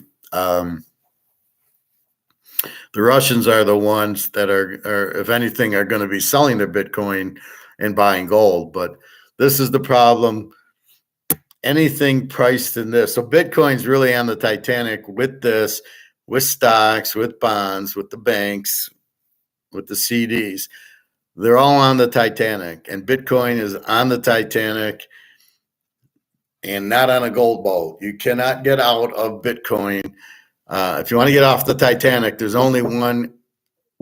S1: the Russians are the ones that are, if anything, are going to be selling their Bitcoin and buying gold. But this is the problem. Anything priced in this. So Bitcoin's really on the Titanic with this, with stocks, with bonds, with the banks, with the CDs. They're all on the Titanic, and Bitcoin is on the Titanic and not on a gold boat. You cannot get out of Bitcoin. If you want to get off the Titanic, there's only one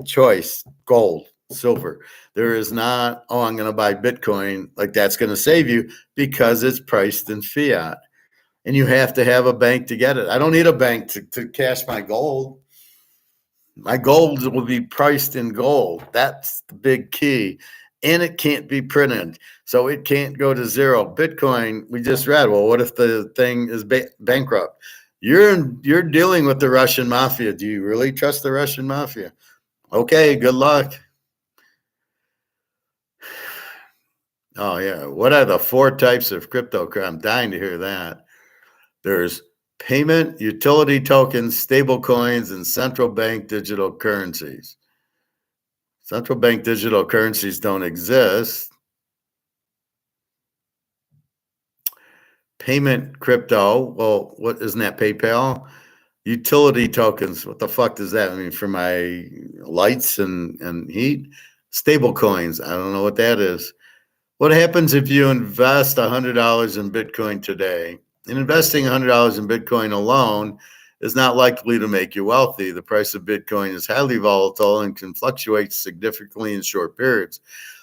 S1: choice: gold. silver. There is not, oh, I'm going to buy Bitcoin, like that's going to save you, because it's priced in fiat. And you have to have a bank to get it. I don't need a bank to cash my gold. My gold will be priced in gold. That's the big key. And it can't be printed. So it can't go to zero. Bitcoin, we just read, well, what if the thing is bankrupt? You're dealing with the Russian mafia. Do you really trust the Russian mafia? Okay, good luck. Oh, yeah. What are the 4 types of crypto? I'm dying to hear that. There's payment, utility tokens, stable coins, and central bank digital currencies. Central bank digital currencies don't exist. Payment crypto, well, what isn't that PayPal? Utility tokens, what the fuck does that mean for my lights and heat? Stable coins, I don't know what that is. What happens if you invest $100 in Bitcoin today? And investing $100 in Bitcoin alone is not likely to make you wealthy. The price of Bitcoin is highly volatile and can fluctuate significantly in short periods.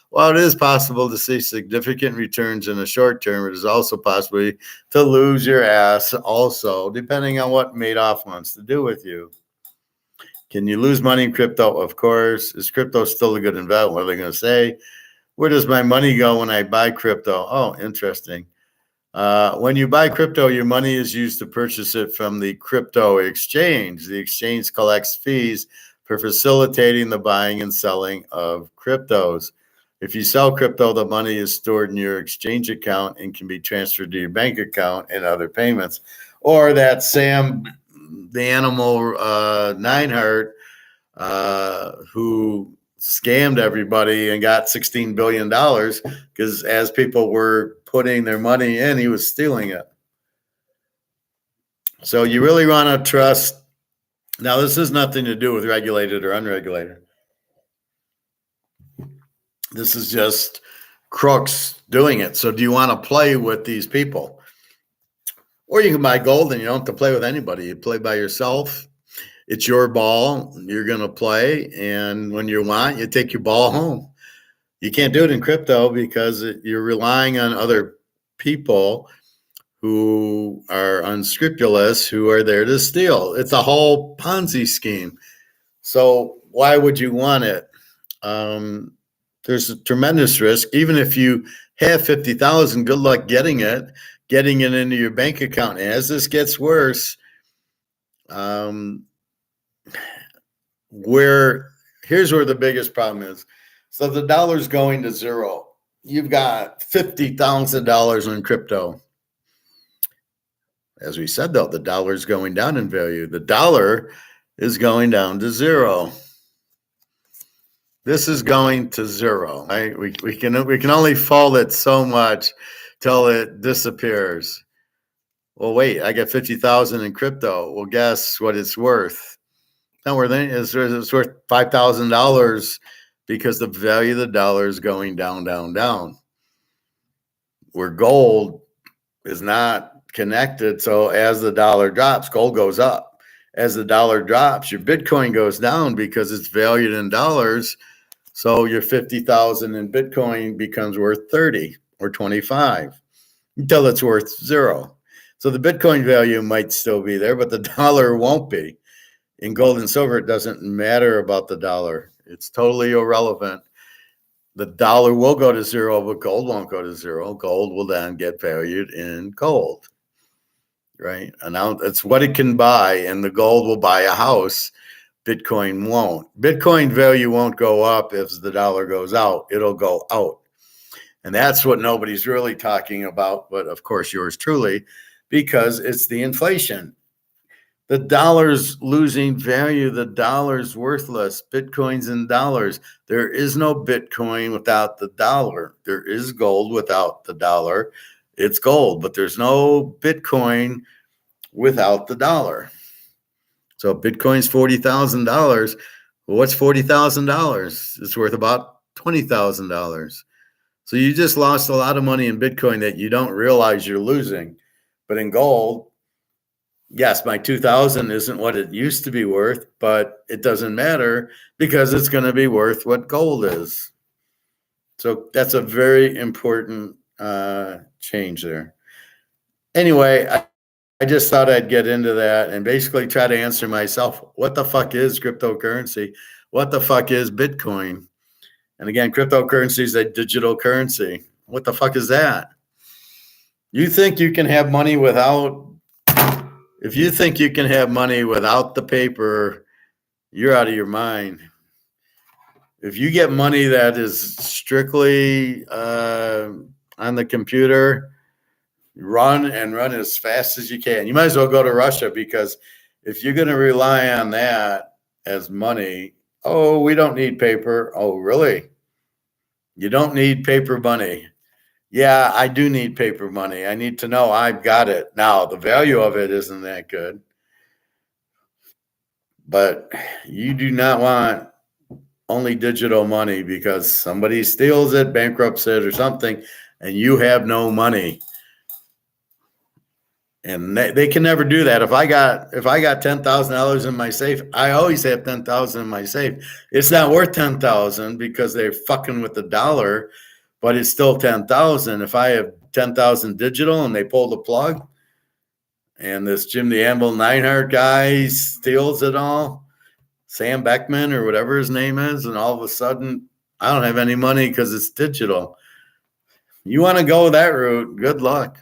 S1: While it is possible to see significant returns in the short term, it is also possible to lose your ass also, depending on what Madoff wants to do with you. Can you lose money in crypto? Of course. Is crypto still a good investment? What are they going to say? Where does my money go when I buy crypto? Oh, interesting. When you buy crypto, your money is used to purchase it from the crypto exchange. The exchange collects fees for facilitating the buying and selling of cryptos. If you sell crypto, the money is stored in your exchange account and can be transferred to your bank account and other payments. Or that Sam, the animal Nineheart, who scammed everybody and got $16 billion because as people were putting their money in, he was stealing it. So you really want to trust. Now, this has nothing to do with regulated or unregulated. This is just crooks doing it. So do you want to play with these people? Or you can buy gold and you don't have to play with anybody. You play by yourself. It's your ball. You're going to play. And when you want, you take your ball home. You can't do it in crypto because you're relying on other people who are unscrupulous, who are there to steal. It's a whole Ponzi scheme. So why would you want it? There's a tremendous risk. Even if you have 50,000, good luck getting it into your bank account. As this gets worse, here's where the biggest problem is. So the dollar's going to zero. You've got $50,000 in crypto. As we said, though, the dollar's going down in value. The dollar is going down to zero. This is going to zero. Right? We can only fold it so much till it disappears. Well, wait, I got 50,000 in crypto. Well, guess what it's worth? Not worth anything. It's worth $5,000 because the value of the dollar is going down, down, down. Where gold is not connected. So as the dollar drops, gold goes up. As the dollar drops, your Bitcoin goes down because it's valued in dollars. So your 50,000 in Bitcoin becomes worth 30 or 25 until it's worth zero. So the Bitcoin value might still be there, but the dollar won't be. In gold and silver, it doesn't matter about the dollar. It's totally irrelevant. The dollar will go to zero, but gold won't go to zero. Gold will then get valued in gold, right? And now it's what it can buy, and the gold will buy a house. Bitcoin won't. Bitcoin value won't go up if the dollar goes out. It'll go out. And that's what nobody's really talking about, but of course yours truly, because it's the inflation. The dollar's losing value. The dollar's worthless. Bitcoin's in dollars. There is no Bitcoin without the dollar. There is gold without the dollar. It's gold, but there's no Bitcoin without the dollar. So Bitcoin's $40,000. Well, what's $40,000? It's worth about $20,000. So you just lost a lot of money in Bitcoin that you don't realize you're losing. But in gold, Yes, my 2000 isn't what it used to be worth, but it doesn't matter because it's going to be worth what gold is. So that's a very important change there. Anyway, I just thought I'd get into that and basically try to answer myself, what the fuck is cryptocurrency? What the fuck is Bitcoin? And again, cryptocurrency is a digital currency. What the fuck is that? You think you can have money without, if you think you can have money without the paper, you're out of your mind. If you get money that is strictly on the computer, run as fast as you can. You might as well go to Russia, because if you're going to rely on that as money, oh, we don't need paper. Oh, really? You don't need paper money. Yeah, I do need paper money. I need to know I've got it. Now, the value of it isn't that good, but you do not want only digital money because somebody steals it, bankrupts it or something, and you have no money. And they can never do that. If I got $10,000 in my safe, I always have 10,000 in my safe. It's not worth 10,000 because they're fucking with the dollar, but it's still 10,000. If I have 10,000 digital and they pull the plug, and this Jim the Anvil Neinhardt guy steals it all, Sam Beckman or whatever his name is, and all of a sudden I don't have any money because it's digital. You want to go that route? Good luck.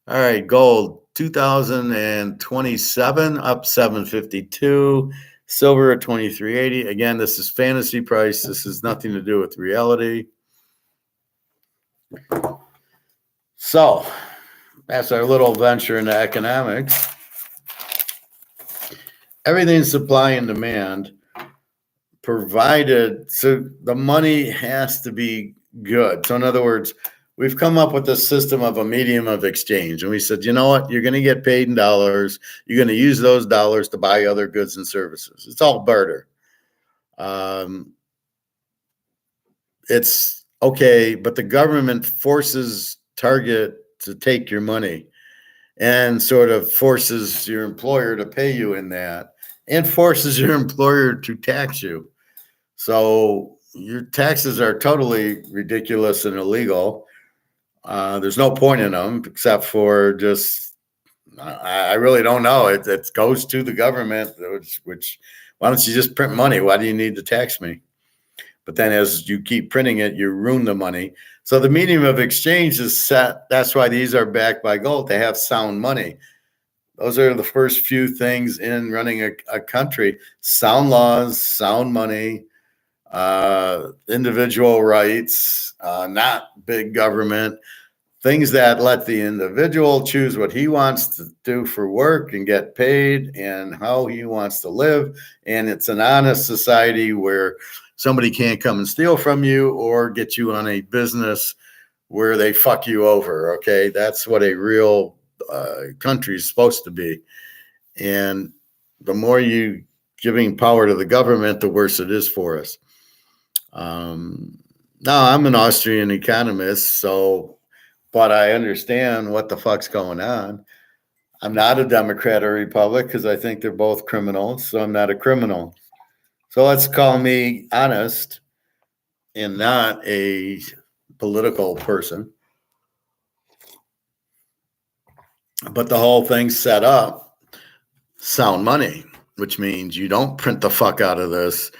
S1: All right, gold 2027 up 752, silver at 2380. Again, this is fantasy price. This has nothing to do with reality. So that's our little venture into economics. Everything's supply and demand, provided, so the money has to be good. So in other words, we've come up with a system of a medium of exchange. And we said, you know what? You're going to get paid in dollars. You're going to use those dollars to buy other goods and services. It's all barter. It's okay, but the government forces Target to take your money and sort of forces your employer to pay you in that, and forces your employer to tax you. So your taxes are totally ridiculous and illegal. There's no point in them except for just, I really don't know. It goes to the government, which why don't you just print money? Why do you need to tax me? But then as you keep printing it, you ruin the money. So the medium of exchange is set. That's why these are backed by gold. They have sound money. Those are the first few things in running a country: sound laws, sound money, individual rights, not big government, things that let the individual choose what he wants to do for work and get paid and how he wants to live. And it's an honest society where somebody can't come and steal from you or get you on a business where they fuck you over. Okay, that's what a real country is supposed to be. And the more you giving power to the government, the worse it is for us. Now, I'm an Austrian economist, but I understand what the fuck's going on. I'm not a Democrat or Republic because I think they're both criminals, so I'm not a criminal. So let's call me honest and not a political person. But the whole thing's set up sound money, which means you don't print the fuck out of this.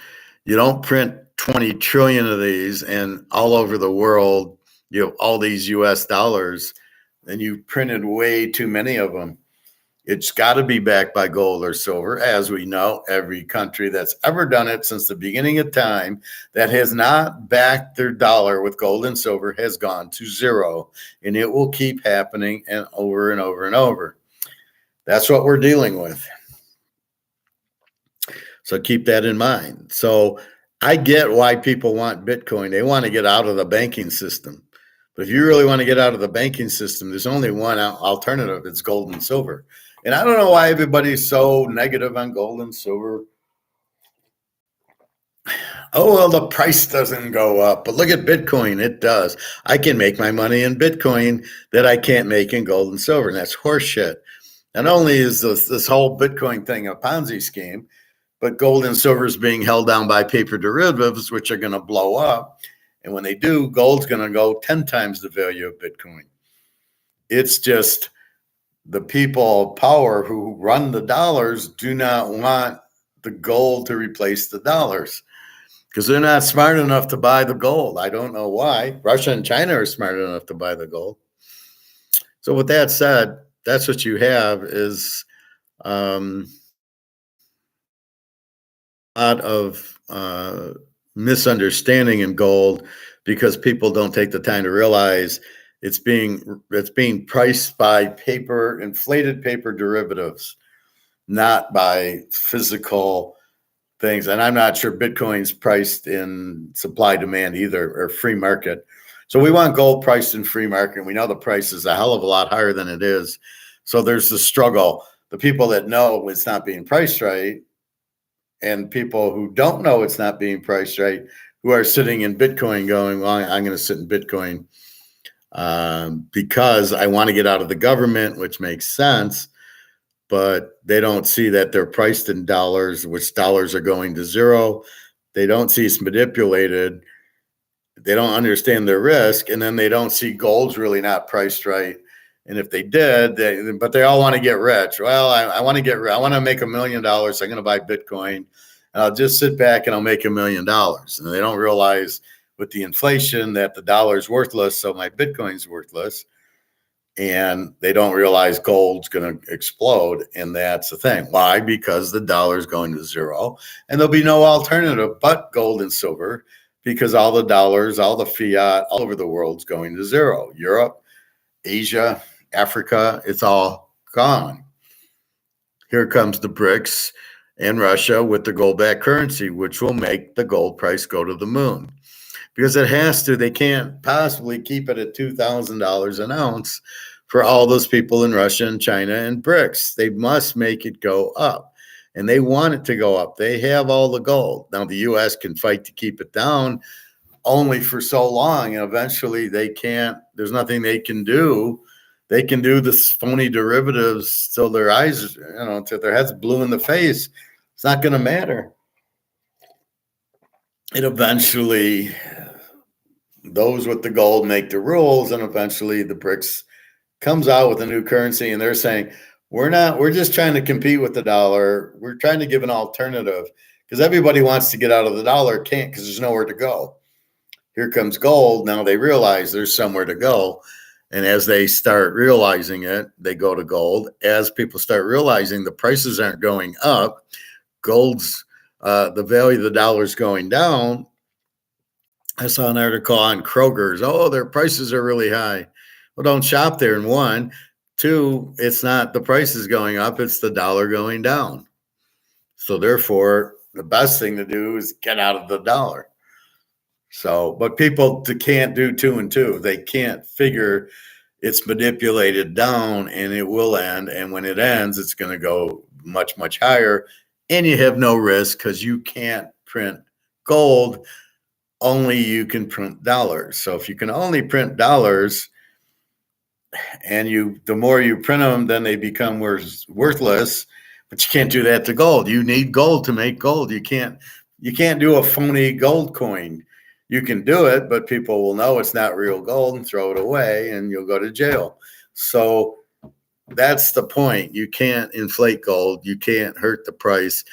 S1: You don't print 20 trillion of these and all over the world, you have all these US dollars, and you printed way too many of them. It's got to be backed by gold or silver. As we know, every country that's ever done it since the beginning of time that has not backed their dollar with gold and silver has gone to zero, and it will keep happening and over and over and over. That's what we're dealing with. So keep that in mind. So I get why people want Bitcoin. They want to get out of the banking system. But if you really want to get out of the banking system, there's only one alternative. It's gold and silver. And I don't know why everybody's so negative on gold and silver. Oh, well, the price doesn't go up. But look at Bitcoin. It does. I can make my money in Bitcoin that I can't make in gold and silver. And that's horseshit. Not only is this whole Bitcoin thing a Ponzi scheme, but gold and silver is being held down by paper derivatives, which are going to blow up. And when they do, gold's going to go 10 times the value of Bitcoin. It's just the people of power who run the dollars do not want the gold to replace the dollars because they're not smart enough to buy the gold. I don't know why. Russia and China are smart enough to buy the gold. So with that said, that's what you have is a lot of misunderstanding in gold because people don't take the time to realize it's being priced by inflated paper derivatives, not by physical things. And I'm not sure Bitcoin's priced in supply demand either, or free market. So we want gold priced in free market. We know the price is a hell of a lot higher than it is. So there's the struggle. The people that know it's not being priced right, and people who don't know it's not being priced right, who are sitting in Bitcoin going, well, I'm going to sit in Bitcoin because I want to get out of the government, which makes sense. But they don't see that they're priced in dollars, which dollars are going to zero. They don't see it's manipulated. They don't understand their risk. And then they don't see gold's really not priced right. And if they did, but they all want to get rich. Well, I want to get rich. I want to make $1 million. So I'm going to buy Bitcoin. And I'll just sit back and I'll make $1 million. And they don't realize with the inflation that the dollar is worthless. So my Bitcoin's worthless. And they don't realize gold's going to explode. And that's the thing. Why? Because the dollar is going to zero. And there'll be no alternative but gold and silver because all the dollars, all the fiat all over the world is going to zero. Europe, Asia, Africa, it's all gone. Here comes the BRICS and Russia with the gold-backed currency, which will make the gold price go to the moon. Because it has to. They can't possibly keep it at $2,000 an ounce for all those people in Russia and China and BRICS. They must make it go up. And they want it to go up. They have all the gold. Now, the U.S. can fight to keep it down only for so long. And eventually they can't. There's nothing they can do. They can do this phony derivatives till their eyes, till their heads blue in the face. It's not going to matter. It eventually, those with the gold make the rules, and eventually the BRICS comes out with a new currency, and they're saying, we're just trying to compete with the dollar. We're trying to give an alternative because everybody wants to get out of the dollar, can't because there's nowhere to go. Here comes gold. Now they realize there's somewhere to go. And as they start realizing it, they go to gold. As people start realizing the prices aren't going up, gold's the value of the dollar is going down. I saw an article on Kroger's. Oh, their prices are really high. Well, don't shop there. And one, two, it's not the price is going up, it's the dollar going down. So therefore, the best thing to do is get out of the dollar. So, but people can't do 2 and 2. They can't figure it's manipulated down and it will end. And when it ends, it's going to go much, much higher. And you have no risk because you can't print gold. Only you can print dollars. So if you can only print dollars and the more you print them, then they become worthless, but you can't do that to gold. You need gold to make gold. You can't do a phony gold coin. You can do it, but people will know it's not real gold and throw it away and you'll go to jail. So that's the point. You can't inflate gold. You can't hurt the price.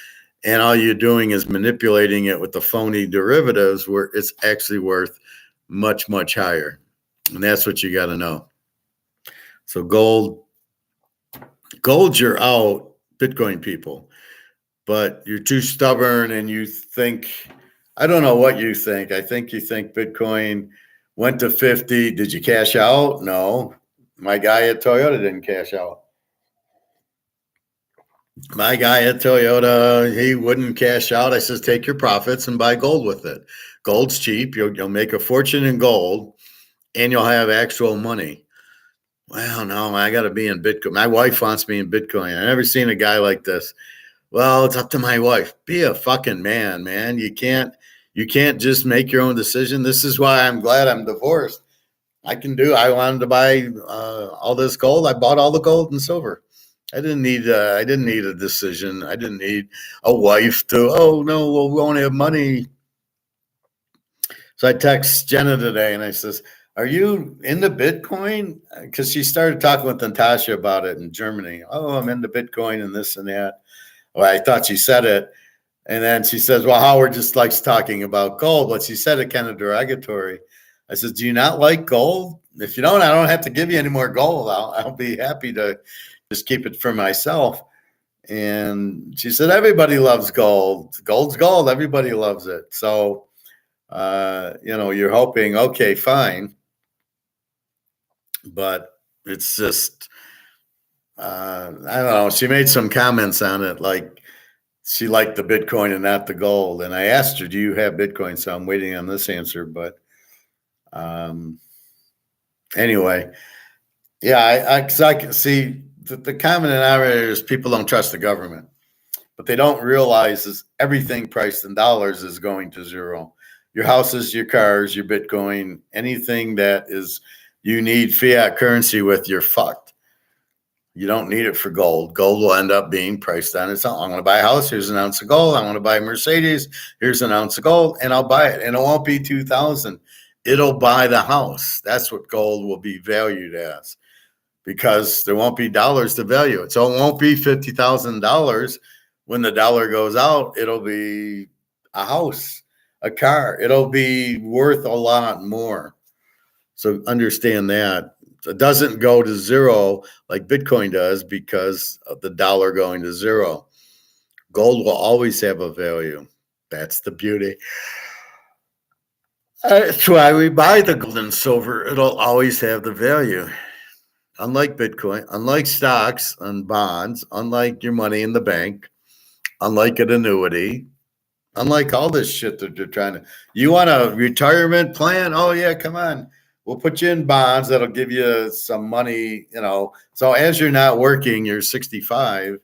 S1: And all you're doing is manipulating it with the phony derivatives where it's actually worth much, much higher. And that's what you got to know. So gold, you're out, Bitcoin people. But you're too stubborn and you think, I don't know what you think. I think you think Bitcoin went to 50. Did you cash out? No. My guy at Toyota didn't cash out. My guy at Toyota, he wouldn't cash out. I says, take your profits and buy gold with it. Gold's cheap. You'll make a fortune in gold and you'll have actual money. Well, no, I got to be in Bitcoin. My wife wants me in Bitcoin. I've never seen a guy like this. Well, it's up to my wife. Be a fucking man. You can't just make your own decision. This is why I'm glad I'm divorced. I wanted to buy all this gold. I bought all the gold and silver. I didn't need a decision. I didn't need a wife to, oh no, well, we won't have money. So I text Jenna today and I says, are you into Bitcoin? Because she started talking with Natasha about it in Germany. Oh, I'm into Bitcoin and this and that. Well, I thought she said it. And then she says, well, Howard just likes talking about gold, but she said it kind of derogatory. I said, do you not like gold? If you don't, I don't have to give you any more gold. I'll be happy to just keep it for myself. And she said, everybody loves gold. Gold's gold. Everybody loves it. So, you're hoping, okay, fine. But it's just, I don't know. She made some comments on it, like she liked the Bitcoin and not the gold. And I asked her, do you have Bitcoin? So I'm waiting on this answer. But anyway, yeah, I can see the common denominator is people don't trust the government. But they don't realize is everything priced in dollars is going to zero. Your houses, your cars, your Bitcoin, anything that is you need fiat currency with, you're fucked. You don't need it for gold. Gold will end up being priced on its own. I'm going to buy a house. Here's an ounce of gold. I want to buy a Mercedes. Here's an ounce of gold, and I'll buy it. And it won't be 2,000. It'll buy the house. That's what gold will be valued as, because there won't be dollars to value it. So it won't be $50,000. When the dollar goes out, it'll be a house, a car. It'll be worth a lot more. So understand that. It doesn't go to zero like Bitcoin does because of the dollar going to zero. Gold will always have a value. That's the beauty. That's why we buy the gold and silver. It'll always have the value. Unlike Bitcoin, unlike stocks and bonds, unlike your money in the bank, unlike an annuity, unlike all this shit that they're trying to. You want a retirement plan? Oh, yeah, come on. We'll put you in bonds that'll give you some money, So as you're not working, you're 65,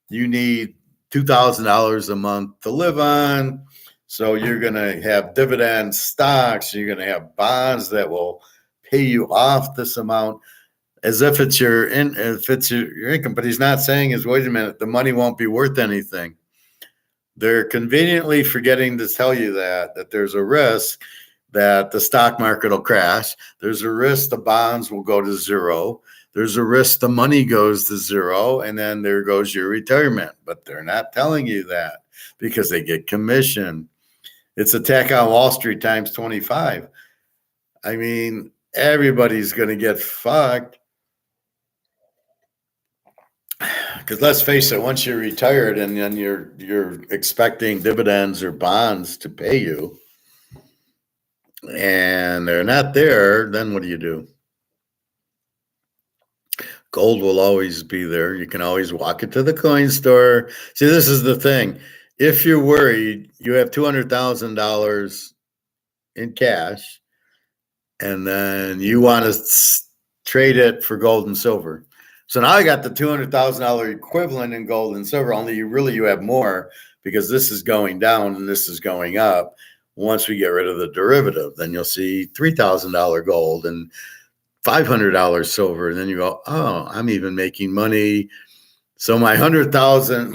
S1: you need $2,000 a month to live on. So you're going to have dividend stocks. You're going to have bonds that will pay you off this amount as if it's your income. But he's not saying is, wait a minute, the money won't be worth anything. They're conveniently forgetting to tell you that there's a risk that the stock market will crash. There's a risk the bonds will go to zero. There's a risk the money goes to zero, and then there goes your retirement. But they're not telling you that because they get commission. It's attack on Wall Street times 25. I mean, everybody's going to get fucked. Because let's face it, once you're retired and then you're expecting dividends or bonds to pay you, and they're not there, then what do you do? Gold will always be there. You can always walk into the coin store. See, this is the thing. If you're worried, you have $200,000 in cash, and then you want to trade it for gold and silver. So now I got the $200,000 equivalent in gold and silver, only you have more because this is going down and this is going up. Once we get rid of the derivative, then you'll see $3,000 gold and $500 silver. And then you go, oh, I'm even making money. So my 200,000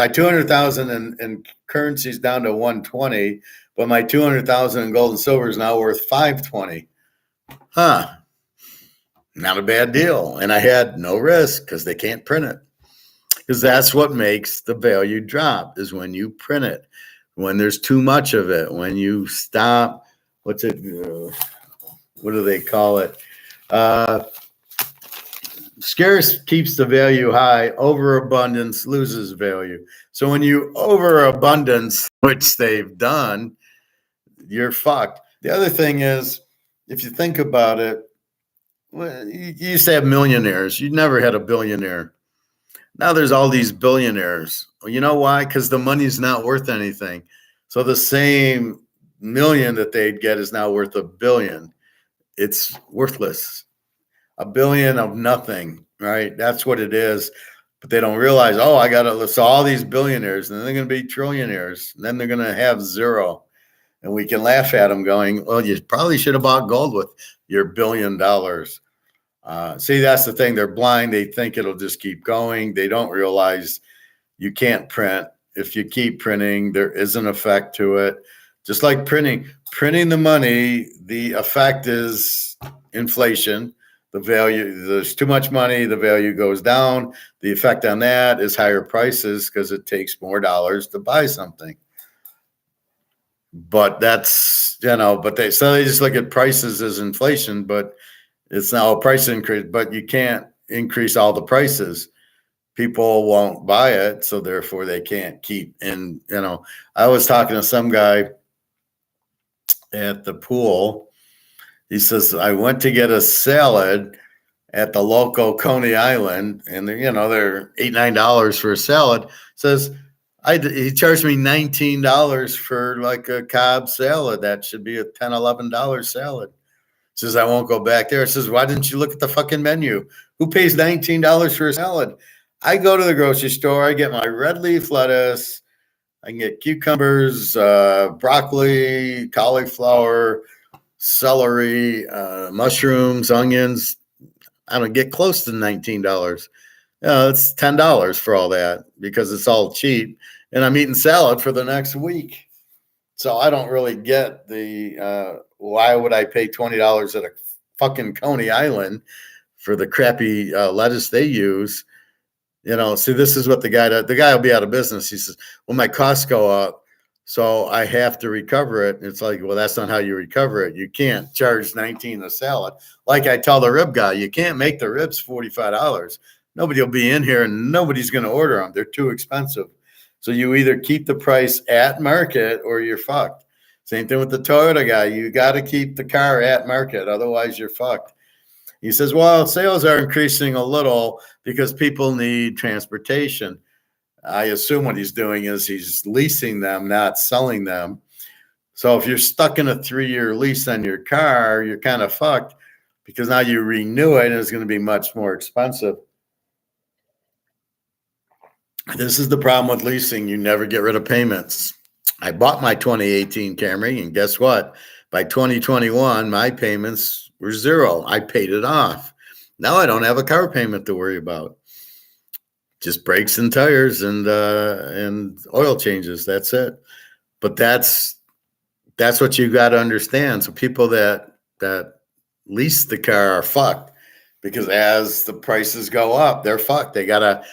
S1: in currency is down to 120, but my 200,000 in gold and silver is now worth 520. Huh. Not a bad deal. And I had no risk because they can't print it. Because that's what makes the value drop, is when you print it, when there's too much of it, when you stop, what do they call it? Scarce keeps the value high, overabundance loses value. So when you overabundance, which they've done, you're fucked. The other thing is, if you think about it, well, you used to have millionaires. You never had a billionaire. Now there's all these billionaires. Well, you know why? Because the money's not worth anything. So the same million that they'd get is now worth $1 billion. It's worthless. $1 billion of nothing, right? That's what it is. But they don't realize, oh, I got to list all these billionaires, and then they're going to be trillionaires. And then they're going to have zero. And we can laugh at them going, well, you probably should have bought gold with your $1 billion. See, that's the thing. They're blind. They think it'll just keep going. They don't realize you can't print. If you keep printing, there is an effect to it. Just like printing the money, the effect is inflation. The value, there's too much money, the value goes down. The effect on that is higher prices because it takes more dollars to buy something. But that's, but they just look at prices as inflation, but it's now a price increase, but you can't increase all the prices. People won't buy it, so therefore they can't keep. And I was talking to some guy at the pool. He says, I went to get a salad at the local Coney Island, and they're $8-9 for a salad. Says he charged me $19 for like a Cobb salad. That should be a $10-11 salad. Says I won't go back there. Says, why didn't you look at the fucking menu? Who pays $19 for a salad? I go to the grocery store. I get my red leaf lettuce. I can get cucumbers, broccoli, cauliflower, celery, mushrooms, onions. I don't get close to $19. It's $10 for all that because it's all cheap. And I'm eating salad for the next week. So I don't really get the why would I pay $20 at a fucking Coney Island for the crappy lettuce they use? See, this is what the guy will be out of business. He says, well, my costs go up, so I have to recover it. It's like, well, that's not how you recover it. You can't charge $19 a salad. Like I tell the rib guy, you can't make the ribs $45. Nobody will be in here and nobody's going to order them. They're too expensive. So you either keep the price at market or you're fucked. Same thing with the Toyota guy. You got to keep the car at market. Otherwise, you're fucked. He says, well, sales are increasing a little because people need transportation. I assume what he's doing is he's leasing them, not selling them. So if you're stuck in a 3-year lease on your car, you're kind of fucked because now you renew it and it's going to be much more expensive. This is the problem with leasing. You never get rid of payments. I bought my 2018 Camry, and guess what? By 2021, my payments were zero. I paid it off. Now I don't have a car payment to worry about. Just brakes and tires and oil changes. That's it. But that's what you got to understand. So people that lease the car are fucked because as the prices go up, they're fucked. I got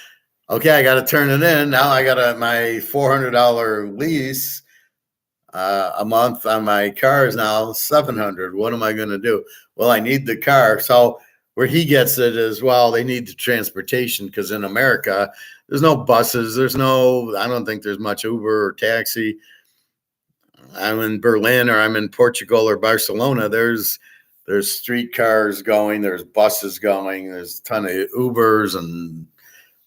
S1: to turn it in. Now I got my $400 lease a month on my car is now $700. What am I going to do? Well, I need the car. So where he gets it is, well, they need the transportation because in America, there's no buses. I don't think there's much Uber or taxi. I'm in Berlin or I'm in Portugal or Barcelona. There's streetcars going. There's buses going. There's a ton of Ubers and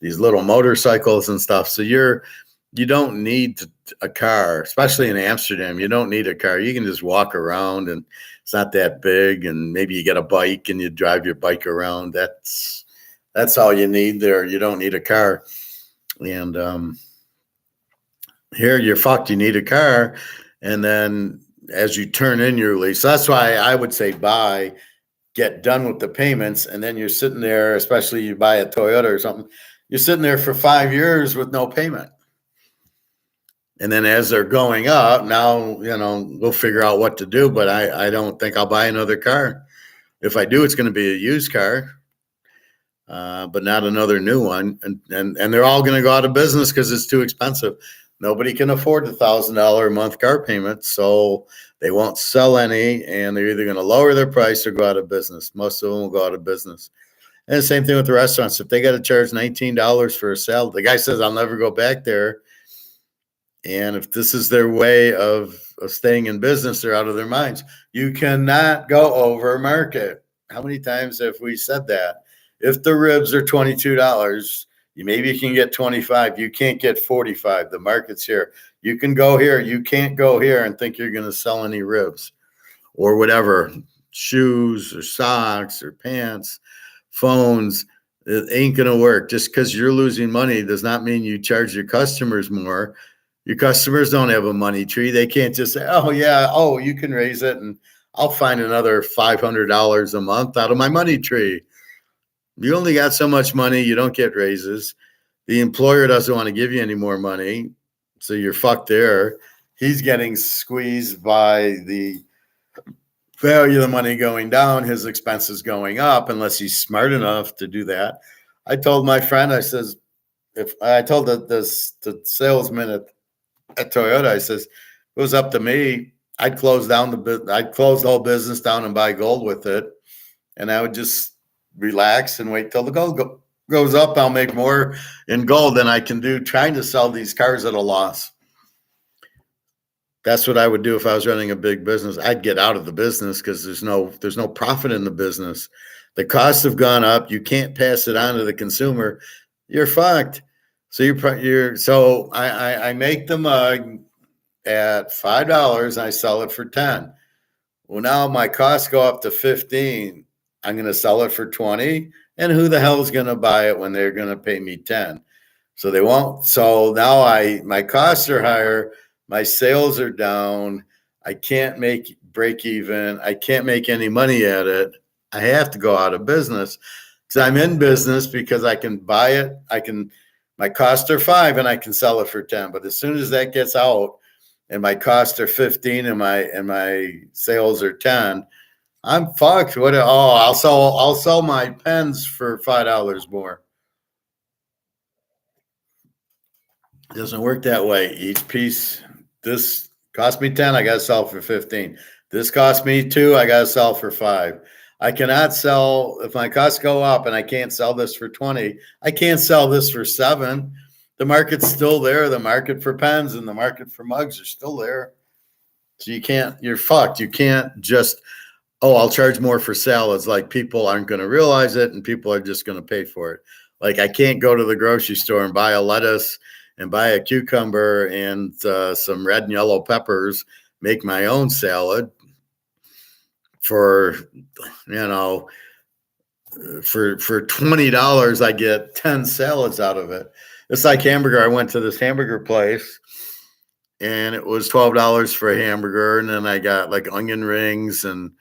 S1: these little motorcycles and stuff. So you don't need a car, especially in Amsterdam. You don't need a car. You can just walk around and it's not that big. And maybe you get a bike and you drive your bike around. That's all you need there. You don't need a car. And here you're fucked. You need a car. And then as you turn in your lease, that's why I would say get done with the payments. And then you're sitting there, especially you buy a Toyota or something, you're sitting there for 5 years with no payment. And then as they're going up, now, we'll figure out what to do. But I don't think I'll buy another car. If I do, it's going to be a used car, but not another new one. And they're all going to go out of business because it's too expensive. Nobody can afford the $1,000 a month car payment. So they won't sell any. And they're either going to lower their price or go out of business. Most of them will go out of business. And the same thing with the restaurants. If they got to charge $19 for a salad, the guy says, I'll never go back there. And if this is their way of staying in business, they're out of their minds. You cannot go over market. How many times have we said that? If the ribs are $22, maybe you can get 25. You can't get 45. The market's here. You can go here. You can't go here and think you're going to sell any ribs or whatever, shoes or socks or pants, phones. It ain't going to work. Just because you're losing money does not mean you charge your customers more. Your customers don't have a money tree. They can't just say, oh, yeah, you can raise it and I'll find another $500 a month out of my money tree. You only got so much money. You don't get raises. The employer doesn't want to give you any more money. So you're fucked there. He's getting squeezed by the value of the money going down, his expenses going up, unless he's smart enough to do that. I told my friend, I says, if I told the salesman at Toyota, I says, if it was up to me, I'd close the whole business down and buy gold with it. And I would just relax and wait till the goes up. I'll make more in gold than I can do trying to sell these cars at a loss. That's what I would do if I was running a big business. I'd get out of the business because there's no profit in the business. The costs have gone up. You can't pass it on to the consumer. You're fucked. So I make the mug at $5. I sell it for 10. Well, now my costs go up to 15. I'm going to sell it for 20. And who the hell is going to buy it when they're going to pay me 10? So they won't. So now my costs are higher. My sales are down. I can't break even. I can't make any money at it. I have to go out of business because I'm in business because I can buy it. My costs are 5 and I can sell it for 10. But as soon as that gets out and my costs are 15 and my sales are 10, I'm fucked. I'll sell my pens for $5 more. It doesn't work that way. Each piece, this cost me 10, I got to sell for 15. This cost me 2, I got to sell for 5. I cannot sell, if my costs go up and I can't sell this for 20, I can't sell this for 7. The market's still there. The market for pens and the market for mugs are still there. So you're fucked. You can't just, I'll charge more for salads. Like, people aren't going to realize it and people are just going to pay for it. Like, I can't go to the grocery store and buy a lettuce and buy a cucumber and some red and yellow peppers, make my own salad for $20. I get 10 salads out of it. It's like hamburger. I went to this hamburger place and it was $12 for a hamburger. And then I got like onion rings and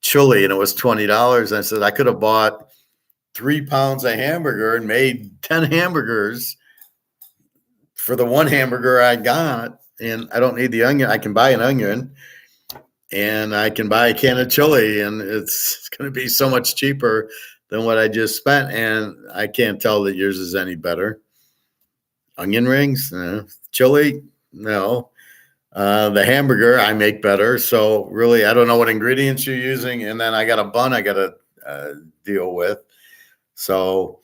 S1: chili and it was $20. And I said, I could have bought 3 pounds of hamburger and made 10 hamburgers for the one hamburger I got. And I don't need the onion. I can buy an onion and I can buy a can of chili and it's going to be so much cheaper than what I just spent. And I can't tell that yours is any better. Onion rings, no. Chili, no. The hamburger I make better. So really, I don't know what ingredients you're using. And then I got a bun I got to deal with. So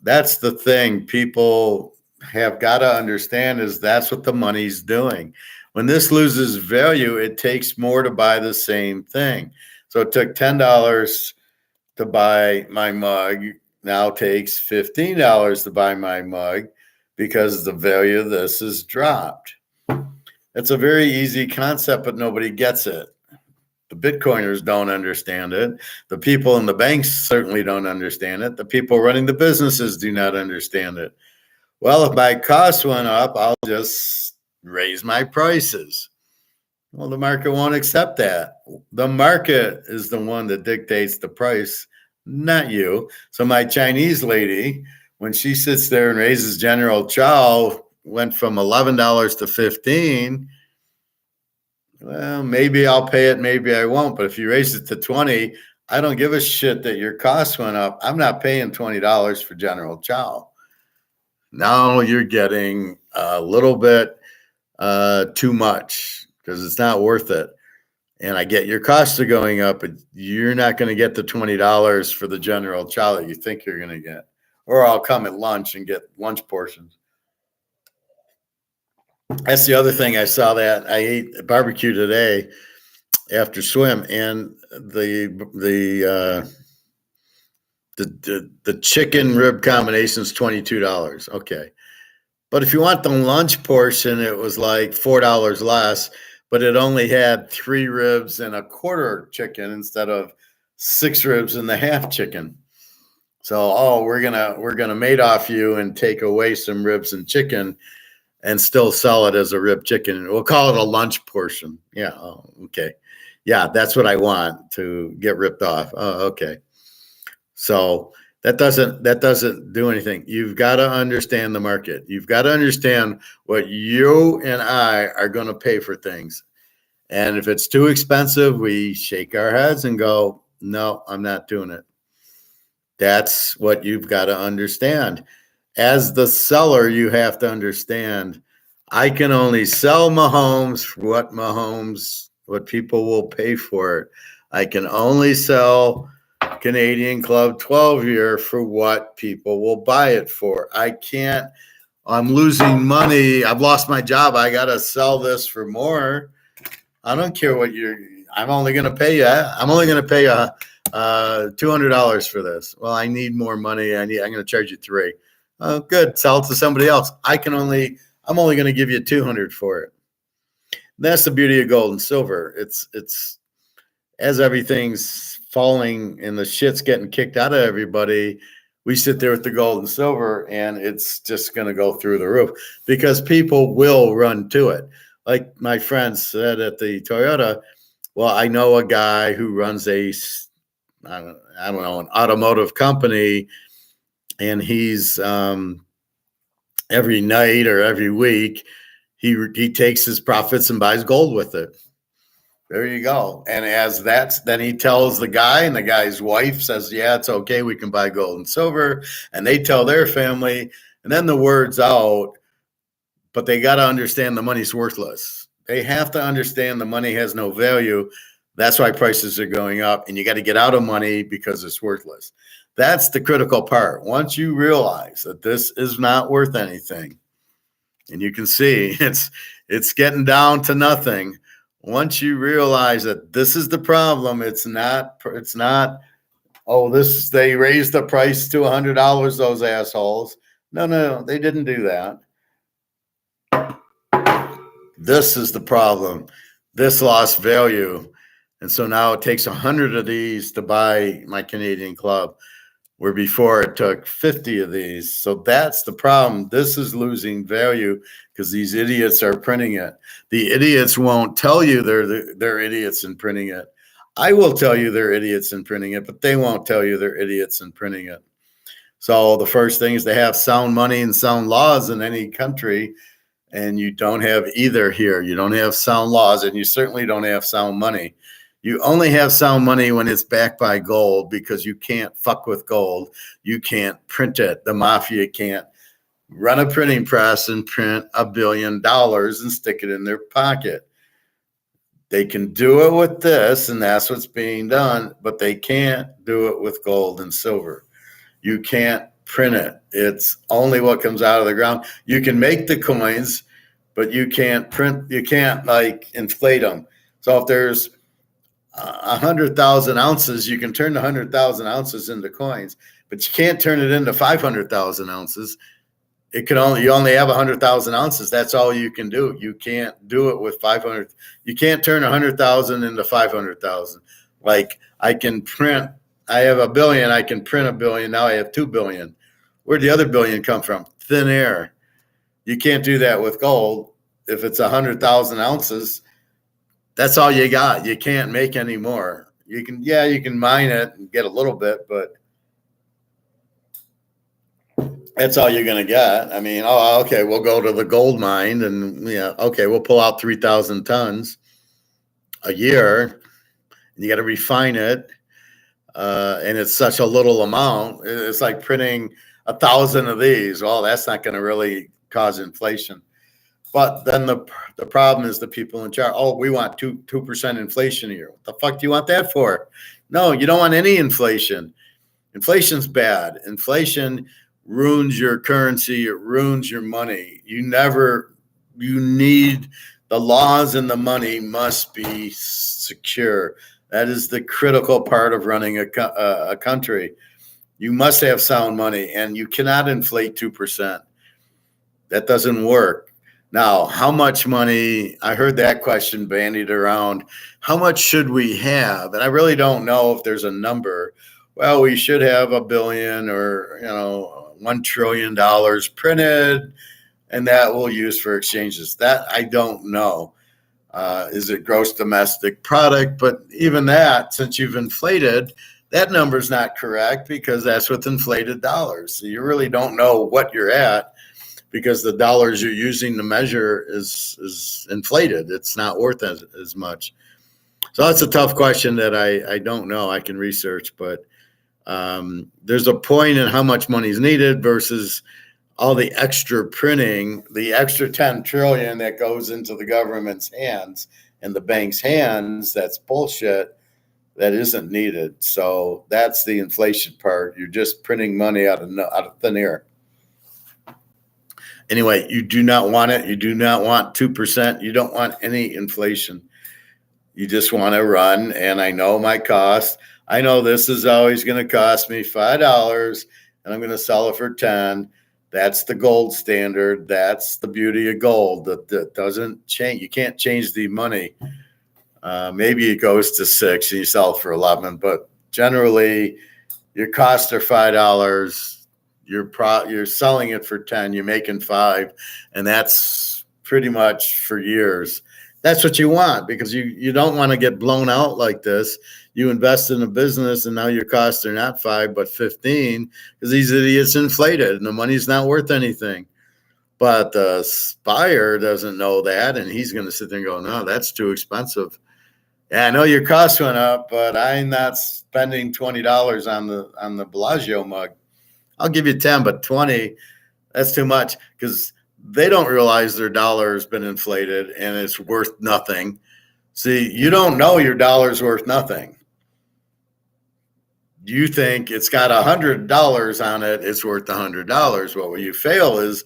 S1: that's the thing people have got to understand, is that's what the money's doing. When this loses value, it takes more to buy the same thing. So it took $10 to buy my mug. Now takes $15 to buy my mug because the value of this has dropped. It's a very easy concept, but nobody gets it. The Bitcoiners don't understand it. The people in the banks certainly don't understand it. The people running the businesses do not understand it. Well, if my costs went up, I'll just raise my prices. Well, the market won't accept that. The market is the one that dictates the price, not you. So my Chinese lady, when she sits there and raises General Chow, went from $11 to 15. Well, maybe I'll pay it, maybe I won't. But if you raise it to 20, I don't give a shit that your costs went up. I'm not paying $20 for General Chow. Now you're getting a little bit too much because it's not worth it. And I get your costs are going up, but you're not going to get the $20 for the General Chow that you think you're going to get. Or I'll come at lunch and get lunch portions. That's the other thing I saw, that I ate barbecue today after swim, and the chicken rib combination is $22. Okay. But if you want the lunch portion, it was like $4 less, but it only had 3 ribs and a quarter chicken instead of 6 ribs and the half chicken. So, we're gonna mate off you and take away some ribs and chicken and still sell it as a rib chicken. We'll call it a lunch portion. Yeah. Oh, okay. Yeah, that's what I want, to get ripped off. Oh, okay. So that doesn't do anything. You've got to understand the market. You've got to understand what you and I are going to pay for things. And if it's too expensive, we shake our heads and go, no, I'm not doing it. That's what you've got to understand. As the seller, you have to understand I can only sell Mahomes for what people will pay for it. I can only sell Canadian Club 12-year for what people will buy it for. I can't, I'm losing money. I've lost my job. I got to sell this for more. I don't care what I'm only going to pay you. I'm only going to pay you $200 for this. Well, I need more money. I'm going to charge you $300. Oh, good. Sell it to somebody else. I'm only going to give you $200 for it. That's the beauty of gold and silver. It's as everything's falling and the shit's getting kicked out of everybody, we sit there with the gold and silver and it's just going to go through the roof because people will run to it. Like my friend said at the Toyota, well, I know a guy who runs I don't know, an automotive company, and he's every night or every week, he takes his profits and buys gold with it. There you go. And then he tells the guy, and the guy's wife says, yeah, it's okay. We can buy gold and silver. And they tell their family, and then the word's out, but they got to understand the money's worthless. They have to understand the money has no value. That's why prices are going up, and you got to get out of money because it's worthless. That's the critical part. Once you realize that this is not worth anything, and you can see it's getting down to nothing. Once you realize that this is the problem, it's not, they raised the price to $100, those assholes. No, they didn't do that. This is the problem. This lost value. And so now it takes 100 of these to buy my Canadian Club, where before it took 50 of these. So that's the problem. This is losing value because these idiots are printing it. The idiots won't tell you they're idiots in printing it. I will tell you they're idiots in printing it, but they won't tell you they're idiots in printing it. So the first thing is to have sound money and sound laws in any country. And you don't have either here. You don't have sound laws, and you certainly don't have sound money. You only have sound money when it's backed by gold, because you can't fuck with gold. You can't print it. The mafia can't run a printing press and print $1 billion and stick it in their pocket. They can do it with this, and that's what's being done, but they can't do it with gold and silver. You can't print it. It's only what comes out of the ground. You can make the coins, but you can't print. You can't like inflate them. So if there's 100,000 ounces, you can turn the 100,000 ounces into coins, but you can't turn it into 500,000 ounces. You only have 100,000 ounces. That's all you can do. You can't do it with 500. You can't turn 100,000 into 500,000. Like I can print. I have $1 billion. I can print $1 billion. Now I have $2 billion. Where'd the other $1 billion come from? Thin air. You can't do that with gold. If it's 100,000 ounces, that's all you got. You can't make any more. You can mine it and get a little bit, but that's all you're going to get. I mean, okay, we'll go to the gold mine and okay, we'll pull out 3,000 tons a year. And you got to refine it. And it's such a little amount. It's like printing 1,000 of these. Well, that's not going to really cause inflation. But then the problem is the people in charge. Oh, we want 2% inflation a year. What the fuck do you want that for? No, you don't want any inflation. Inflation's bad. Inflation ruins your currency. It ruins your money. You need the laws, and the money must be secure. That is the critical part of running a country. You must have sound money, and you cannot inflate 2%. That doesn't work. Now, how much money? I heard that question bandied around. How much should we have? And I really don't know if there's a number. Well, we should have $1 billion or $1 trillion printed, and that we'll use for exchanges. That I don't know. Is it gross domestic product? But even that, since you've inflated, That number's not correct because that's with inflated dollars. So you really don't know what you're at because the dollars you're using to measure is inflated. It's not worth as much. So that's a tough question that I don't know. I can research, but there's a point in how much money is needed versus all the extra printing, the extra 10 trillion that goes into the government's hands and the bank's hands. That's bullshit. That isn't needed. So that's the inflation part. You're just printing money out of thin air. Anyway, you do not want it. You do not want 2%. You don't want any inflation. You just want to run. And I know my cost. I know this is always going to cost me $5 and I'm going to sell it for 10. That's the gold standard. That's the beauty of gold. That doesn't change. You can't change the money. Maybe it goes to 6 and you sell it for 11, but generally your costs are $5. You're selling it for 10. You're making 5, and that's pretty much for years. That's what you want because you don't want to get blown out like this. You invest in a business and now your costs are not 5 but 15 because these idiots inflated and the money's not worth anything. But the buyer doesn't know that, and he's going to sit there and go, no, that's too expensive. Yeah, I know your costs went up, but I'm not spending $20 on the Bellagio mug. I'll give you 10, but 20, that's too much because they don't realize their dollar has been inflated and it's worth nothing. See, you don't know your dollar's worth nothing. You think it's got $100 on it, it's worth $100. Well, where you fail is,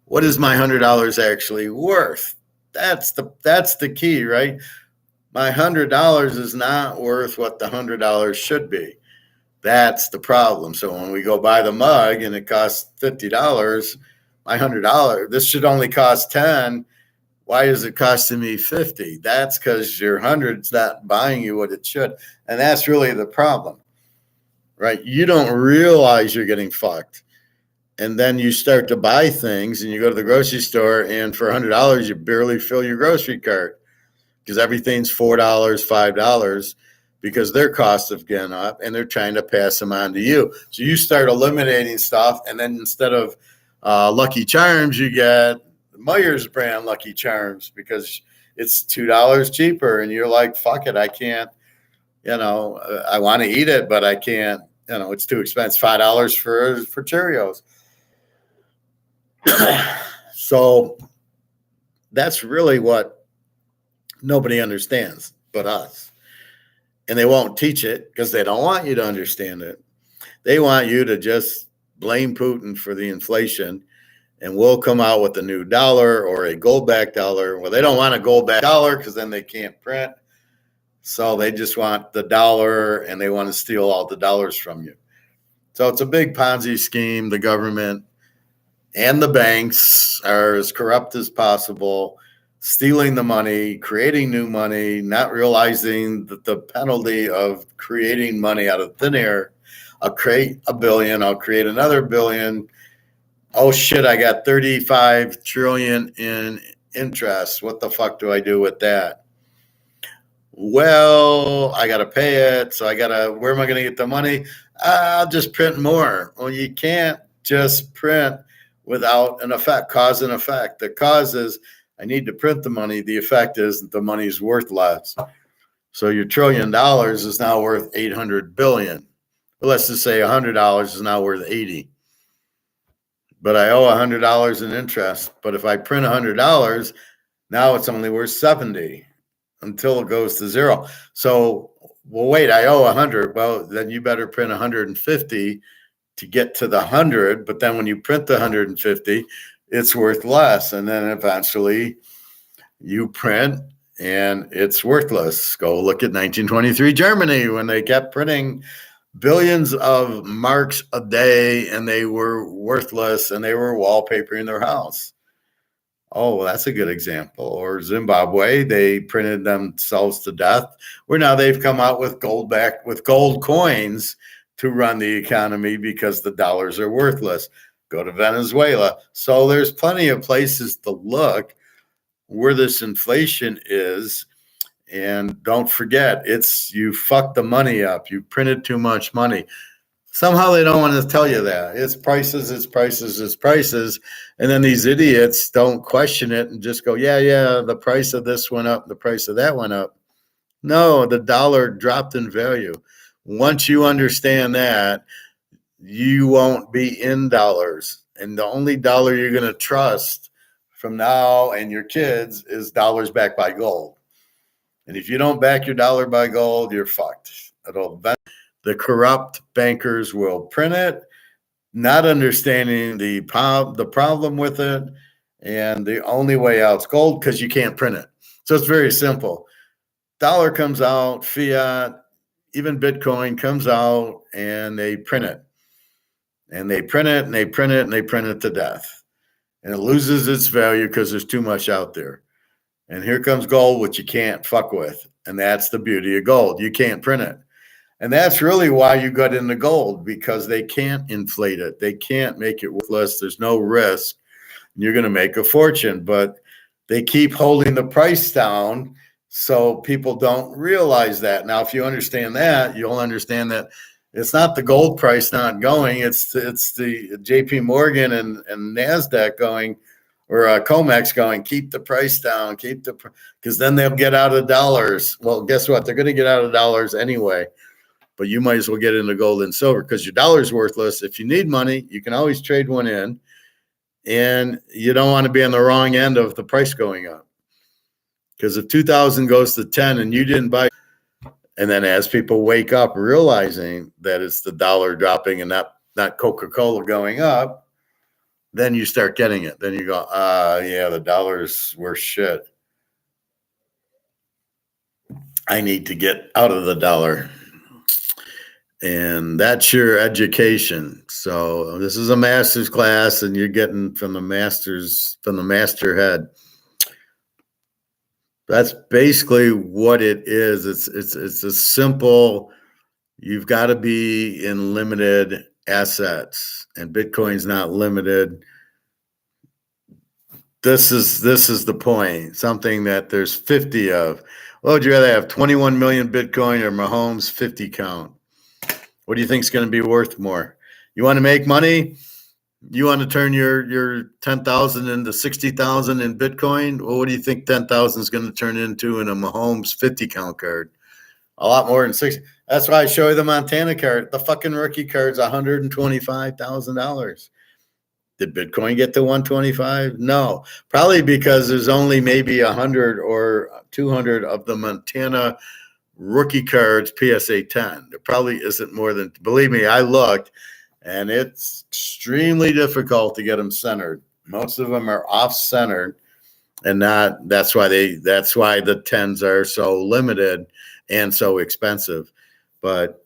S1: what is my $100 actually worth? That's the key, right? My $100 is not worth what the $100 should be. That's the problem. So when we go buy the mug and it costs $50, my $100, this should only cost 10. Why is it costing me 50? That's because your 100's not buying you what it should. And that's really the problem, right? You don't realize you're getting fucked. And then you start to buy things and you go to the grocery store and for $100, you barely fill your grocery cart. Because everything's $4, $5 because their costs have gone up and they're trying to pass them on to you. So you start eliminating stuff, and then instead of Lucky Charms, you get Meyer's brand Lucky Charms because it's $2 cheaper. And you're like, fuck it, I can't, I want to eat it, but I can't, it's too expensive. $5 for Cheerios. So that's really what nobody understands but us. And they won't teach it because they don't want you to understand it. They want you to just blame Putin for the inflation and we'll come out with a new dollar or a gold-backed dollar. Well, they don't want a gold-backed dollar because then they can't print. So they just want the dollar and they want to steal all the dollars from you. So it's a big Ponzi scheme. The government and the banks are as corrupt as possible, stealing the money, creating new money, not realizing that the penalty of creating money out of thin air. I'll create $1 billion. I'll create another $1 billion. Oh shit, I got 35 trillion in interest. What the fuck do I do with that? Well, I got to pay it. So where am I going to get the money? I'll just print more. Well, you can't just print without an effect, cause and effect. The cause is, I need to print the money. The effect is that the money is worth less. So your $1 trillion is now worth 800 billion. Well, let's just say $100 is now worth 80. But I owe $100 in interest. But if I print $100, now it's only worth 70 until it goes to zero. So, well, wait, I owe 100. Well, then you better print 150 to get to the 100. But then when you print the 150, it's worth less. And then eventually you print and it's worthless. Go look at 1923 Germany when they kept printing billions of marks a day and they were worthless and they were wallpapering their house. Oh, well, that's a good example. Or Zimbabwe, they printed themselves to death, where now they've come out with gold coins to run the economy because the dollars are worthless. Go to Venezuela. So there's plenty of places to look where this inflation is. And don't forget, you fucked the money up. You printed too much money. Somehow they don't want to tell you that. It's prices, it's prices, it's prices. And then these idiots don't question it and just go, yeah, the price of this went up, the price of that went up. No, the dollar dropped in value. Once you understand that, you won't be in dollars. And the only dollar you're going to trust from now and your kids is dollars backed by gold. And if you don't back your dollar by gold, you're fucked. The corrupt bankers will print it, not understanding the problem with it. And the only way out is gold because you can't print it. So it's very simple. Dollar comes out, fiat, even Bitcoin comes out, and they print it. And they print it, and they print it, and they print it to death. And it loses its value because there's too much out there. And here comes gold, which you can't fuck with. And that's the beauty of gold. You can't print it. And that's really why you got into gold, because they can't inflate it. They can't make it worthless. There's no risk. You're going to make a fortune. But they keep holding the price down so people don't realize that. Now, if you understand that, you'll understand that it's not the gold price not going. It's the JP Morgan and NASDAQ going, or COMEX going, keep the price down, because then they'll get out of dollars. Well, guess what? They're going to get out of dollars anyway. But you might as well get into gold and silver because your dollar's worthless. If you need money, you can always trade one in. And you don't want to be on the wrong end of the price going up. Because if 2000 goes to 10 and you didn't buy, and then as people wake up realizing that it's the dollar dropping and not Coca-Cola going up, then you start getting it. Then you go, yeah, the dollar's worth shit. I need to get out of the dollar. And that's your education. So this is a master's class, and you're getting from the master head. That's basically what it is. It's a simple. You've got to be in limited assets, and Bitcoin's not limited. This is the point. Something that there's 50 of. Well, would you rather have 21 million Bitcoin or Mahomes 50 count? What do you think is going to be worth more? You want to make money? You want to turn your 10,000 into 60,000 in Bitcoin? Well, what do you think 10,000 is going to turn into in a Mahomes 50 count card? A lot more than 60. That's why I show you the Montana card. The fucking rookie card's $125,000. Did Bitcoin get to 125? No, probably because there's only maybe 100 or 200 of the Montana rookie cards PSA 10. There probably isn't more than, believe me, I looked. And it's extremely difficult to get them centered. Most of them are off-centered, and that's why the 10s are so limited and so expensive. But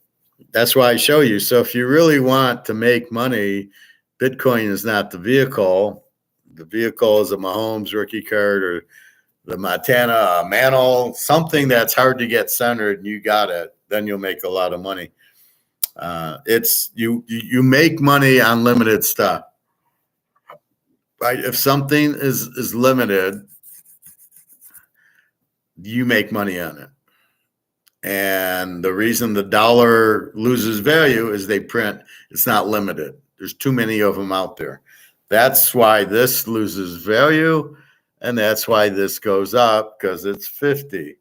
S1: that's why I show you. So if you really want to make money, Bitcoin is not the vehicle. The vehicle is a Mahomes rookie card or the Montana Mantle, something that's hard to get centered, and you got it. Then you'll make a lot of money. It's you make money on limited stuff, right? If something is limited, you make money on it. And the reason the dollar loses value is they print. It's not limited. There's too many of them out there. That's why this loses value, and that's why this goes up, because it's 50.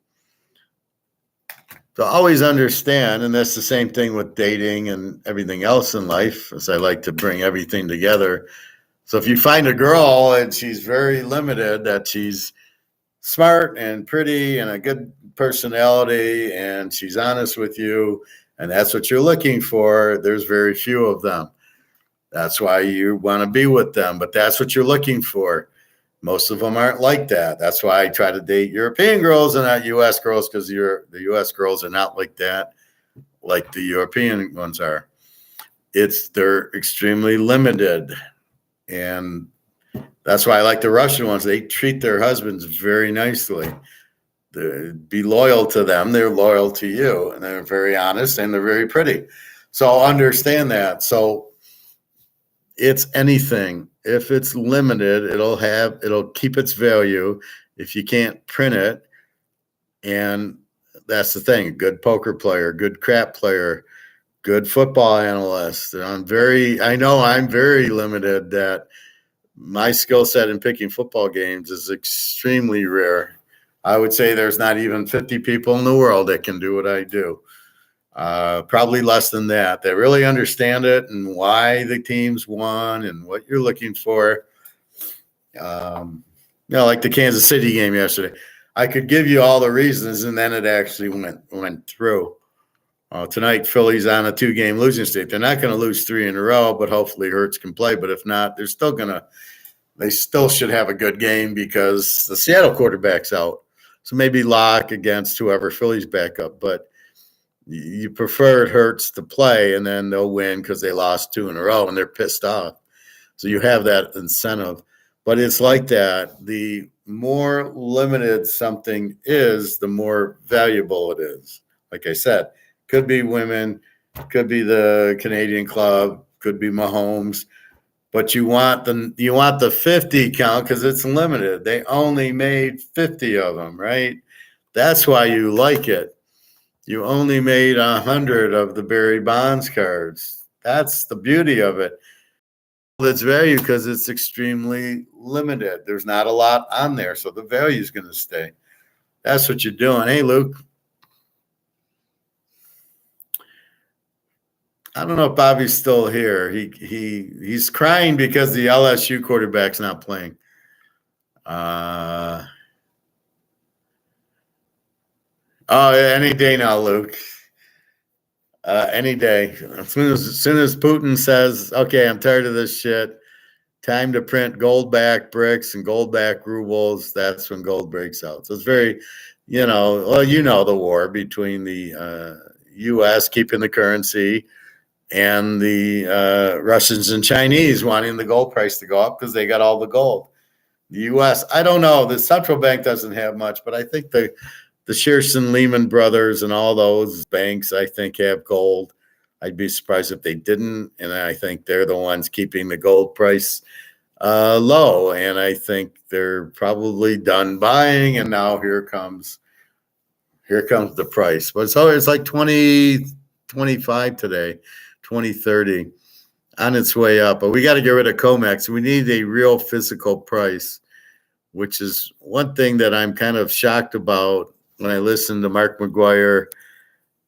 S1: So always understand, and that's the same thing with dating and everything else in life, as I like to bring everything together. So if you find a girl and she's very limited, that she's smart and pretty and a good personality and she's honest with you, and that's what you're looking for, there's very few of them. That's why you want to be with them, but that's what you're looking for. Most of them aren't like that. That's why I try to date European girls and not U.S. girls, because the U.S. girls are not like that, like the European ones are. They're extremely limited. And that's why I like the Russian ones. They treat their husbands very nicely. Be loyal to them. They're loyal to you. And they're very honest and they're very pretty. So understand that. So it's anything. If it's limited, it'll keep its value. If you can't print it, And that's the thing, a good poker player, good crap player, good football analyst. And I know I'm very limited, that my skill set in picking football games is extremely rare. I would say there's not even 50 people in the world that can do what I do. Probably less than that. They really understand it and why the teams won and what you're looking for. Like the Kansas City game yesterday. I could give you all the reasons, and then it actually went through. Tonight, Philly's on a 2-game losing streak. They're not going to lose 3 in a row, but hopefully Hurts can play. But if not, they still should have a good game because the Seattle quarterback's out. So maybe lock against whoever Philly's backup. But you preferred Hurts to play, and then they'll win because they lost 2 in a row and they're pissed off. So you have that incentive. But it's like that. The more limited something is, the more valuable it is. Like I said, could be women, could be the Canadian club, could be Mahomes. But you want the 50 count because it's limited. They only made 50 of them, right? That's why you like it. You only made 100 of the Barry Bonds cards. That's the beauty of it. Its value because it's extremely limited. There's not a lot on there, so the value is going to stay. That's what you're doing. Hey, Luke. I don't know if Bobby's still here. He's crying because the LSU quarterback's not playing. Any day now, Luke. Any day. As soon as Putin says, "Okay, I'm tired of this shit. Time to print gold-backed bricks and gold-backed rubles," that's when gold breaks out. So it's very, the war between the U.S. keeping the currency and the Russians and Chinese wanting the gold price to go up because they got all the gold. The U.S., I don't know. The central bank doesn't have much, but I think the Shearson Lehman Brothers and all those banks, I think, have gold. I'd be surprised if they didn't. And I think they're the ones keeping the gold price low. And I think they're probably done buying. And now here comes the price. But it's like 2025 today, 2030 on its way up. But we got to get rid of COMEX. We need a real physical price, which is one thing that I'm kind of shocked about when I listen to Mark McGuire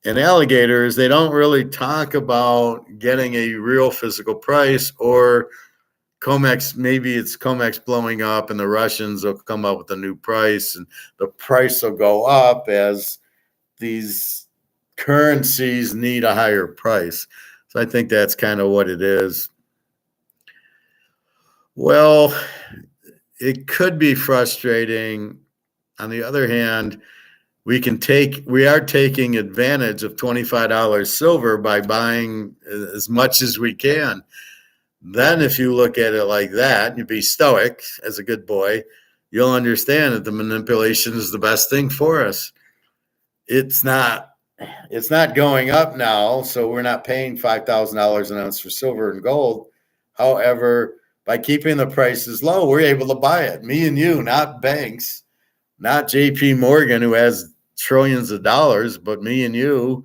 S1: and Alligators. They don't really talk about getting a real physical price, or COMEX. Maybe it's COMEX blowing up and the Russians will come up with a new price and the price will go up as these currencies need a higher price. So I think that's kind of what it is. Well, it could be frustrating. On the other hand, we are taking advantage of $25 silver by buying as much as we can. Then if you look at it like that, you be stoic as a good boy, you'll understand that the manipulation is the best thing for us. It's not going up now, so we're not paying $5,000 an ounce for silver and gold. However, by keeping the prices low, we're able to buy it. Me and you, not banks, not JP Morgan, who has trillions of dollars, but me and you,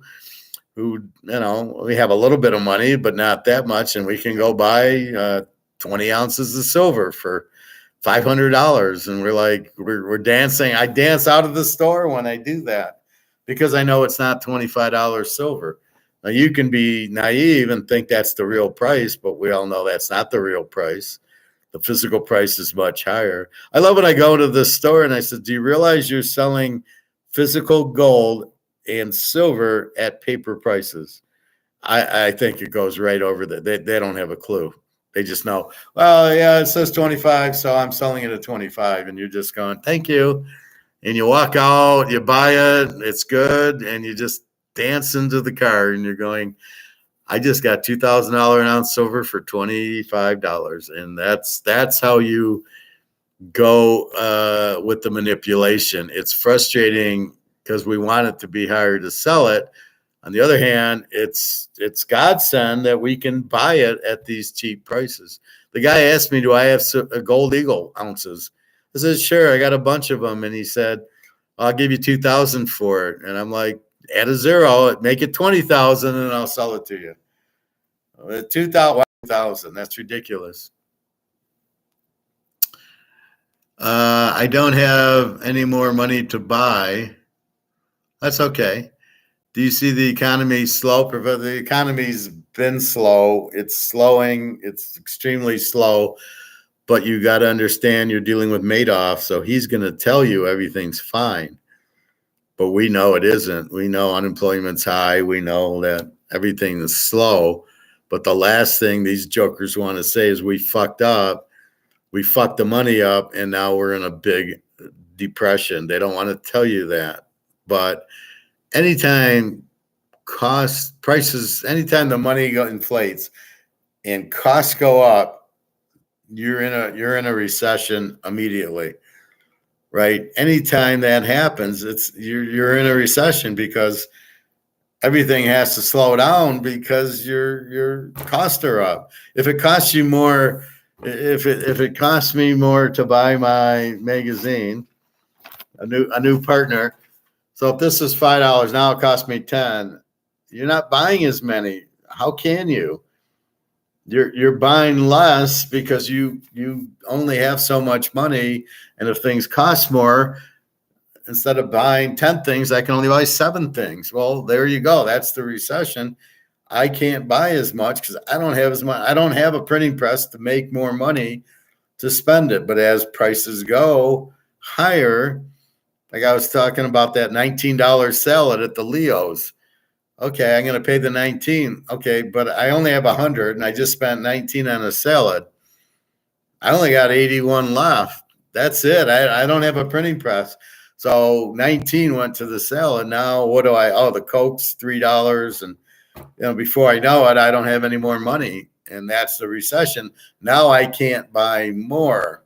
S1: who, we have a little bit of money, but not that much. And we can go buy 20 ounces of silver for $500. And we're dancing. I dance out of the store when I do that because I know it's not $25 silver. Now, you can be naive and think that's the real price, but we all know that's not the real price. The physical price is much higher. I love when I go to the store and I said, "Do you realize you're selling physical gold and silver at paper prices?" I think it goes right over there. They don't have a clue. They just know, well, yeah, it says 25, so I'm selling it at 25. And you're just going, "Thank you." And you walk out, you buy it, it's good, and you just dance into the car and you're going, "I just got $2,000 an ounce silver for $25. And that's how you go with the manipulation. It's frustrating because we want it to be higher to sell it. On the other hand, it's godsend that we can buy it at these cheap prices. The guy asked me, "Do I have a gold eagle ounces?" I said, "Sure, I got a bunch of them." And he said, I'll give you 2,000 for it. And I'm like, add a zero, make it 20,000 and I'll sell it to you. 2,000, that's ridiculous. I don't have any more money to buy. That's okay. Do you see the economy slow? The economy's been slow. It's slowing. It's extremely slow. But you got to understand you're dealing with Madoff, so he's going to tell you everything's fine. But we know it isn't. We know unemployment's high. We know that everything is slow. But the last thing these jokers want to say is we fucked up. We fucked the money up, and now we're in a big depression. They don't want to tell you that. But anytime anytime the money inflates and costs go up, you're in a recession immediately, right? Anytime that happens, you're in a recession because everything has to slow down because your costs are up. If it costs you more, if it costs me more to buy my magazine, a new partner. So if this is $5, now it costs me 10. You're not buying as many. How can you? You're buying less because you only have so much money, and if things cost more, instead of buying 10 things, I can only buy 7 things. Well, there you go. That's the recession. I can't buy as much because I don't have as much. I don't have a printing press to make more money to spend it. But as prices go higher, like I was talking about that $19 salad at the Leo's. Okay, I'm going to pay the 19. Okay, but I only have 100 and I just spent 19 on a salad. I only got 81 left. That's it. I don't have a printing press. So 19 went to the salad. Now what do the Coke's $3. And before I know it, I don't have any more money. And that's the recession. Now I can't buy more.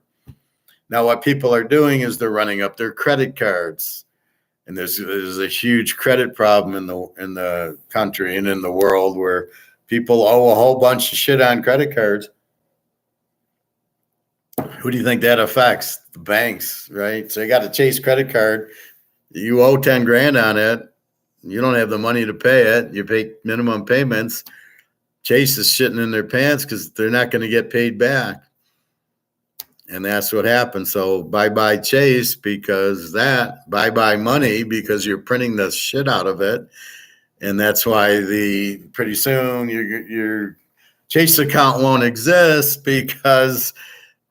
S1: Now what people are doing is they're running up their credit cards. And there's a huge credit problem in the country and in the world where people owe a whole bunch of shit on credit cards. Who do you think that affects? The banks, right? So you got to chase credit card. You owe 10 grand on it. You don't have the money to pay it. You pay minimum payments. Chase is shitting in their pants because they're not going to get paid back. And that's what happened. So bye-bye Chase bye-bye money because you're printing the shit out of it. And that's why pretty soon your Chase account won't exist because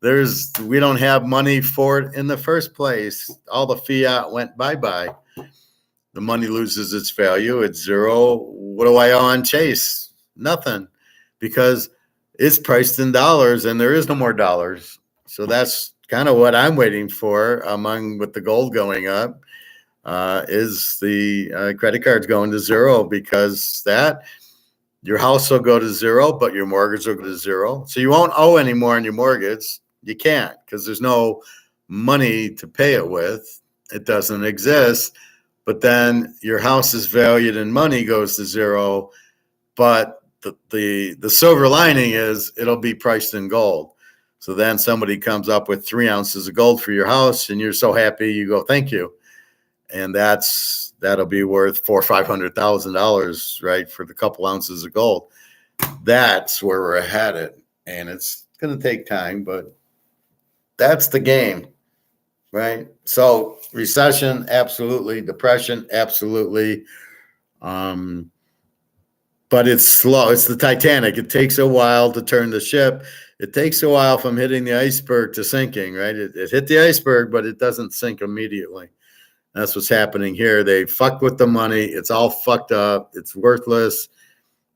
S1: we don't have money for it in the first place. All the fiat went bye-bye. The money loses its value. It's zero. What do I owe on Chase? Nothing, because it's priced in dollars and there is no more dollars. So that's kind of what I'm waiting for with the gold going up, is the credit cards going to zero, because your house will go to zero, but your mortgage will go to zero. So you won't owe any more on your mortgage. You can't, because there's no money to pay it with. It doesn't exist. But then your house's valued in money goes to zero. But the silver lining is it'll be priced in gold. So then somebody comes up with 3 ounces of gold for your house, and you're so happy, you go, thank you. And that'll be worth $400,000 or $500,000, right, for the couple ounces of gold. That's where we're headed, and it's going to take time, but that's the game, right? So recession, absolutely. Depression, absolutely. But it's slow. It's the Titanic. It takes a while to turn the ship. It takes a while from hitting the iceberg to sinking, right? It hit the iceberg, but it doesn't sink immediately. That's what's happening here. They fucked with the money. It's all fucked up. It's worthless.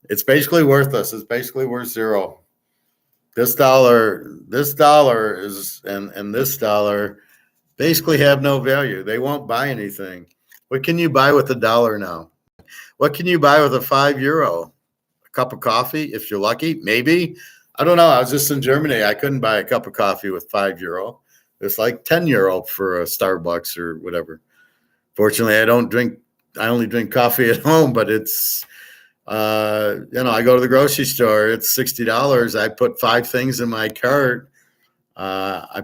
S1: It's basically worthless. It's basically worth zero. This dollar is, and this dollar basically have no value. They won't buy anything. What can you buy with $1 now? What can you buy with a €5? A cup of coffee, if you're lucky, maybe. I don't know. I was just in Germany. I couldn't buy a cup of coffee with €5. It's like €10 for a Starbucks or whatever. Fortunately, I only drink coffee at home, but it's, I go to the grocery store. It's $60. I put 5 things in my cart. I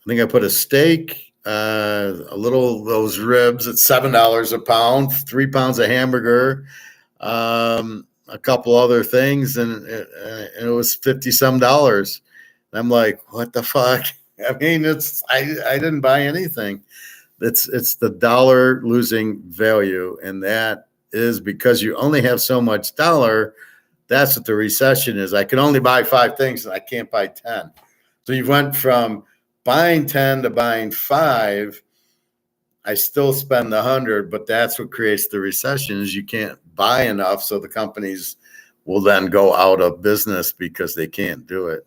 S1: think I put a steak, a little those ribs at $7 a pound, 3 pounds of hamburger, a couple other things, and it was 50 some dollars. And I'm like, what the fuck? I mean, I didn't buy anything. It's the dollar losing value, and that is because you only have so much dollar. That's what the recession is. I can only buy 5 things, and I can't buy 10. So you went from buying 10 to buying 5. I still spend 100, but that's what creates the recession is you can't buy enough, so the companies will then go out of business because they can't do it.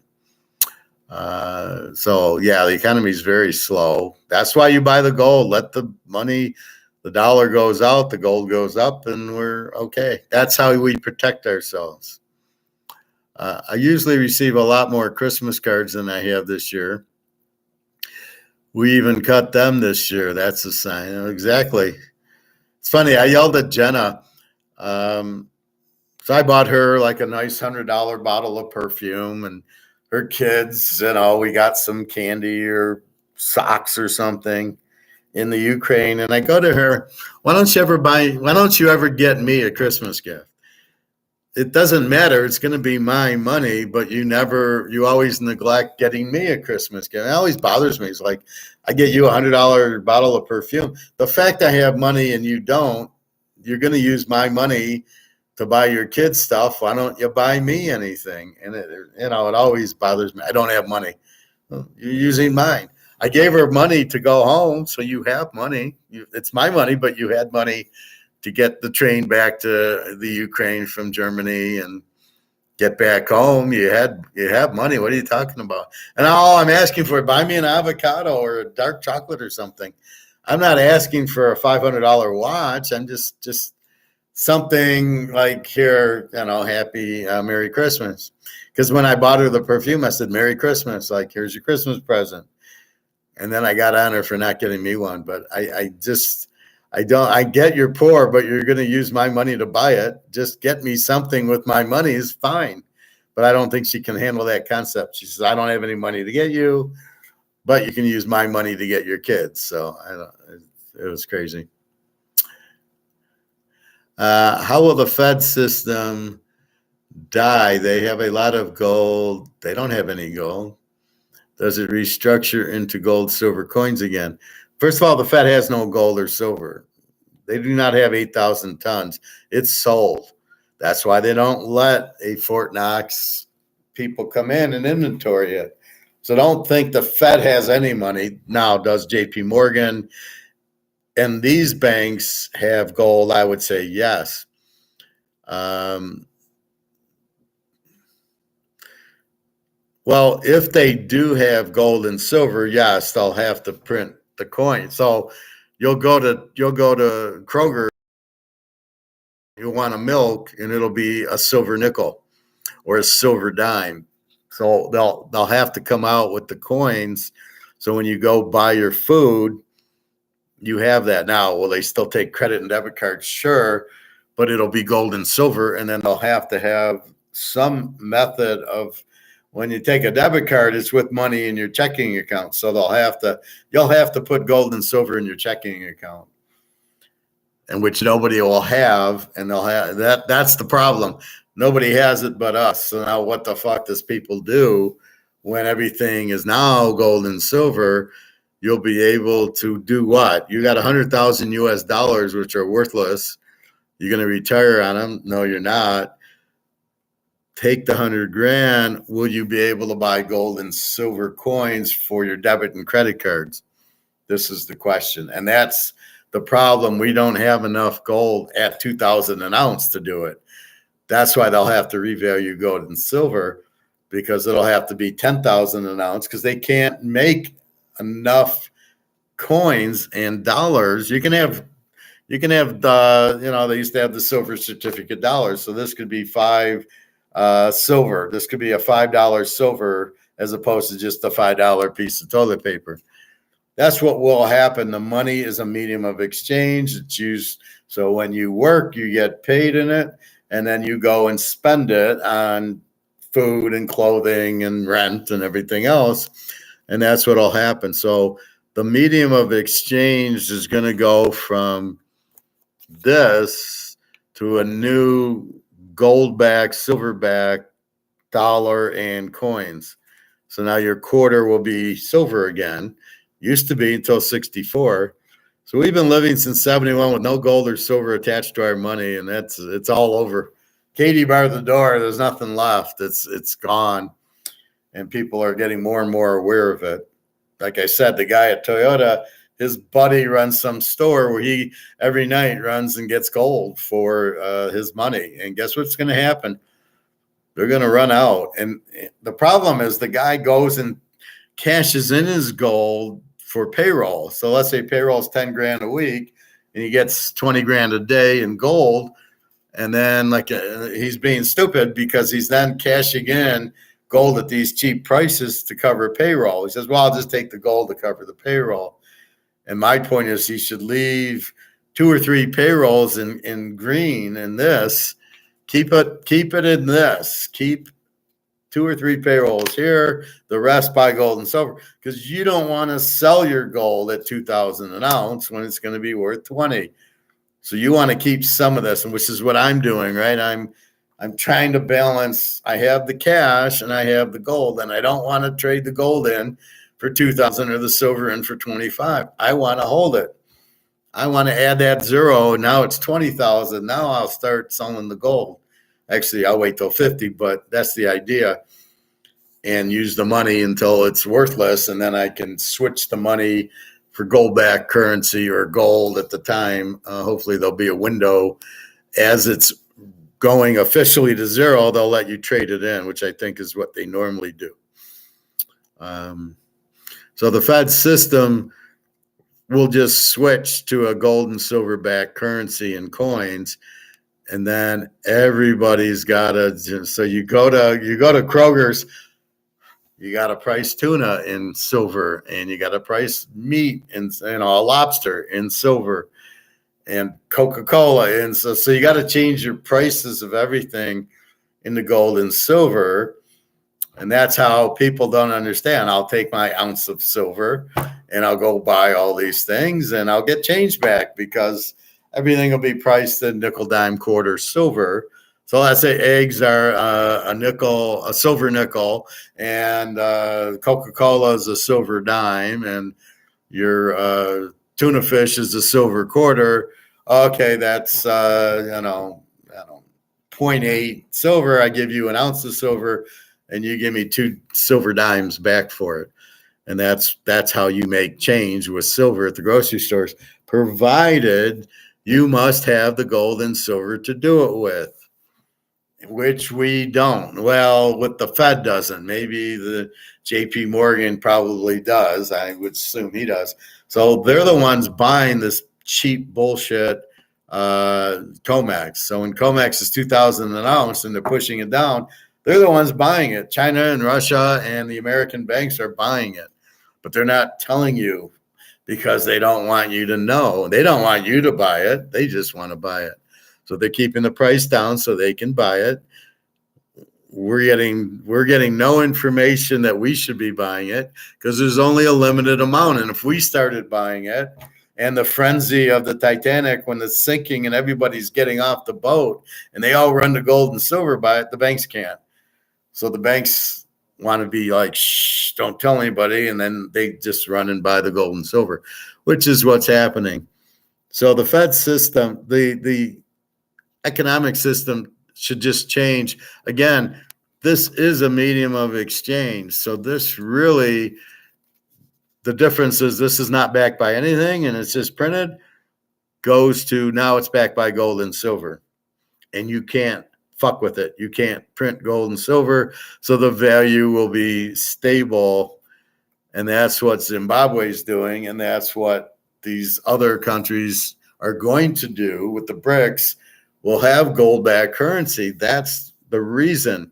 S1: So yeah, the economy is very slow. That's why you buy the gold. Let the money, the dollar goes out, the gold goes up, and we're okay. That's how we protect ourselves. I usually receive a lot more Christmas cards than I have this year. We even cut them this year. That's a sign. Exactly. It's funny. I yelled at Jenna. So I bought her like a nice $100 bottle of perfume, and her kids, we got some candy or socks or something in the Ukraine. And I go to her, why don't you ever get me a Christmas gift? It doesn't matter. It's going to be my money, but you always neglect getting me a Christmas gift. It always bothers me. It's like, I get you a $100 bottle of perfume. The fact I have money and you don't, you're going to use my money to buy your kids stuff. Why don't you buy me anything? And it always bothers me. I don't have money. Well, you're using mine. I gave her money to go home, so you have money. It's my money, but you had money to get the train back to the Ukraine from Germany and get back home. You have money. What are you talking about? And all I'm asking for, buy me an avocado or a dark chocolate or something. I'm not asking for a $500 watch. I'm just something like, here, happy Merry Christmas. Because when I bought her the perfume, I said, Merry Christmas. Like, here's your Christmas present. And then I got on her for not getting me one. But I get you're poor, but you're going to use my money to buy it. Just get me something with my money is fine. But I don't think she can handle that concept. She says, I don't have any money to get you, but you can use my money to get your kids. So it was crazy. How will the Fed system die? They have a lot of gold. They don't have any gold. Does it restructure into gold, silver coins again? First of all, the Fed has no gold or silver. They do not have 8,000 tons. It's sold. That's why they don't let a Fort Knox people come in and inventory it. So don't think the Fed has any money. Now, does JP Morgan and these banks have gold? I would say yes. Well, if they do have gold and silver, yes, they'll have to print the coin. So you'll go to Kroger, you'll want a milk, and it'll be a silver nickel or a silver dime. So they'll have to come out with the coins. So when you go buy your food, you have that. Now, will they still take credit and debit cards? Sure, but it'll be gold and silver, and then they'll have to have some method of, when you take a debit card, it's with money in your checking account. So you'll have to put gold and silver in your checking account, and which nobody will have, and they'll have that. That's the problem. Nobody has it but us. So now what the fuck does people do when everything is now gold and silver? You'll be able to do what? You got 100,000 US dollars, which are worthless. You're going to retire on them? No, you're not. Take the 100 grand. Will you be able to buy gold and silver coins for your debit and credit cards? This is the question. And that's the problem. We don't have enough gold at 2,000 an ounce to do it. That's why they'll have to revalue gold and silver, because it'll have to be 10,000 an ounce, because they can't make enough coins and dollars. You can have the, they used to have the silver certificate dollars. So this could be 5 silver. This could be a $5 silver as opposed to just a $5 piece of toilet paper. That's what will happen. The money is a medium of exchange. It's used. So when you work, you get paid in it, and then you go and spend it on food and clothing and rent and everything else. And that's what'll happen. So the medium of exchange is going to go from this to a new gold back, silver back, dollar, and coins. So now your quarter will be silver again. Used to be until 64. So we've been living since 71 with no gold or silver attached to our money, and it's all over. Katie barred the door. There's nothing left. It's gone, and people are getting more and more aware of it. Like I said, the guy at Toyota, his buddy runs some store where he every night runs and gets gold for his money. And guess what's going to happen? They're going to run out. And the problem is the guy goes and cashes in his gold for payroll. So let's say payroll is 10 grand a week and he gets 20 grand a day in gold. And then he's being stupid because he's then cashing in gold at these cheap prices to cover payroll. He says, well, I'll just take the gold to cover the payroll. And my point is he should leave 2 or 3 payrolls in green in this. Keep it in this. Keep 2 or 3 payrolls here, the rest buy gold and silver, because you don't want to sell your gold at 2,000 an ounce when it's going to be worth 20. So you want to keep some of this, and which is what I'm doing, right? I'm trying to balance. I have the cash and I have the gold, and I don't want to trade the gold in for 2,000 or the silver in for 25. I want to hold it. I want to add that zero. Now it's 20,000. Now I'll start selling the gold. Actually, I'll wait till 50, but that's the idea. And use the money until it's worthless, and then I can switch the money for gold-backed currency or gold at the time. Hopefully there'll be a window as it's going officially to zero. They'll let you trade it in, which I think is what they normally do. So the Fed system will just switch to a gold and silver-backed currency and coins, and then everybody's got to. So you go to Kroger's. You got to price tuna in silver, and you got to price meat and lobster in silver, and Coca-Cola. And so you got to change your prices of everything into gold and silver. And that's how people don't understand. I'll take my ounce of silver and I'll go buy all these things and I'll get change back because everything will be priced in nickel, dime, quarter, silver. So let's say eggs are a silver nickel, and Coca-Cola is a silver dime, and your tuna fish is a silver quarter. Okay, that's 0.8 silver. I give you an ounce of silver, and you give me 2 silver dimes back for it. And that's how you make change with silver at the grocery stores, provided you must have the gold and silver to do it with. Which we don't. Well, what the Fed doesn't. Maybe the JP Morgan probably does. I would assume he does. So they're the ones buying this cheap bullshit COMEX. So when COMEX is 2,000 an ounce and they're pushing it down, they're the ones buying it. China and Russia and the American banks are buying it. But they're not telling you because they don't want you to know. They don't want you to buy it. They just want to buy it. So they're keeping the price down so they can buy it. We're getting no information that we should be buying it because there's only a limited amount. And if we started buying it, and the frenzy of the Titanic when it's sinking and everybody's getting off the boat and they all run to gold and silver by it, the banks can't. So the banks want to be like, shh, don't tell anybody. And then they just run and buy the gold and silver, which is what's happening. So the Fed system, the economic system should just change. Again, this is a medium of exchange. So this really, the difference is this is not backed by anything and it's just printed, goes to now it's backed by gold and silver. And you can't fuck with it. You can't print gold and silver. So the value will be stable. And that's what Zimbabwe's doing. And that's what these other countries are going to do with the BRICS. We'll have gold-backed currency. That's the reason,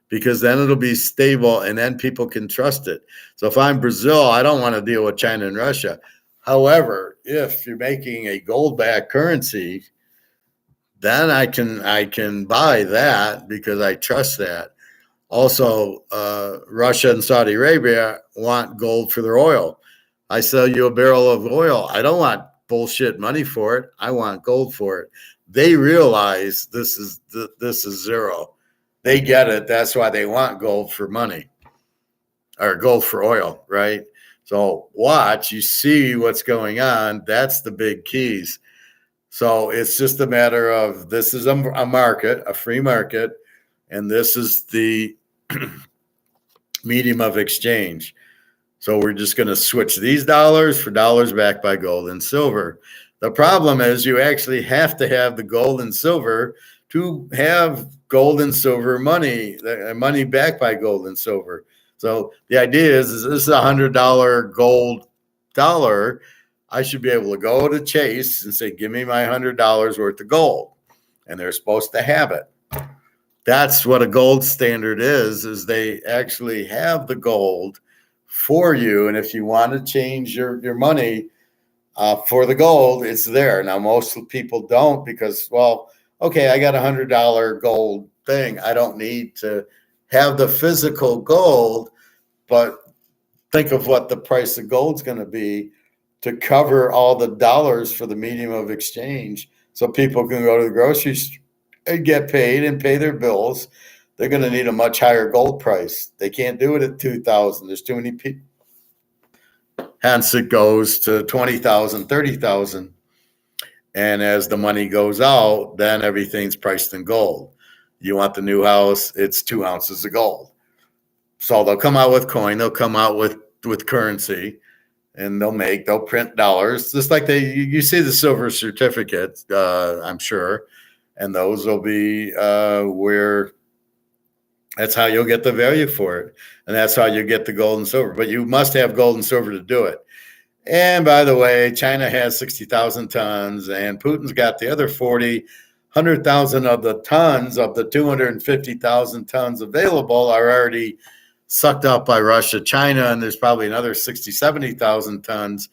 S1: because then it'll be stable and then people can trust it. So if I'm Brazil, I don't want to deal with China and Russia. However, if you're making a gold-backed currency, then I can buy that because I trust that. Also, Russia and Saudi Arabia want gold for their oil. I sell you a barrel of oil. I don't want bullshit money for it. I want gold for it. They realize this is zero. They get it. That's why they want gold for money or gold for oil, right? So watch, you see what's going on. That's the big keys. So it's just a matter of this is a market, a free market, and this is the medium of exchange. So we're just going to switch these dollars for dollars backed by gold and silver. The problem is you actually have to have the gold and silver to have gold and silver money, money backed by gold and silver. So the idea is this is $100 gold dollar. I should be able to go to Chase and say, give me my $100 worth of gold. And they're supposed to have it. That's what a gold standard is they actually have the gold for you. And if you want to change your money for the gold, it's there. Now, most people don't because, well, okay, I got $100 gold thing. I don't need to have the physical gold, but think of what the price of gold's going to be to cover all the dollars for the medium of exchange so people can go to the grocery store and get paid and pay their bills. They're going to need a much higher gold price. They can't do it at 2,000. There's too many people. Hence, it goes to 20,000, 30,000. And as the money goes out, then everything's priced in gold. You want the new house, it's 2 ounces of gold. So they'll come out with coin, they'll come out with currency, and they'll print dollars, just like you see the silver certificates, I'm sure, and those will be where that's how you'll get the value for it, and that's how you get the gold and silver. But you must have gold and silver to do it. And by the way, China has 60,000 tons, and Putin's got the other 100,000 of the tons of the 250,000 tons available are already sucked up by Russia, China, and there's probably another 60, 70,000 tons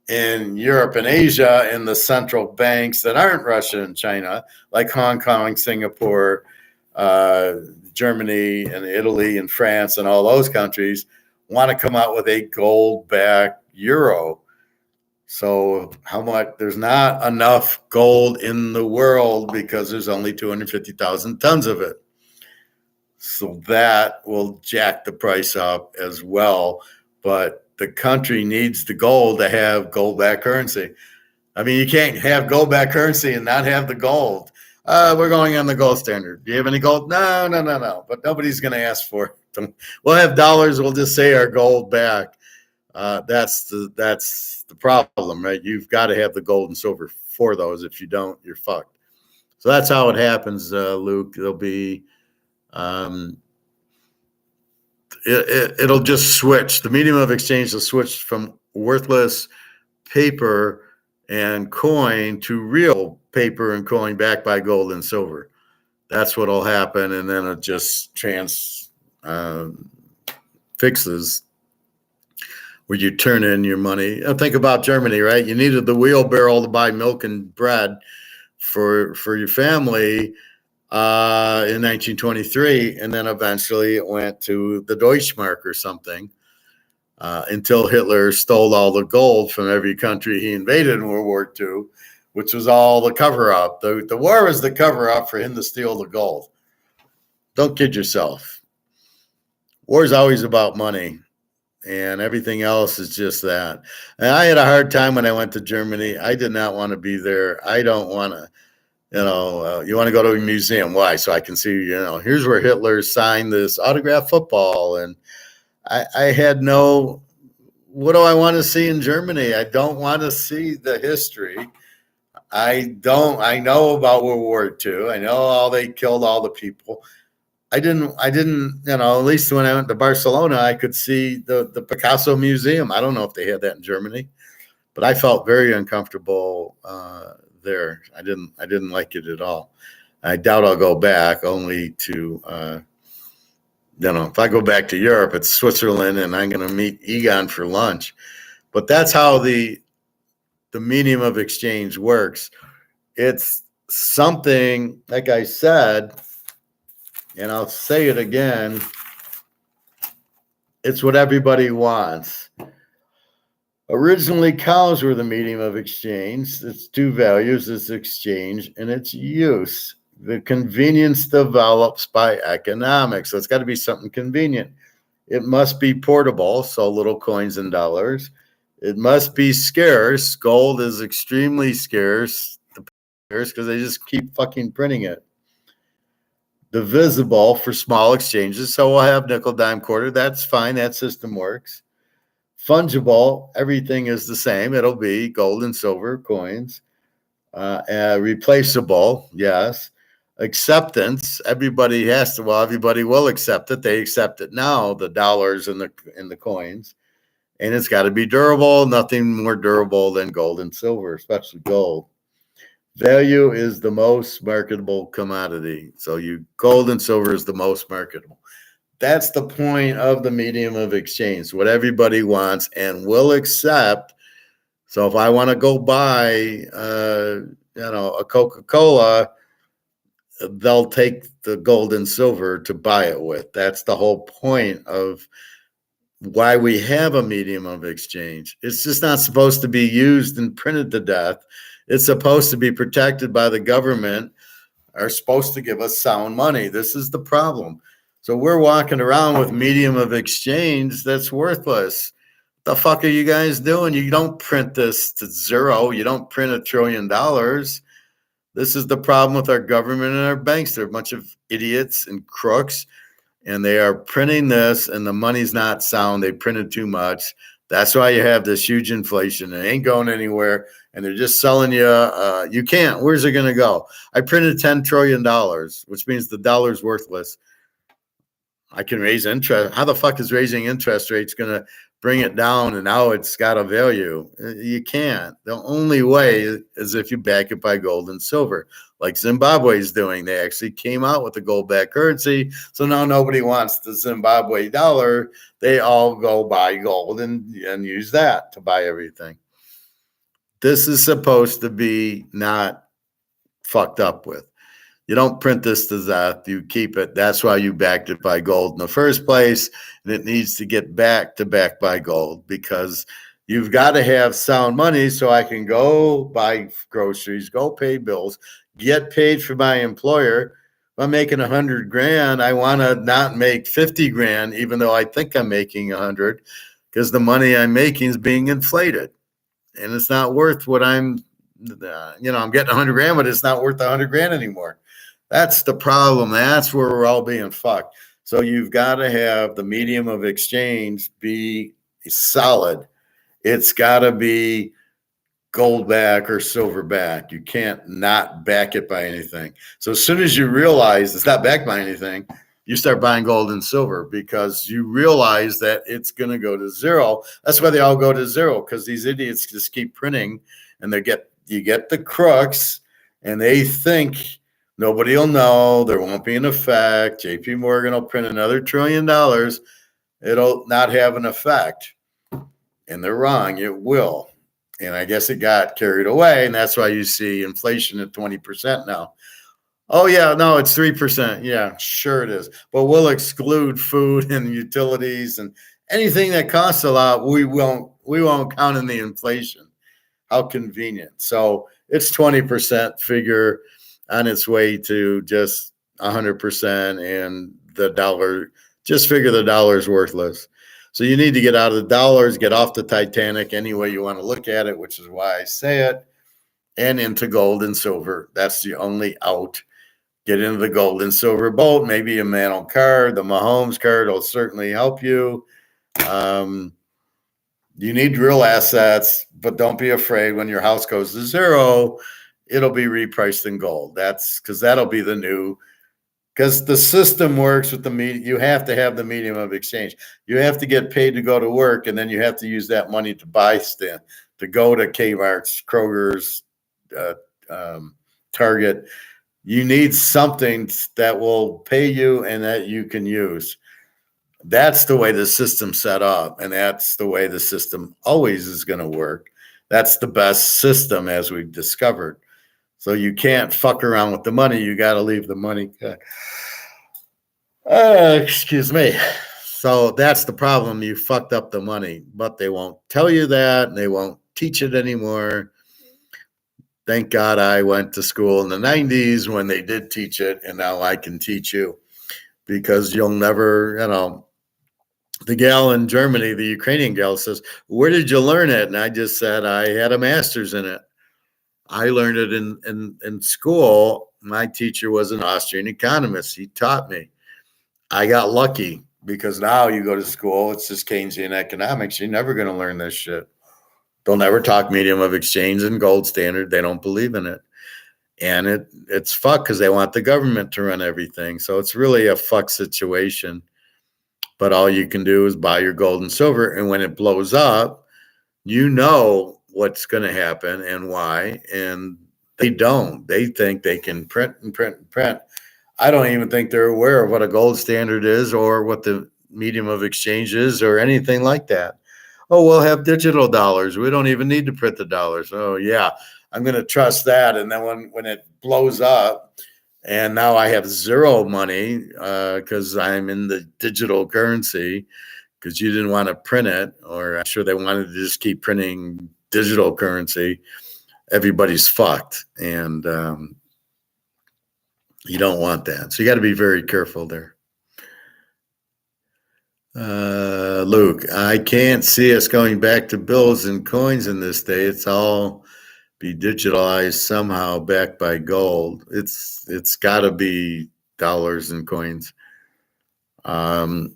S1: in Europe and Asia in the central banks that aren't Russia and China, like Hong Kong, Singapore, Germany, and Italy, and France, and all those countries want to come out with a gold-backed euro. So how much? There's not enough gold in the world because there's only 250,000 tons of it. So that will jack the price up as well. But the country needs the gold to have gold-backed currency. I mean, you can't have gold-backed currency and not have the gold. We're going on the gold standard. Do you have any gold? No. But nobody's going to ask for it. We'll have dollars. We'll just say our gold back. That's the problem, right? You've got to have the gold and silver for those. If you don't, you're fucked. So that's how it happens, Luke. There'll be it'll just switch. The medium of exchange will switch from worthless paper and coin to real paper and coin backed by gold and silver. That's what'll happen, and then it just fixes where you turn in your money. Think about Germany, right? You needed the wheelbarrow to buy milk and bread for your family in 1923, and then eventually it went to the Deutschmark or something until Hitler stole all the gold from every country he invaded in World War II, which was all the cover-up. The war was the cover-up for him to steal the gold. Don't kid yourself. War is always about money, and everything else is just that. And I had a hard time when I went to Germany. I did not want to be there. I don't want to. You want to go to a museum. Why? So I can see, here's where Hitler signed this autographed football. And I had what do I want to see in Germany? I don't want to see the history. I know about World War II. I know how they killed all the people. I didn't, at least when I went to Barcelona, I could see the Picasso Museum. I don't know if they had that in Germany, but I felt very uncomfortable there. I didn't like it at all. I doubt I'll go back, only to if I go back to Europe, it's Switzerland, and I'm going to meet Egon for lunch. But that's how the medium of exchange works. It's something, like I said, and I'll say it again, it's what everybody wants. Originally, cows were the medium of exchange. Its two values: its exchange and its use. The convenience develops by economics. So it's got to be something convenient. It must be portable, so little coins and dollars. It must be scarce. Gold is extremely scarce because they just keep fucking printing it. Divisible for small exchanges. So we'll have nickel, dime, quarter. That's fine. That system works. Fungible, everything is the same. It'll be gold and silver coins. Replaceable, yes. Acceptance, everybody has to. Well, everybody will accept it. They accept it now. The dollars and the coins, and it's got to be durable. Nothing more durable than gold and silver, especially gold. Value is the most marketable commodity. So gold and silver is the most marketable. That's the point of the medium of exchange. What everybody wants and will accept. So if I want to go buy, a Coca-Cola, they'll take the gold and silver to buy it with. That's the whole point of why we have a medium of exchange. It's just not supposed to be used and printed to death. It's supposed to be protected by the government, are supposed to give us sound money. This is the problem. So we're walking around with medium of exchange that's worthless. The fuck are you guys doing? You don't print this to zero. You don't print $1 trillion. This is the problem with our government and our banks. They're a bunch of idiots and crooks, and they are printing this, and the money's not sound. They printed too much. That's why you have this huge inflation. It ain't going anywhere, and they're just selling you. You can't. Where's it going to go? I printed $10 trillion, which means the dollar's worthless. I can raise interest. How the fuck is raising interest rates going to bring it down, and now it's got a value? You can't. The only way is if you back it by gold and silver, like Zimbabwe is doing. They actually came out with a gold-backed currency, so now nobody wants the Zimbabwe dollar. They all go buy gold and use that to buy everything. This is supposed to be not fucked up with. You don't print this to death. You keep it. That's why you backed it by gold in the first place. And it needs to get backed by gold, because you've got to have sound money so I can go buy groceries, go pay bills, get paid for my employer. If I'm making 100 grand, I want to not make 50 grand, even though I think I'm making 100, because the money I'm making is being inflated. And it's not worth what I'm getting 100 grand, but it's not worth 100 grand anymore. That's the problem. That's where we're all being fucked. So you've got to have the medium of exchange be solid. It's got to be gold back or silver back. You can't not back it by anything. So as soon as you realize it's not backed by anything, you start buying gold and silver, because you realize that it's going to go to zero. That's why they all go to zero, because these idiots just keep printing, and you get the crooks, and they think nobody will know. There won't be an effect. JP Morgan will print another $1 trillion. It'll not have an effect. And they're wrong. It will. And I guess it got carried away. And that's why you see inflation at 20% now. Oh, yeah, no, it's 3%. Yeah, sure it is. But we'll exclude food and utilities and anything that costs a lot. We won't count in the inflation. How convenient. So it's 20% figure on its way to just 100%, and the dollar, just figure the dollar's worthless. So you need to get out of the dollars, get off the Titanic any way you want to look at it, which is why I say it, and into gold and silver. That's the only out. Get into the gold and silver boat, maybe a Mantle card. The Mahomes card will certainly help you. You need real assets, but don't be afraid when your house goes to zero, it'll be repriced in gold. That's because that'll be the new, because the system works with the medium. You have to have the medium of exchange. You have to get paid to go to work, and then you have to use that money to buy stuff, to go to Kmart's, Kroger's, Target. You need something that will pay you and that you can use. That's the way the system's set up, and that's the way the system always is going to work. That's the best system, as we've discovered. So you can't fuck around with the money. You got to leave the money. Excuse me. So that's the problem. You fucked up the money, but they won't tell you that and they won't teach it anymore. Thank God I went to school in the 90s when they did teach it, and now I can teach you because you'll never, the gal in Germany, the Ukrainian gal says, "Where did you learn it?" And I just said, I had a master's in it. I learned it in school. My teacher was an Austrian economist. He taught me. I got lucky because now you go to school, it's just Keynesian economics. You're never going to learn this shit. They'll never talk medium of exchange and gold standard. They don't believe in it. And it's fucked because they want the government to run everything. So it's really a fuck situation. But all you can do is buy your gold and silver. And when it blows up, you know what's going to happen and why. And they don't. They think they can print and print and print. I don't even think they're aware of what a gold standard is or what the medium of exchange is or anything like that. Oh, we'll have digital dollars. We don't even need to print the dollars. Oh, yeah, I'm going to trust that. And then when it blows up and now I have zero money because I'm in the digital currency because you didn't want to print it, or I'm sure they wanted to just keep printing digital currency, everybody's fucked. And you don't want that. So you got to be very careful there. Luke, I can't see us going back to bills and coins in this day. It's all be digitalized somehow, backed by gold. It's got to be dollars and coins. How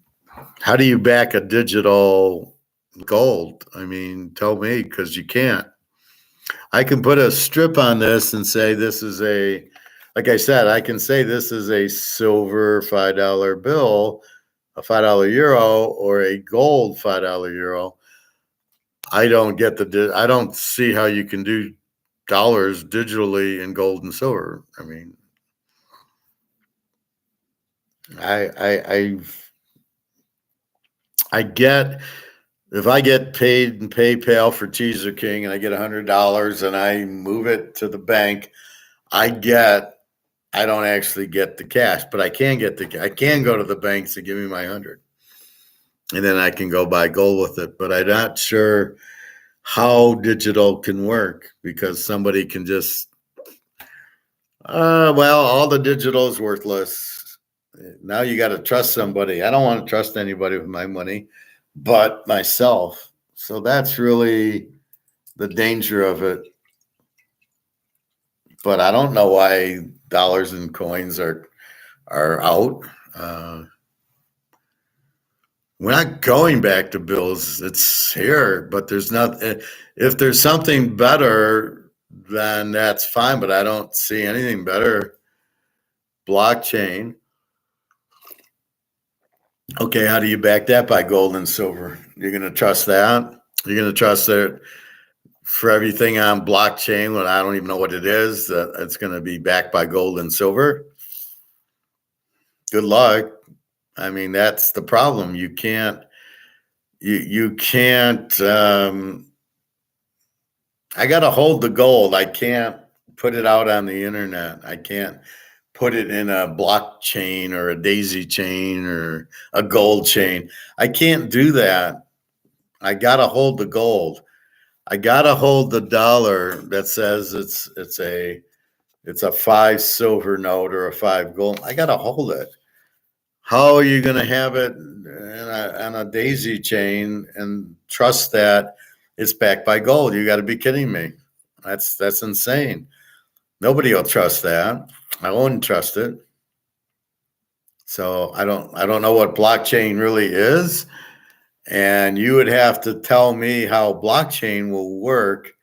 S1: do you back a digital gold? I mean, tell me, because you can't. I can put a strip on this and say this is a, like I said, I can say this is a silver $5 bill, a $5 euro, or a gold $5 euro. I don't get I don't see how you can do dollars digitally in gold and silver. I mean, I get, if I get paid in PayPal for Teaserking and I get $100 and I move it to the bank, I don't actually get the cash, but I can go to the banks and give me my 100. And then I can go buy gold with it. But I'm not sure how digital can work because somebody can just, well, all the digital is worthless. Now you got to trust somebody. I don't want to trust anybody with my money but myself. So that's really the danger of it. But I don't know why dollars and coins are out. We're not going back to bills. It's here, but there's not. If there's something better, then that's fine. But I don't see anything better. Blockchain. Okay, how do you back that? By gold and silver. You're going to trust that? You're going to trust that for everything on blockchain when I don't even know what it is, that it's going to be backed by gold and silver? Good luck. I mean, that's the problem. You can't. I got to hold the gold. I can't put it out on the internet. I can't put it in a blockchain or a daisy chain or a gold chain. I can't do that. I got to hold the gold. I got to hold the dollar that says it's a 5 silver note or a 5 gold. I got to hold it. How are you going to have it on a daisy chain and trust that it's backed by gold? You got to be kidding me. That's insane. Nobody will trust that. I wouldn't trust it. So I don't know what blockchain really is. And you would have to tell me how blockchain will work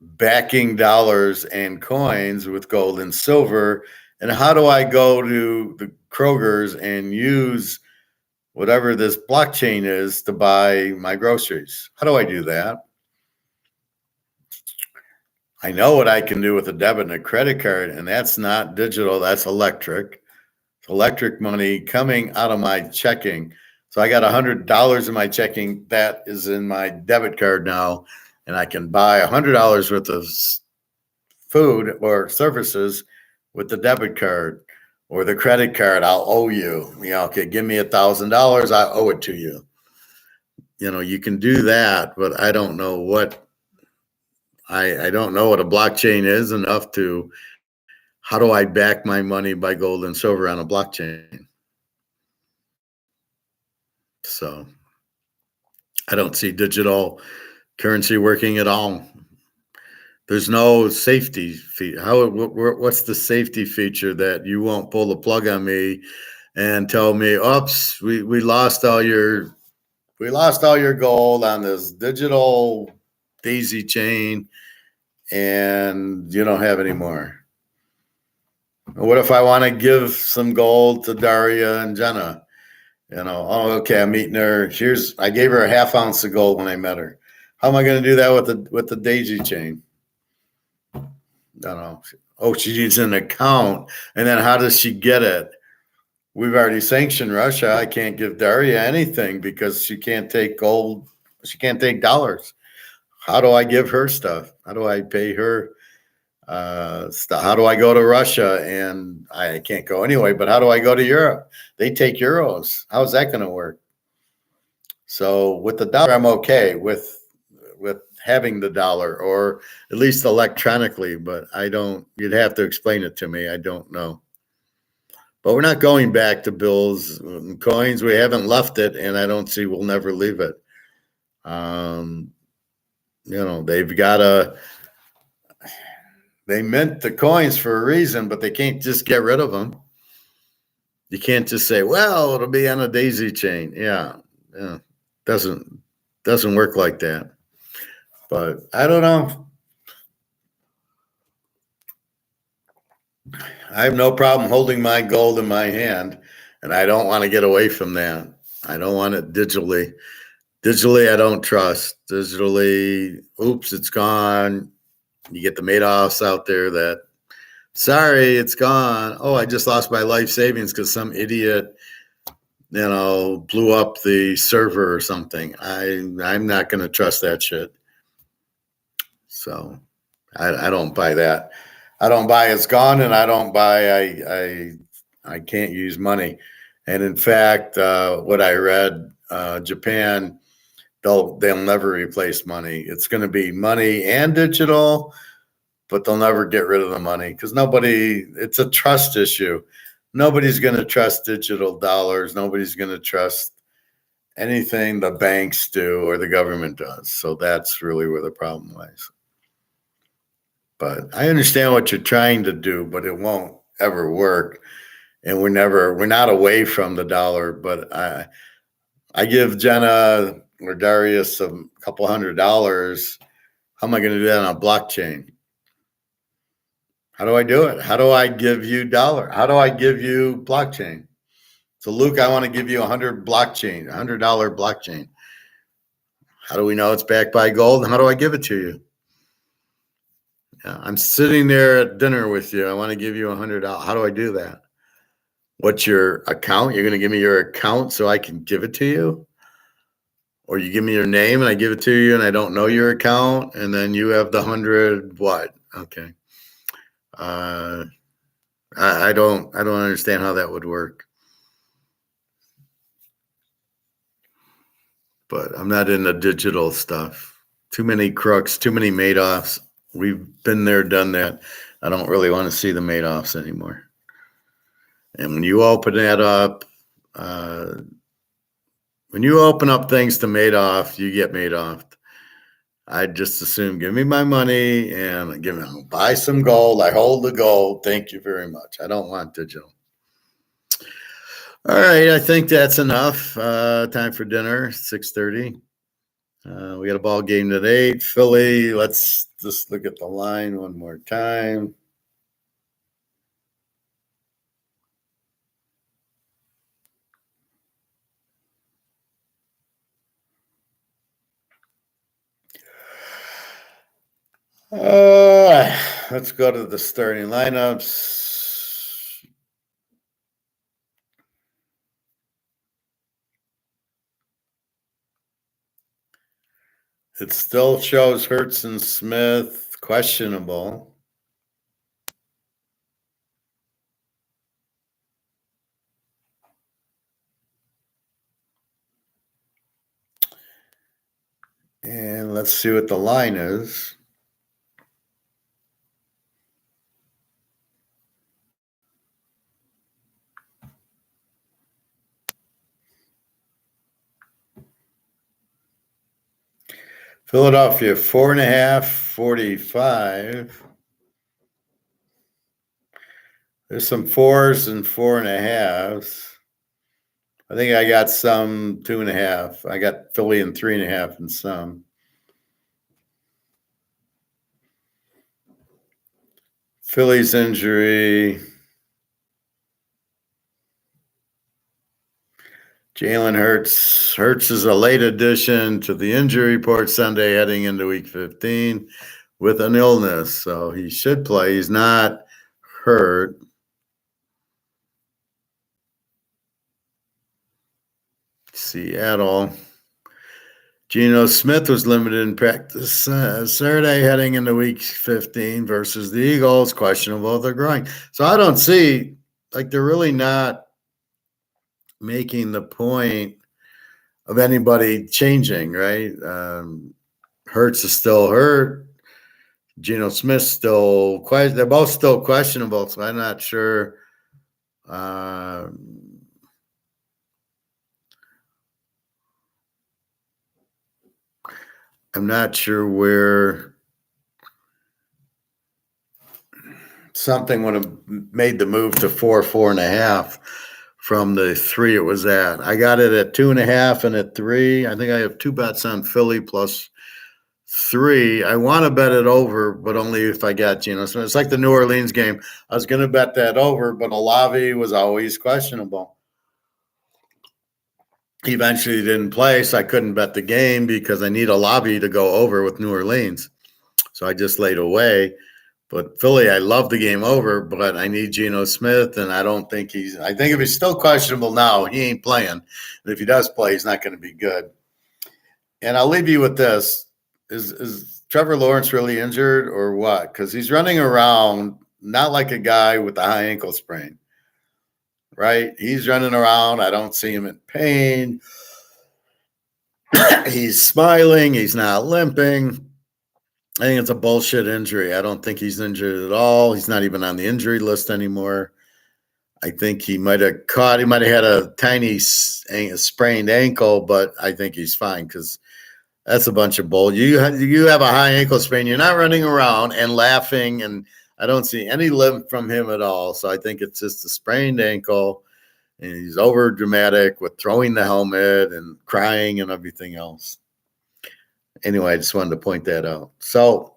S1: backing dollars and coins with gold and silver. And how do I go to the Kroger's and use whatever this blockchain is to buy my groceries? How do I do that? I know what I can do with a debit and a credit card, and that's not digital, that's electric. It's electric money coming out of my checking. So I got $100 in my checking that is in my debit card now, and I can buy $100 worth of food or services with the debit card. or the credit card, I'll owe you. Okay, give me $1,000, I owe it to you. You can do that, but I don't know what I don't know what a blockchain is enough to. How do I back my money by gold and silver on a blockchain? So I don't see digital currency working at all. There's no safety fee. What's the safety feature that you won't pull the plug on me and tell me, "Oops, we lost all your gold on this digital daisy chain, and you don't have any more." What if I want to give some gold to Daria and Jenna? Oh, okay, I'm meeting her. I gave her a half ounce of gold when I met her. How am I going to do that with the daisy chain? I don't know. Oh, she needs an account. And then how does she get it? We've already sanctioned Russia. I can't give Daria anything because she can't take gold. She can't take dollars. How do I give her stuff? How do I pay her stuff? How do I go to Russia? And I can't go anyway, but how do I go to Europe? They take euros. How's that going to work? So with the dollar, I'm okay with having the dollar, or at least electronically, but I don't, you'd have to explain it to me. I don't know. But we're not going back to bills and coins. We haven't left it, and I don't see we'll never leave it. They mint the coins for a reason, but they can't just get rid of them. You can't just say, well, it'll be on a daisy chain. Yeah. Doesn't work like that. But I don't know. I have no problem holding my gold in my hand, and I don't want to get away from that. I don't want it digitally. Digitally, I don't trust. Digitally, oops, it's gone. You get the Madoffs out there that, sorry, it's gone. Oh, I just lost my life savings because some idiot, blew up the server or something. I'm not going to trust that shit. So I don't buy that. I don't buy it's gone, and I don't buy I can't use money. And in fact, what I read, Japan, they'll never replace money. It's going to be money and digital, but they'll never get rid of the money because it's a trust issue. Nobody's going to trust digital dollars. Nobody's going to trust anything the banks do or the government does. So that's really where the problem lies. But I understand what you're trying to do, but it won't ever work. And we're not away from the dollar, but I give Jenna or Darius a couple $100. How am I going to do that on a blockchain? How do I do it? How do I give you dollar? How do I give you blockchain? So Luke, I want to give you $100 blockchain. How do we know it's backed by gold? And how do I give it to you? Yeah, I'm sitting there at dinner with you. I want to give you $100. How do I do that? What's your account? You're going to give me your account so I can give it to you? Or you give me your name and I give it to you and I don't know your account and then you have the 100 what? Okay. I don't understand how that would work. But I'm not into digital stuff. Too many crooks, too many Madoffs. We've been there, done that. I don't really want to see the Madoffs anymore. And when you open that up, when you open up things to Madoff, you get Madoff. I just assume give me my money and buy some gold. I hold the gold. Thank you very much. I don't want digital. All right, I think that's enough. Time for dinner, 6:30. We got a ball game today. Philly, let's just look at the line one more time. Let's go to the starting lineups. It still shows Hurts and Smith questionable. And let's see what the line is. Philadelphia, 4.5, 45. There's some 4s and 4.5s. I think I got some 2.5. I got Philly and 3.5 and some. Philly's injury. Jalen Hurts. Hurts is a late addition to the injury report Sunday heading into week 15 with an illness. So he should play. He's not hurt. Seattle. Geno Smith was limited in practice Saturday heading into week 15 versus the Eagles. Questionable they're growing. So I don't see, like, they're really not making the point of anybody changing, right? Hurts is still hurt. Geno Smith still question. They're both still questionable, so I'm not sure. I'm not sure where something would have made the move to 4.5 from the 3 it was at. I got it at 2.5 and at 3. I think I have 2 bets on Philly plus 3. I want to bet it over, but only if I got Geno Smith. It's like the New Orleans game. I was going to bet that over, but Olave was always questionable. He eventually didn't play, so I couldn't bet the game because I need Olave to go over with New Orleans. So I just laid away. But Philly, I love the game over, but I need Geno Smith, and I don't think I think if he's still questionable now, he ain't playing. And if he does play, he's not going to be good. And I'll leave you with this. Is Trevor Lawrence really injured or what? Because he's running around not like a guy with a high ankle sprain, right? He's running around. I don't see him in pain. He's smiling. He's not limping. I think it's a bullshit injury. I don't think he's injured at all. He's not even on the injury list anymore. I think he might have had a tiny sprained ankle, but I think he's fine because that's a bunch of bull. You have a high ankle sprain. You're not running around and laughing, and I don't see any limp from him at all. So I think it's just a sprained ankle, and he's over dramatic with throwing the helmet and crying and everything else. Anyway, I just wanted to point that out. So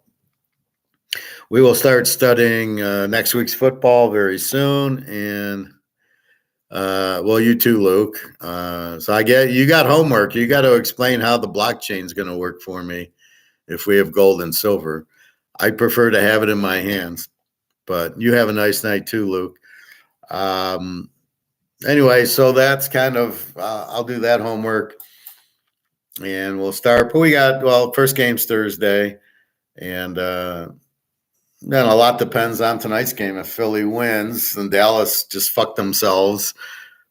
S1: we will start studying next week's football very soon, and well, you too, Luke. So I get you got homework. You got to explain how the blockchain is going to work for me if we have gold and silver. I prefer to have it in my hands, but you have a nice night too, Luke. Anyway, so that's kind of I'll do that homework, and we'll start. But we got first game's Thursday, and then a lot depends on tonight's game. If Philly wins, then Dallas just fucked themselves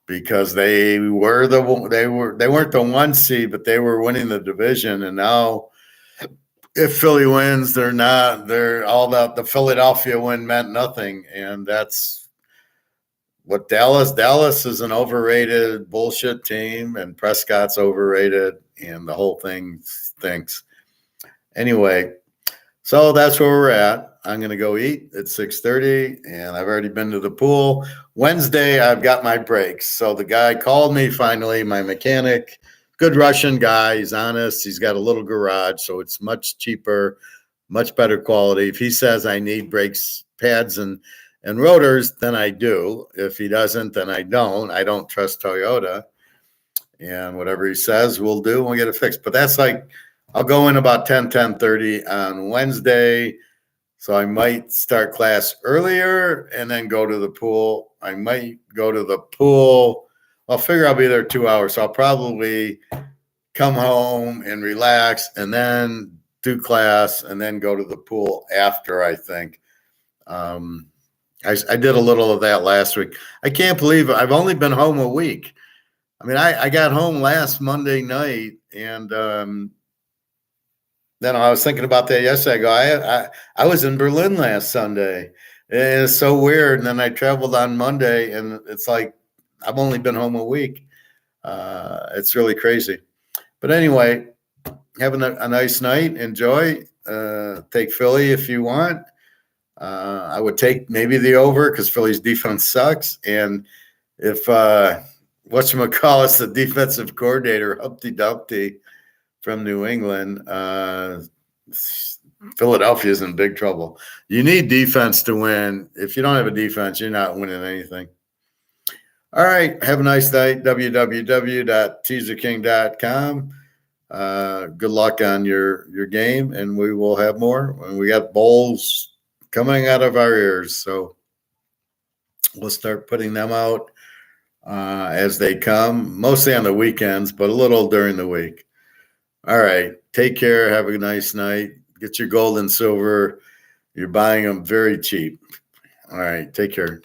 S1: because they weren't the 1 seed, but they were winning the division. And now, if Philly wins, the Philadelphia win meant nothing, and that's what Dallas is an overrated bullshit team, and Prescott's overrated, and the whole thing stinks. Anyway, so that's where we're at. I'm going to go eat at 6:30, and I've already been to the pool. Wednesday, I've got my breaks. So the guy called me finally, my mechanic, good Russian guy. He's honest. He's got a little garage, so it's much cheaper, much better quality. If he says I need brakes, pads, and rotors, then I do. If he doesn't, then I don't. I don't trust Toyota. And whatever he says, we'll do, and we'll get it fixed. But that's like, I'll go in about 10:30 on Wednesday. So I might start class earlier and then go to the pool. I might go to the pool. I'll figure I'll be there 2 hours. So I'll probably come home and relax and then do class and then go to the pool after, I think. I did a little of that last week. I can't believe I've only been home a week. I mean, I got home last Monday night, and Then I was thinking about that yesterday. I go, I was in Berlin last Sunday. And it's so weird. And then I traveled on Monday, and it's like I've only been home a week. It's really crazy. But anyway, having a nice night. Enjoy. Take Philly if you want. I would take maybe the over because Philly's defense sucks. And if whatchamacallit's the defensive coordinator, Humpty Dumpty from New England, Philadelphia's in big trouble. You need defense to win. If you don't have a defense, you're not winning anything. All right. Have a nice night. www.teaserking.com. Good luck on your game, and we will have more. And we got bowls coming out of our ears, so we'll start putting them out as they come, mostly on the weekends, but a little during the week. All right. Take care. Have a nice night. Get your gold and silver. You're buying them very cheap. All right. Take care.